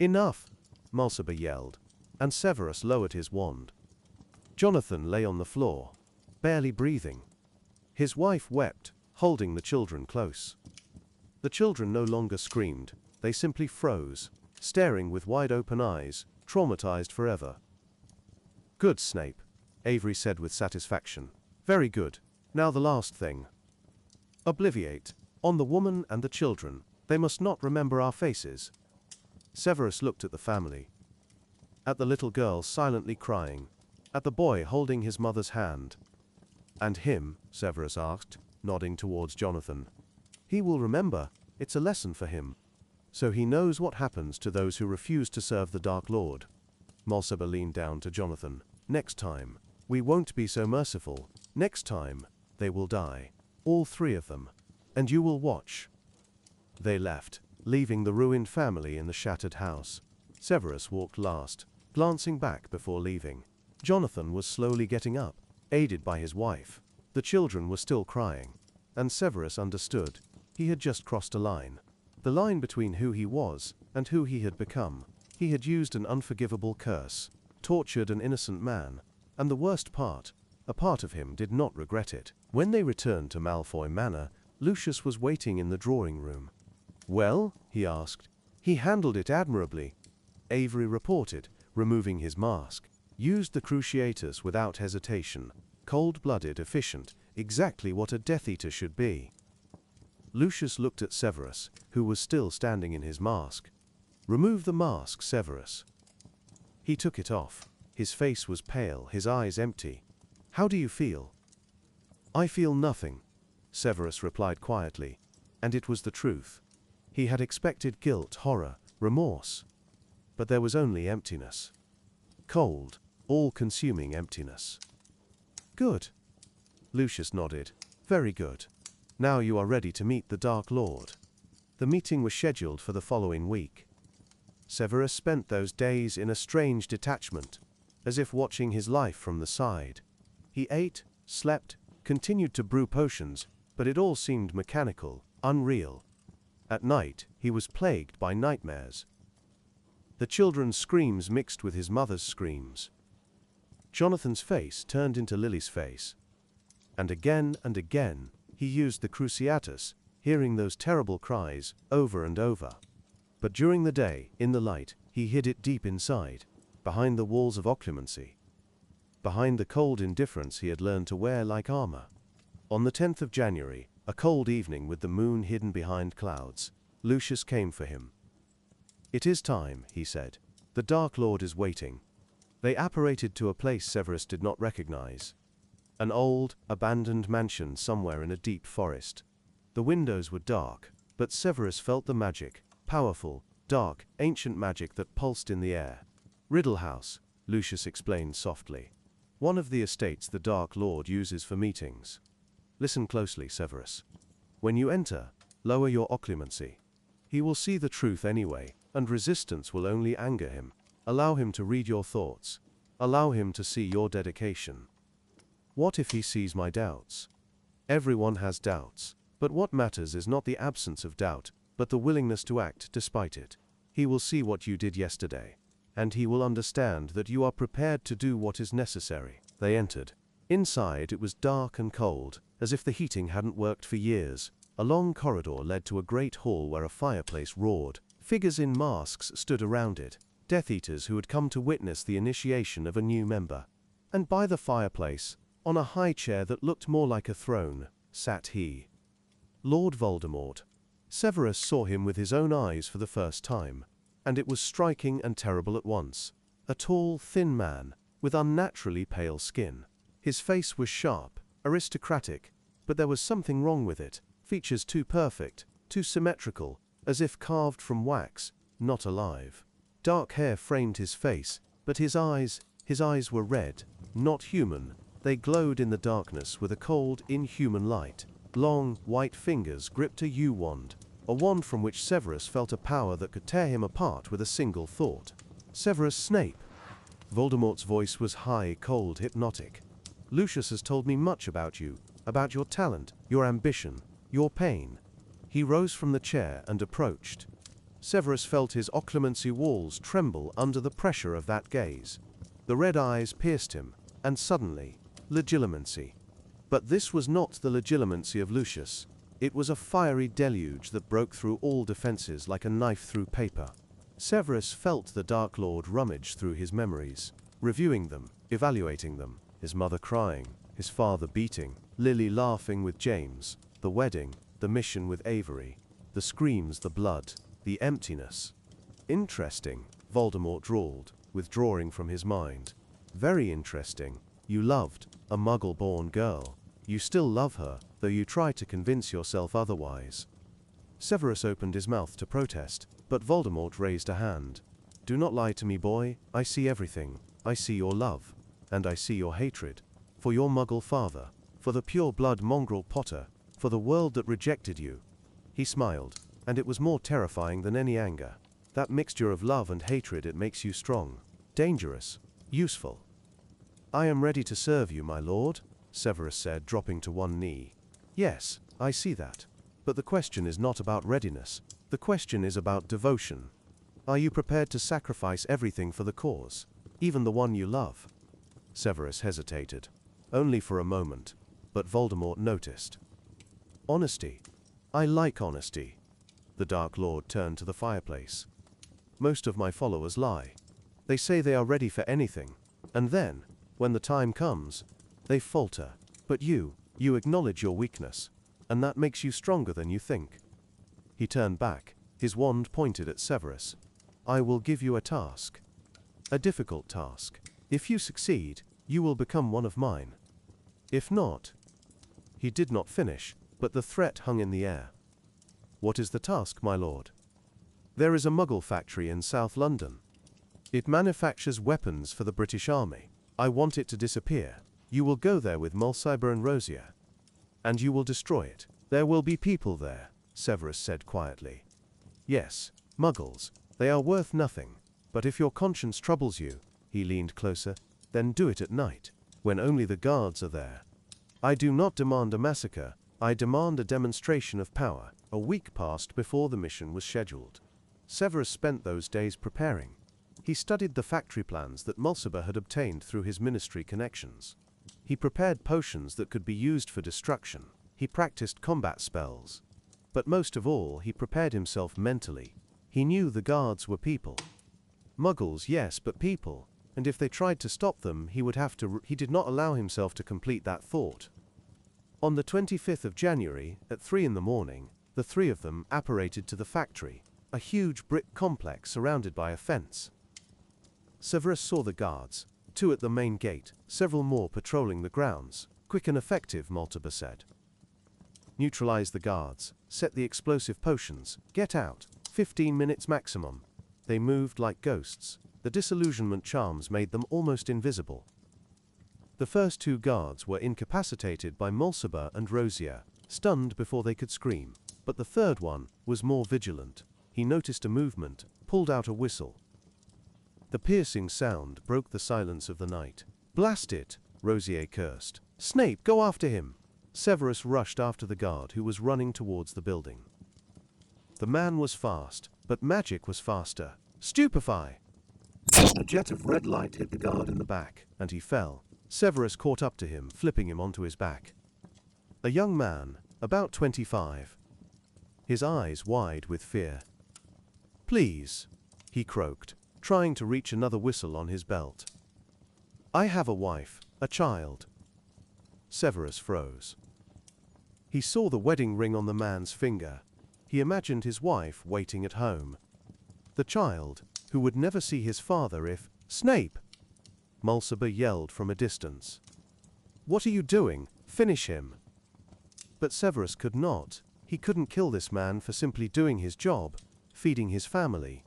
Enough! Mulciber yelled, and Severus lowered his wand. Jonathan lay on the floor, barely breathing. His wife wept, holding the children close. The children no longer screamed, they simply froze, staring with wide-open eyes, traumatized forever. Good, Snape, Avery said with satisfaction. Very good. Now the last thing. Obliviate. On the woman and the children. They must not remember our faces. Severus looked at the family. At the little girl silently crying. At the boy holding his mother's hand. And him, Severus asked, nodding towards Jonathan. He will remember. It's a lesson for him. So he knows what happens to those who refuse to serve the Dark Lord. Mulciber leaned down to Jonathan. Next time, we won't be so merciful. Next time, they will die. All 3 of them. And you will watch. They left, leaving the ruined family in the shattered house. Severus walked last, glancing back before leaving. Jonathan was slowly getting up, aided by his wife. The children were still crying. And Severus understood. He had just crossed a line. The line between who he was and who he had become. He had used an unforgivable curse, tortured an innocent man, and the worst part, a part of him did not regret it. When they returned to Malfoy Manor, Lucius was waiting in the drawing room. Well, he asked. He handled it admirably, Avery reported, removing his mask. Used the Cruciatus without hesitation. Cold-blooded, efficient, exactly what a Death Eater should be. Lucius looked at Severus, who was still standing in his mask. Remove the mask, Severus. He took it off. His face was pale, his eyes empty. How do you feel? I feel nothing, Severus replied quietly, and it was the truth. He had expected guilt, horror, remorse. But there was only emptiness. Cold, all-consuming emptiness. Good. Lucius nodded. Very good. Now you are ready to meet the Dark Lord. The meeting was scheduled for the following week. Severus spent those days in a strange detachment, as if watching his life from the side. He ate, slept, continued to brew potions, but it all seemed mechanical, unreal. At night, he was plagued by nightmares. The children's screams mixed with his mother's screams. Jonathan's face turned into Lily's face. And again, he used the Cruciatus, hearing those terrible cries over and over. But during the day, in the light, he hid it deep inside, behind the walls of occlumency, behind the cold indifference he had learned to wear like armor. On the 10th of January, a cold evening with the moon hidden behind clouds, Lucius came for him. "It is time," he said. "The Dark Lord is waiting." They apparated to a place Severus did not recognize. An old, abandoned mansion somewhere in a deep forest. The windows were dark, but Severus felt the magic, powerful, dark, ancient magic that pulsed in the air. "Riddle House," Lucius explained softly. "One of the estates the Dark Lord uses for meetings. Listen closely, Severus. When you enter, lower your occlumency. He will see the truth anyway, and resistance will only anger him. Allow him to read your thoughts. Allow him to see your dedication. What if he sees my doubts? Everyone has doubts, but what matters is not the absence of doubt, but the willingness to act despite it. He will see what you did yesterday, and he will understand that you are prepared to do what is necessary." They entered. Inside, it was dark and cold, as if the heating hadn't worked for years. A long corridor led to a great hall where a fireplace roared. Figures in masks stood around it, Death Eaters who had come to witness the initiation of a new member. And by the fireplace, on a high chair that looked more like a throne, sat he. Lord Voldemort. Severus saw him with his own eyes for the first time, and it was striking and terrible at once. A tall, thin man, with unnaturally pale skin. His face was sharp, aristocratic, but there was something wrong with it. Features too perfect, too symmetrical, as if carved from wax, not alive. Dark hair framed his face, but his eyes were red, not human. They glowed in the darkness with a cold, inhuman light. Long, white fingers gripped a yew-wand, a wand from which Severus felt a power that could tear him apart with a single thought. "Severus Snape." Voldemort's voice was high, cold, hypnotic. "Lucius has told me much about you, about your talent, your ambition, your pain." He rose from the chair and approached. Severus felt his occlumency walls tremble under the pressure of that gaze. The red eyes pierced him, and suddenly, legitimacy. But this was not the legitimacy of Lucius. It was a fiery deluge that broke through all defenses like a knife through paper. Severus felt the Dark Lord rummage through his memories, reviewing them, evaluating them. His mother crying, his father beating, Lily laughing with James, the wedding, the mission with Avery, the screams, the blood, the emptiness. "Interesting," Voldemort drawled, withdrawing from his mind. "Very interesting. You loved a Muggle-born girl. You still love her, though you try to convince yourself otherwise." Severus opened his mouth to protest, but Voldemort raised a hand. "Do not lie to me, boy. I see everything. I see your love. And I see your hatred. For your Muggle father. For the pure-blood mongrel Potter. For the world that rejected you." He smiled, and it was more terrifying than any anger. That mixture of love and hatred, it makes you strong, dangerous, useful. "I am ready to serve you, my lord," Severus said, dropping to one knee. "Yes, I see that. But the question is not about readiness. The question is about devotion. Are you prepared to sacrifice everything for the cause, even the one you love?" Severus hesitated. Only for a moment, but Voldemort noticed. "Honesty. I like honesty." The Dark Lord turned to the fireplace. "Most of my followers lie. They say they are ready for anything, and then, when the time comes, they falter. But you acknowledge your weakness, and that makes you stronger than you think." He turned back, his wand pointed at Severus. "I will give you a task. A difficult task. If you succeed, you will become one of mine. If not—" He did not finish, but the threat hung in the air. "What is the task, my lord?" "There is a Muggle factory in South London. It manufactures weapons for the British Army. I want it to disappear. You will go there with Mulciber and Rosier, and you will destroy it. There will be people there," Severus said quietly. "Yes, Muggles. They are worth nothing. But if your conscience troubles you," he leaned closer, "then do it at night, when only the guards are there. I do not demand a massacre. I demand a demonstration of power." A week passed before the mission was scheduled. Severus spent those days preparing. He studied the factory plans that Mulciber had obtained through his ministry connections. He prepared potions that could be used for destruction. He practiced combat spells. But most of all, he prepared himself mentally. He knew the guards were people. Muggles, yes, but people. And if they tried to stop them, he would have to. He did not allow himself to complete that thought. On the 25th of January, at 3 in the morning, the three of them apparated to the factory, a huge brick complex surrounded by a fence. Severus saw the guards, 2 at the main gate, several more patrolling the grounds. Quick and effective, Malfoy said. Neutralize the guards, set the explosive potions, get out, 15 minutes maximum. They moved like ghosts. The disillusionment charms made them almost invisible. The first 2 guards were incapacitated by Malfoy and Rosier, stunned before they could scream. But the third one was more vigilant. He noticed a movement, pulled out a whistle. The piercing sound broke the silence of the night. Blast it, Rosier cursed. Snape, go after him! Severus rushed after the guard who was running towards the building. The man was fast, but magic was faster. Stupefy! A jet of red light hit the guard in the back, and he fell. Severus caught up to him, flipping him onto his back. A young man, about 25. His eyes wide with fear. Please, he croaked, trying to reach another whistle on his belt. I have a wife, a child. Severus froze. He saw the wedding ring on the man's finger. He imagined his wife waiting at home. The child, who would never see his father if... Snape! Malfoy yelled from a distance. What are you doing? Finish him! But Severus could not. He couldn't kill this man for simply doing his job, feeding his family.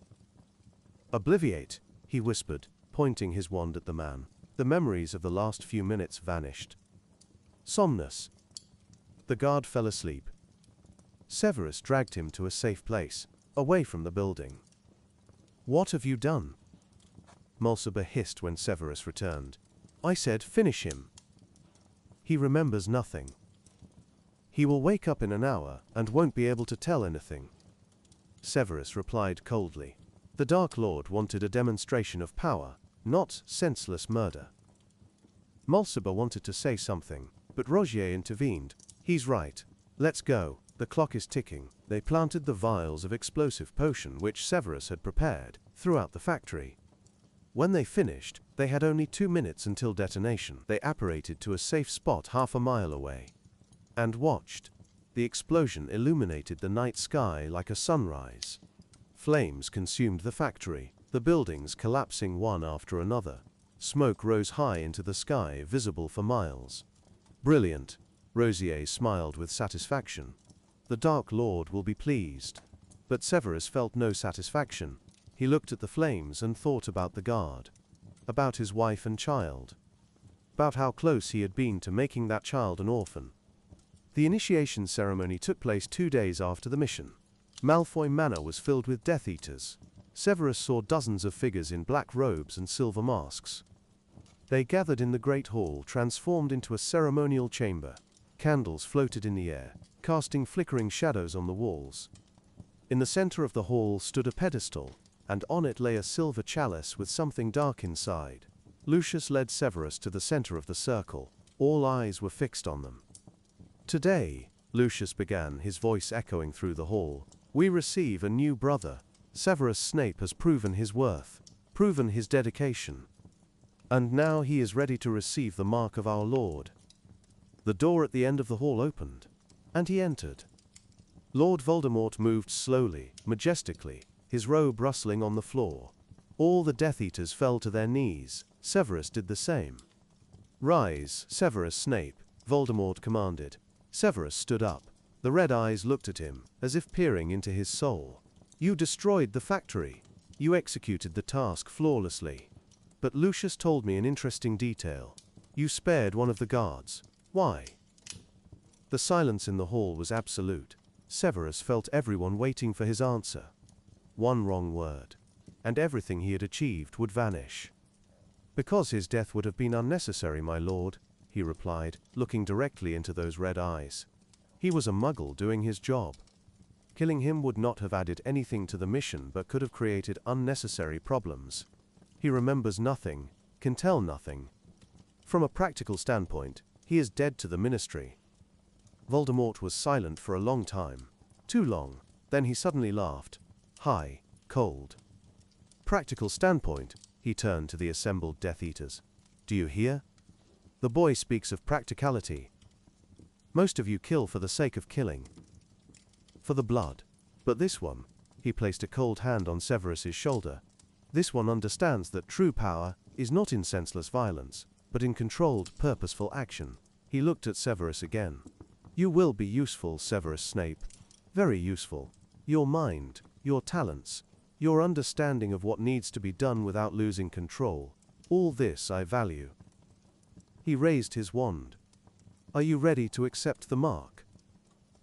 Obliviate, he whispered, pointing his wand at the man. The memories of the last few minutes vanished. Somnus. The guard fell asleep. Severus dragged him to a safe place, away from the building. What have you done? Malfoy hissed when Severus returned. I said finish him. He remembers nothing. He will wake up in an hour and won't be able to tell anything. Severus replied coldly. The Dark Lord wanted a demonstration of power, not senseless murder. Malfoy wanted to say something, but Rogier intervened. He's right. Let's go. The clock is ticking. They planted the vials of explosive potion which Severus had prepared throughout the factory. When they finished, they had only 2 minutes until detonation. They apparated to a safe spot half a mile away and watched. The explosion illuminated the night sky like a sunrise. Flames consumed the factory, the buildings collapsing one after another. Smoke rose high into the sky, visible for miles. Brilliant, Rosier smiled with satisfaction. The Dark Lord will be pleased. But Severus felt no satisfaction. He looked at the flames and thought about the guard. About his wife and child. About how close he had been to making that child an orphan. The initiation ceremony took place 2 days after the mission. Malfoy Manor was filled with Death Eaters. Severus saw dozens of figures in black robes and silver masks. They gathered in the great hall, transformed into a ceremonial chamber. Candles floated in the air, casting flickering shadows on the walls. In the center of the hall stood a pedestal, and on it lay a silver chalice with something dark inside. Lucius led Severus to the center of the circle. All eyes were fixed on them. Today, Lucius began, his voice echoing through the hall, we receive a new brother. Severus Snape has proven his worth, proven his dedication. And now he is ready to receive the mark of our Lord. The door at the end of the hall opened, and he entered. Lord Voldemort moved slowly, majestically, his robe rustling on the floor. All the Death Eaters fell to their knees. Severus did the same. Rise, Severus Snape, Voldemort commanded. Severus stood up. The red eyes looked at him, as if peering into his soul. You destroyed the factory. You executed the task flawlessly. But Lucius told me an interesting detail. You spared one of the guards. Why? The silence in the hall was absolute. Severus felt everyone waiting for his answer. One wrong word, and everything he had achieved would vanish. Because his death would have been unnecessary, my lord, he replied, looking directly into those red eyes. He was a muggle doing his job. Killing him would not have added anything to the mission but could have created unnecessary problems. He remembers nothing, can tell nothing. From a practical standpoint, he is dead to the ministry. Voldemort was silent for a long time. Too long. Then he suddenly laughed. High, cold. Practical standpoint, he turned to the assembled Death Eaters. Do you hear? The boy speaks of practicality. Most of you kill for the sake of killing. For the blood. But this one, he placed a cold hand on Severus's shoulder. This one understands that true power is not in senseless violence, but in controlled, purposeful action. He looked at Severus again. You will be useful, Severus Snape. Very useful. Your mind, your talents, your understanding of what needs to be done without losing control. All this I value. He raised his wand. Are you ready to accept the mark?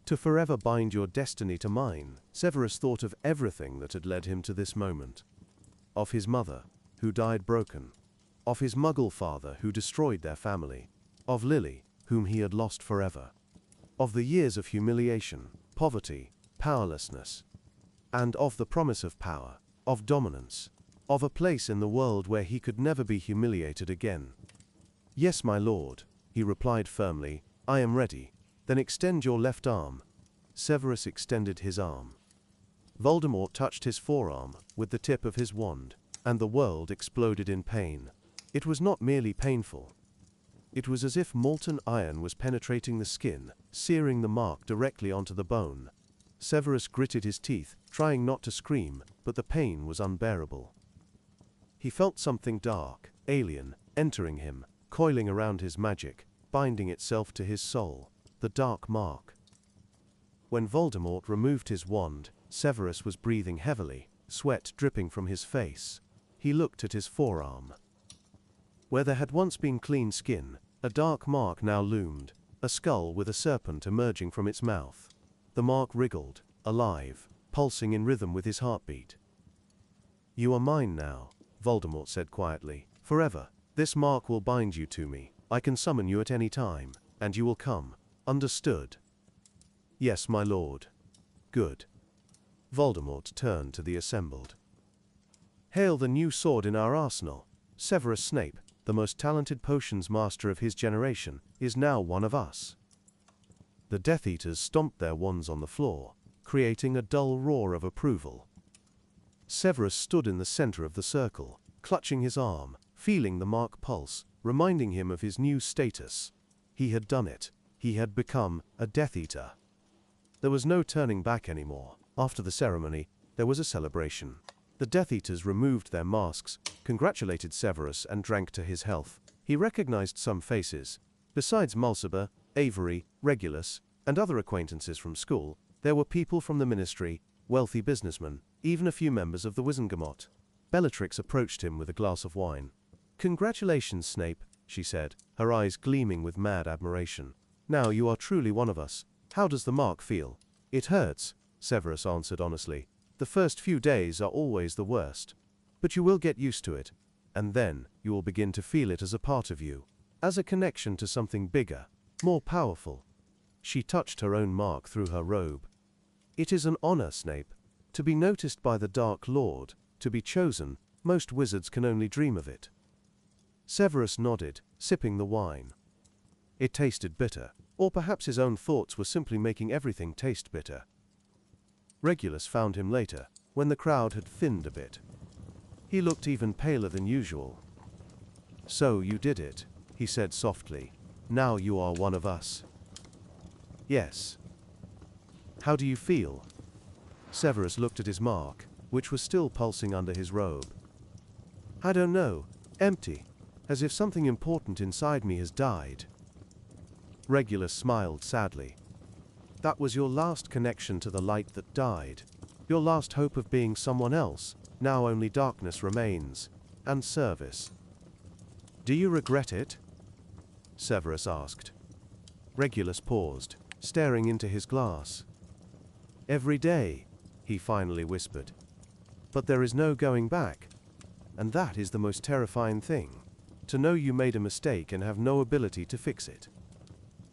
To forever bind your destiny to mine? Severus thought of everything that had led him to this moment. Of his mother, who died broken. Of his Muggle father, who destroyed their family. Of Lily, whom he had lost forever. Of the years of humiliation, poverty, powerlessness. And of the promise of power, of dominance. Of a place in the world where he could never be humiliated again. Yes, my lord, he replied firmly. I am ready. Then extend your left arm. Severus extended his arm. Voldemort touched his forearm with the tip of his wand, and the world exploded in pain. It was not merely painful. It was as if molten iron was penetrating the skin, searing the mark directly onto the bone. Severus gritted his teeth, trying not to scream, but the pain was unbearable. He felt something dark, alien, entering him, coiling around his magic, binding itself to his soul. The dark mark. When Voldemort removed his wand, Severus was breathing heavily, sweat dripping from his face. He looked at his forearm. Where there had once been clean skin, a dark mark now loomed, a skull with a serpent emerging from its mouth. The mark wriggled, alive, pulsing in rhythm with his heartbeat. You are mine now, Voldemort said quietly. Forever. This mark will bind you to me. I can summon you at any time, and you will come. Understood? Yes, my lord. Good. Voldemort turned to the assembled. Hail the new sword in our arsenal. Severus Snape, the most talented potions master of his generation, is now one of us. The Death Eaters stomped their wands on the floor, creating a dull roar of approval. Severus stood in the center of the circle, clutching his arm, feeling the mark pulse, reminding him of his new status. He had done it. He had become a Death Eater. There was no turning back anymore. After the ceremony, there was a celebration. The Death Eaters removed their masks, congratulated Severus, and drank to his health. He recognized some faces. Besides Mulciber, Avery, Regulus, and other acquaintances from school, there were people from the ministry, wealthy businessmen, even a few members of the Wizengamot. Bellatrix approached him with a glass of wine. Congratulations, Snape, she said, her eyes gleaming with mad admiration. Now you are truly one of us. How does the mark feel? It hurts, Severus answered honestly. The first few days are always the worst. But you will get used to it, and then you will begin to feel it as a part of you, as a connection to something bigger, more powerful. She touched her own mark through her robe. It is an honor, Snape, to be noticed by the Dark Lord, to be chosen. Most wizards can only dream of it. Severus nodded, sipping the wine. It tasted bitter, or perhaps his own thoughts were simply making everything taste bitter. Regulus found him later, when the crowd had thinned a bit. He looked even paler than usual. So you did it, he said softly. Now you are one of us. Yes. How do you feel? Severus looked at his mark, which was still pulsing under his robe. I don't know. Empty. As if something important inside me has died. Regulus smiled sadly. That was your last connection to the light that died. Your last hope of being someone else. Now only darkness remains. And service. Do you regret it? Severus asked. Regulus paused, staring into his glass. Every day, he finally whispered. But there is no going back. And that is the most terrifying thing. To know you made a mistake and have no ability to fix it.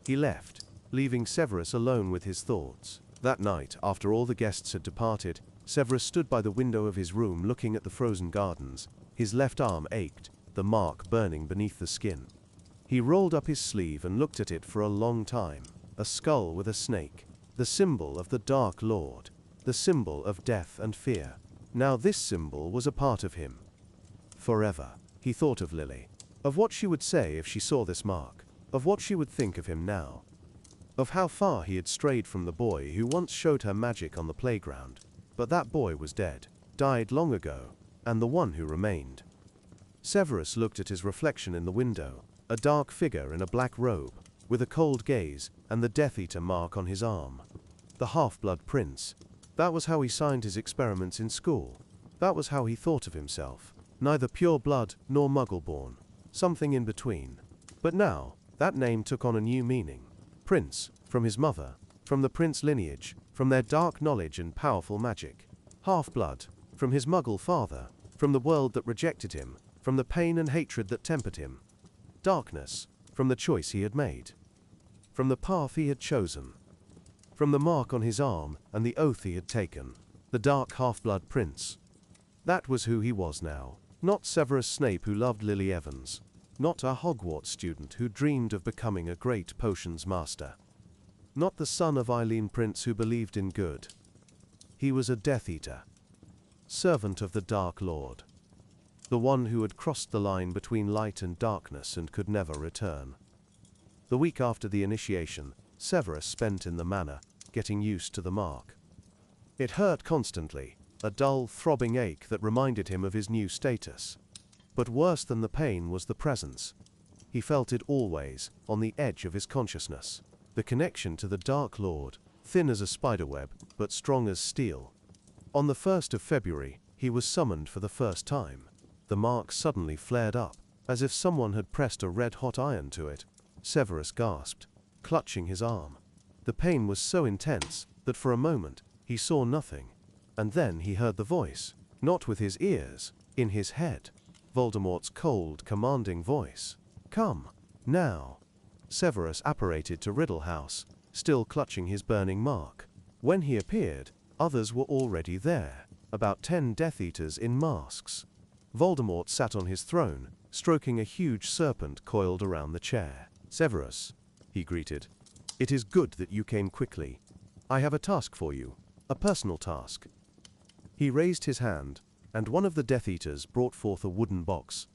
He left, leaving Severus alone with his thoughts. That night, after all the guests had departed, Severus stood by the window of his room looking at the frozen gardens. His left arm ached, the mark burning beneath the skin. He rolled up his sleeve and looked at it for a long time. A skull with a snake. The symbol of the Dark Lord. The symbol of death and fear. Now this symbol was a part of him. Forever. He thought of Lily. Of what she would say if she saw this mark. Of what she would think of him now. Of how far he had strayed from the boy who once showed her magic on the playground. But that boy was dead. Died long ago. And the one who remained. Severus looked at his reflection in the window. A dark figure in a black robe, with a cold gaze, and the Death Eater mark on his arm. The half-blood prince. That was how he signed his experiments in school. That was how he thought of himself. Neither pure blood nor muggle-born. Something in between. But now, that name took on a new meaning. Prince, from his mother, from the prince lineage, from their dark knowledge and powerful magic. Half-blood, from his muggle father, from the world that rejected him, from the pain and hatred that tempered him. Darkness, from the choice he had made. From the path he had chosen. From the mark on his arm and the oath he had taken. The dark half-blood prince. That was who he was now. Not Severus Snape who loved Lily Evans. Not a Hogwarts student who dreamed of becoming a great potions master. Not the son of Eileen Prince who believed in good. He was a Death Eater. Servant of the Dark Lord. The one who had crossed the line between light and darkness and could never return. The week after the initiation, Severus spent in the manor, getting used to the mark. It hurt constantly, a dull, throbbing ache that reminded him of his new status. But worse than the pain was the presence. He felt it always, on the edge of his consciousness. The connection to the Dark Lord, thin as a spiderweb, but strong as steel. On the 1st of February, he was summoned for the first time. The mark suddenly flared up, as if someone had pressed a red-hot iron to it. Severus gasped, clutching his arm. The pain was so intense that for a moment he saw nothing. And then he heard the voice, not with his ears, in his head. Voldemort's cold, commanding voice. Come, now. Severus apparated to Riddle House, still clutching his burning mark. When he appeared, others were already there, about 10 Death Eaters in masks. Voldemort sat on his throne, stroking a huge serpent coiled around the chair. Severus, he greeted. It is good that you came quickly. I have a task for you, a personal task. He raised his hand, and one of the Death Eaters brought forth a wooden box.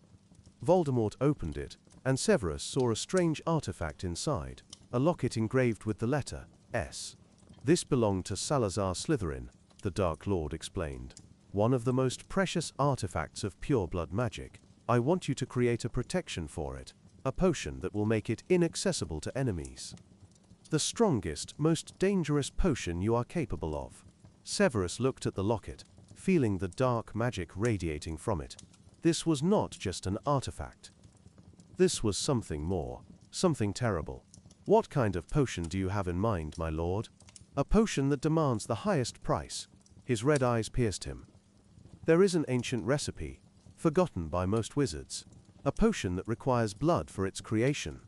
Voldemort opened it, and Severus saw a strange artifact inside, a locket engraved with the letter S. This belonged to Salazar Slytherin, the Dark Lord explained. One of the most precious artifacts of pure blood magic. I want you to create a protection for it, a potion that will make it inaccessible to enemies. The strongest, most dangerous potion you are capable of. Severus looked at the locket, feeling the dark magic radiating from it. This was not just an artifact. This was something more, something terrible. What kind of potion do you have in mind, my lord? A potion that demands the highest price. His red eyes pierced him. There is an ancient recipe, forgotten by most wizards. A potion that requires blood for its creation.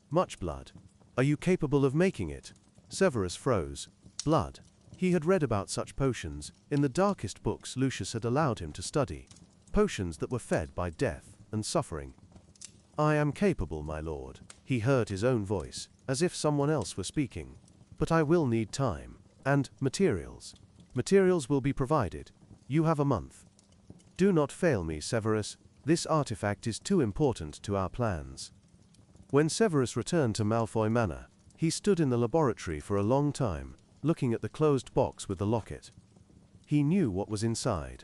Much blood. Are you capable of making it? Severus froze. Blood. He had read about such potions in the darkest books Lucius had allowed him to study. Potions that were fed by death and suffering. I am capable, my lord. He heard his own voice, as if someone else were speaking. But I will need time. And materials. Materials will be provided. You have a month. Do not fail me, Severus. This artifact is too important to our plans. When Severus returned to Malfoy Manor, he stood in the laboratory for a long time, looking at the closed box with the locket. He knew what was inside.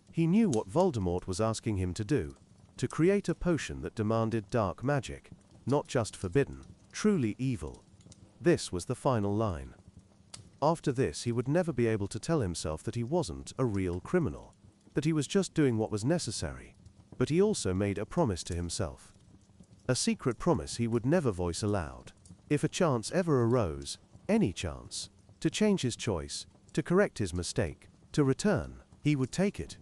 He knew what Voldemort was asking him to do, to create a potion that demanded dark magic, not just forbidden, truly evil. This was the final line. After this, he would never be able to tell himself that he wasn't a real criminal, that he was just doing what was necessary. But he also made a promise to himself. A secret promise he would never voice aloud. If a chance ever arose, any chance, to change his choice, to correct his mistake, to return, he would take it.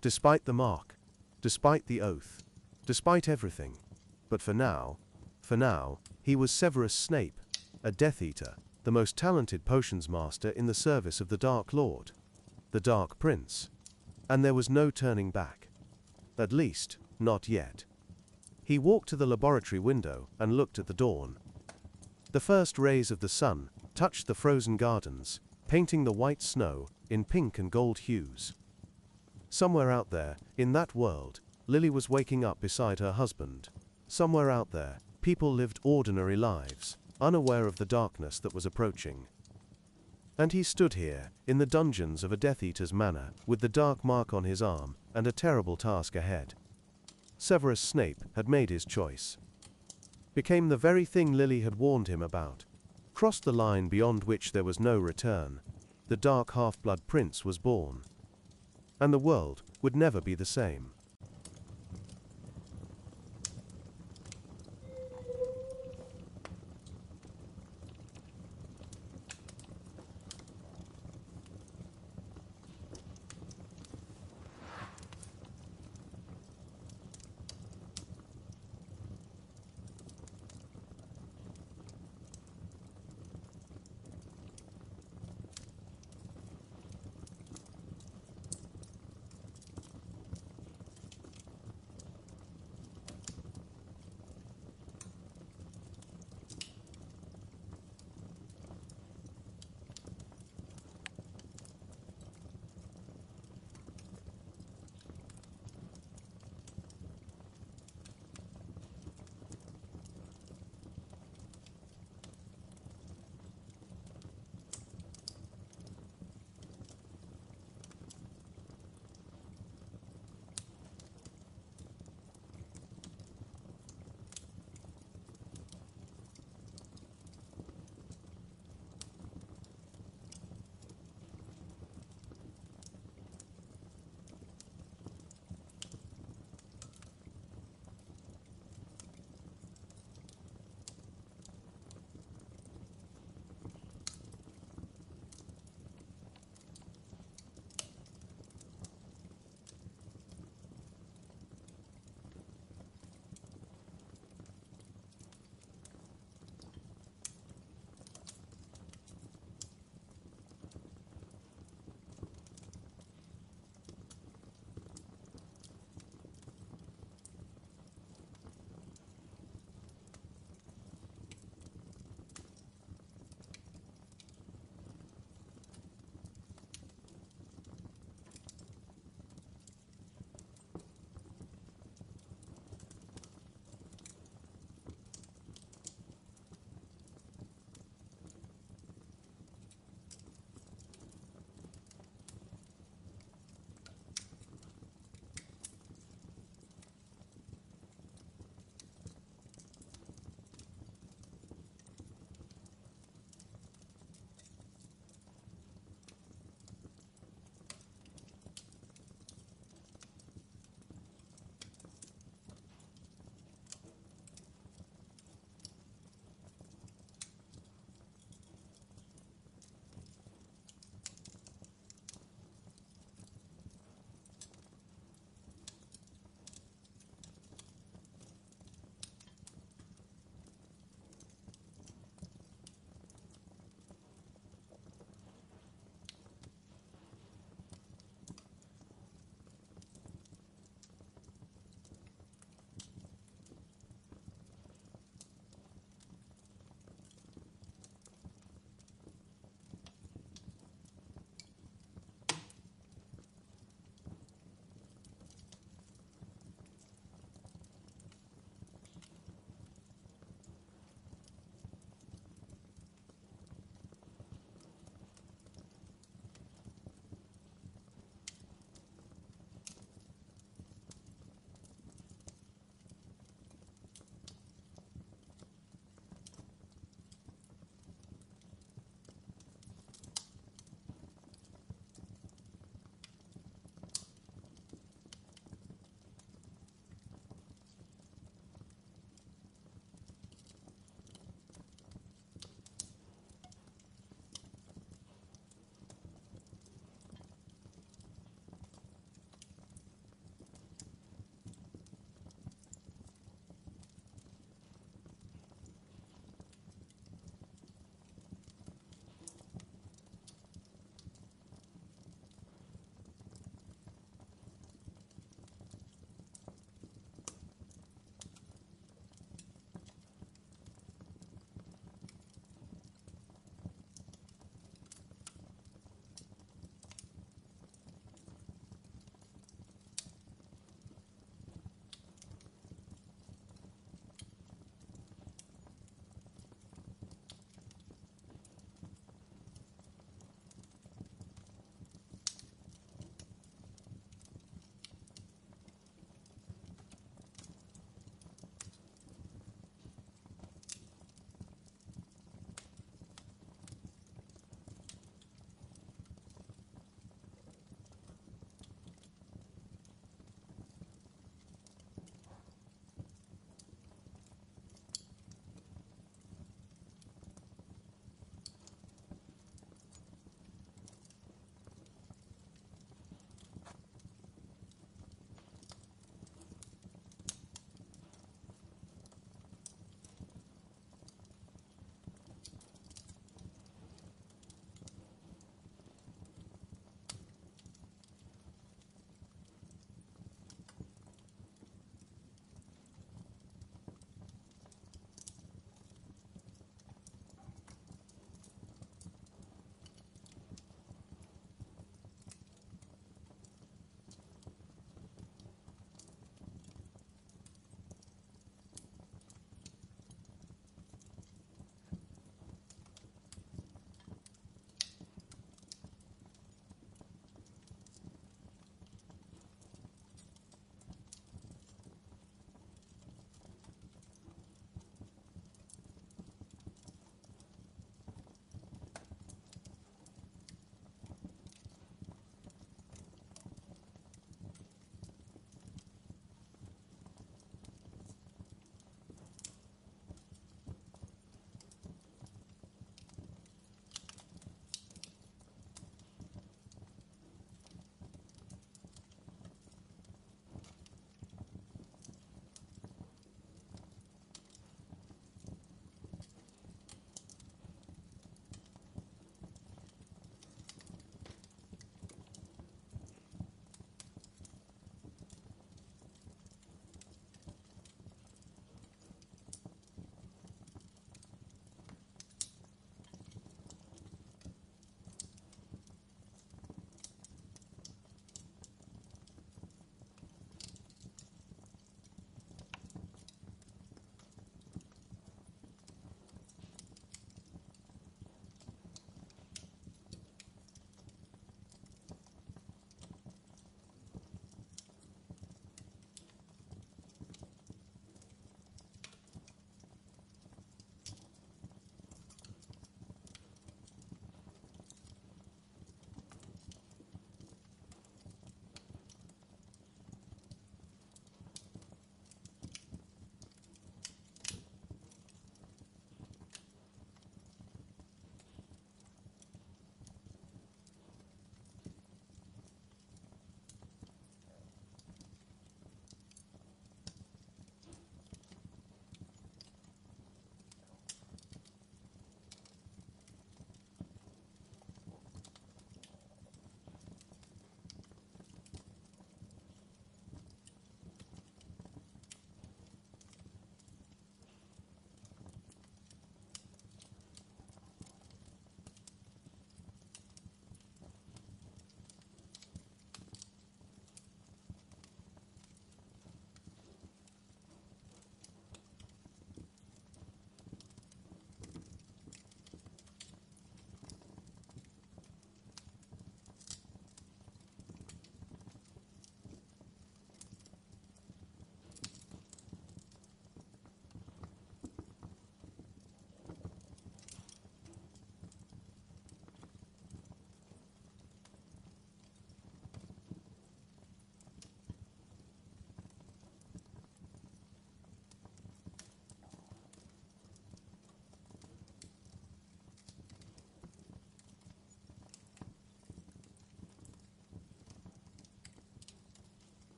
Despite the mark, despite the oath, despite everything. But for now, he was Severus Snape, a Death Eater, the most talented potions master in the service of the Dark Lord, the Dark Prince. And there was no turning back. At least, not yet. He walked to the laboratory window and looked at the dawn. The first rays of the sun touched the frozen gardens, painting the white snow in pink and gold hues. Somewhere out there, in that world, Lily was waking up beside her husband. Somewhere out there, people lived ordinary lives, unaware of the darkness that was approaching. And he stood here, in the dungeons of a Death Eater's manor, with the dark mark on his arm, and a terrible task ahead. Severus Snape had made his choice. Became the very thing Lily had warned him about. Crossed the line beyond which there was no return. The dark half-blood prince was born. And the world would never be the same.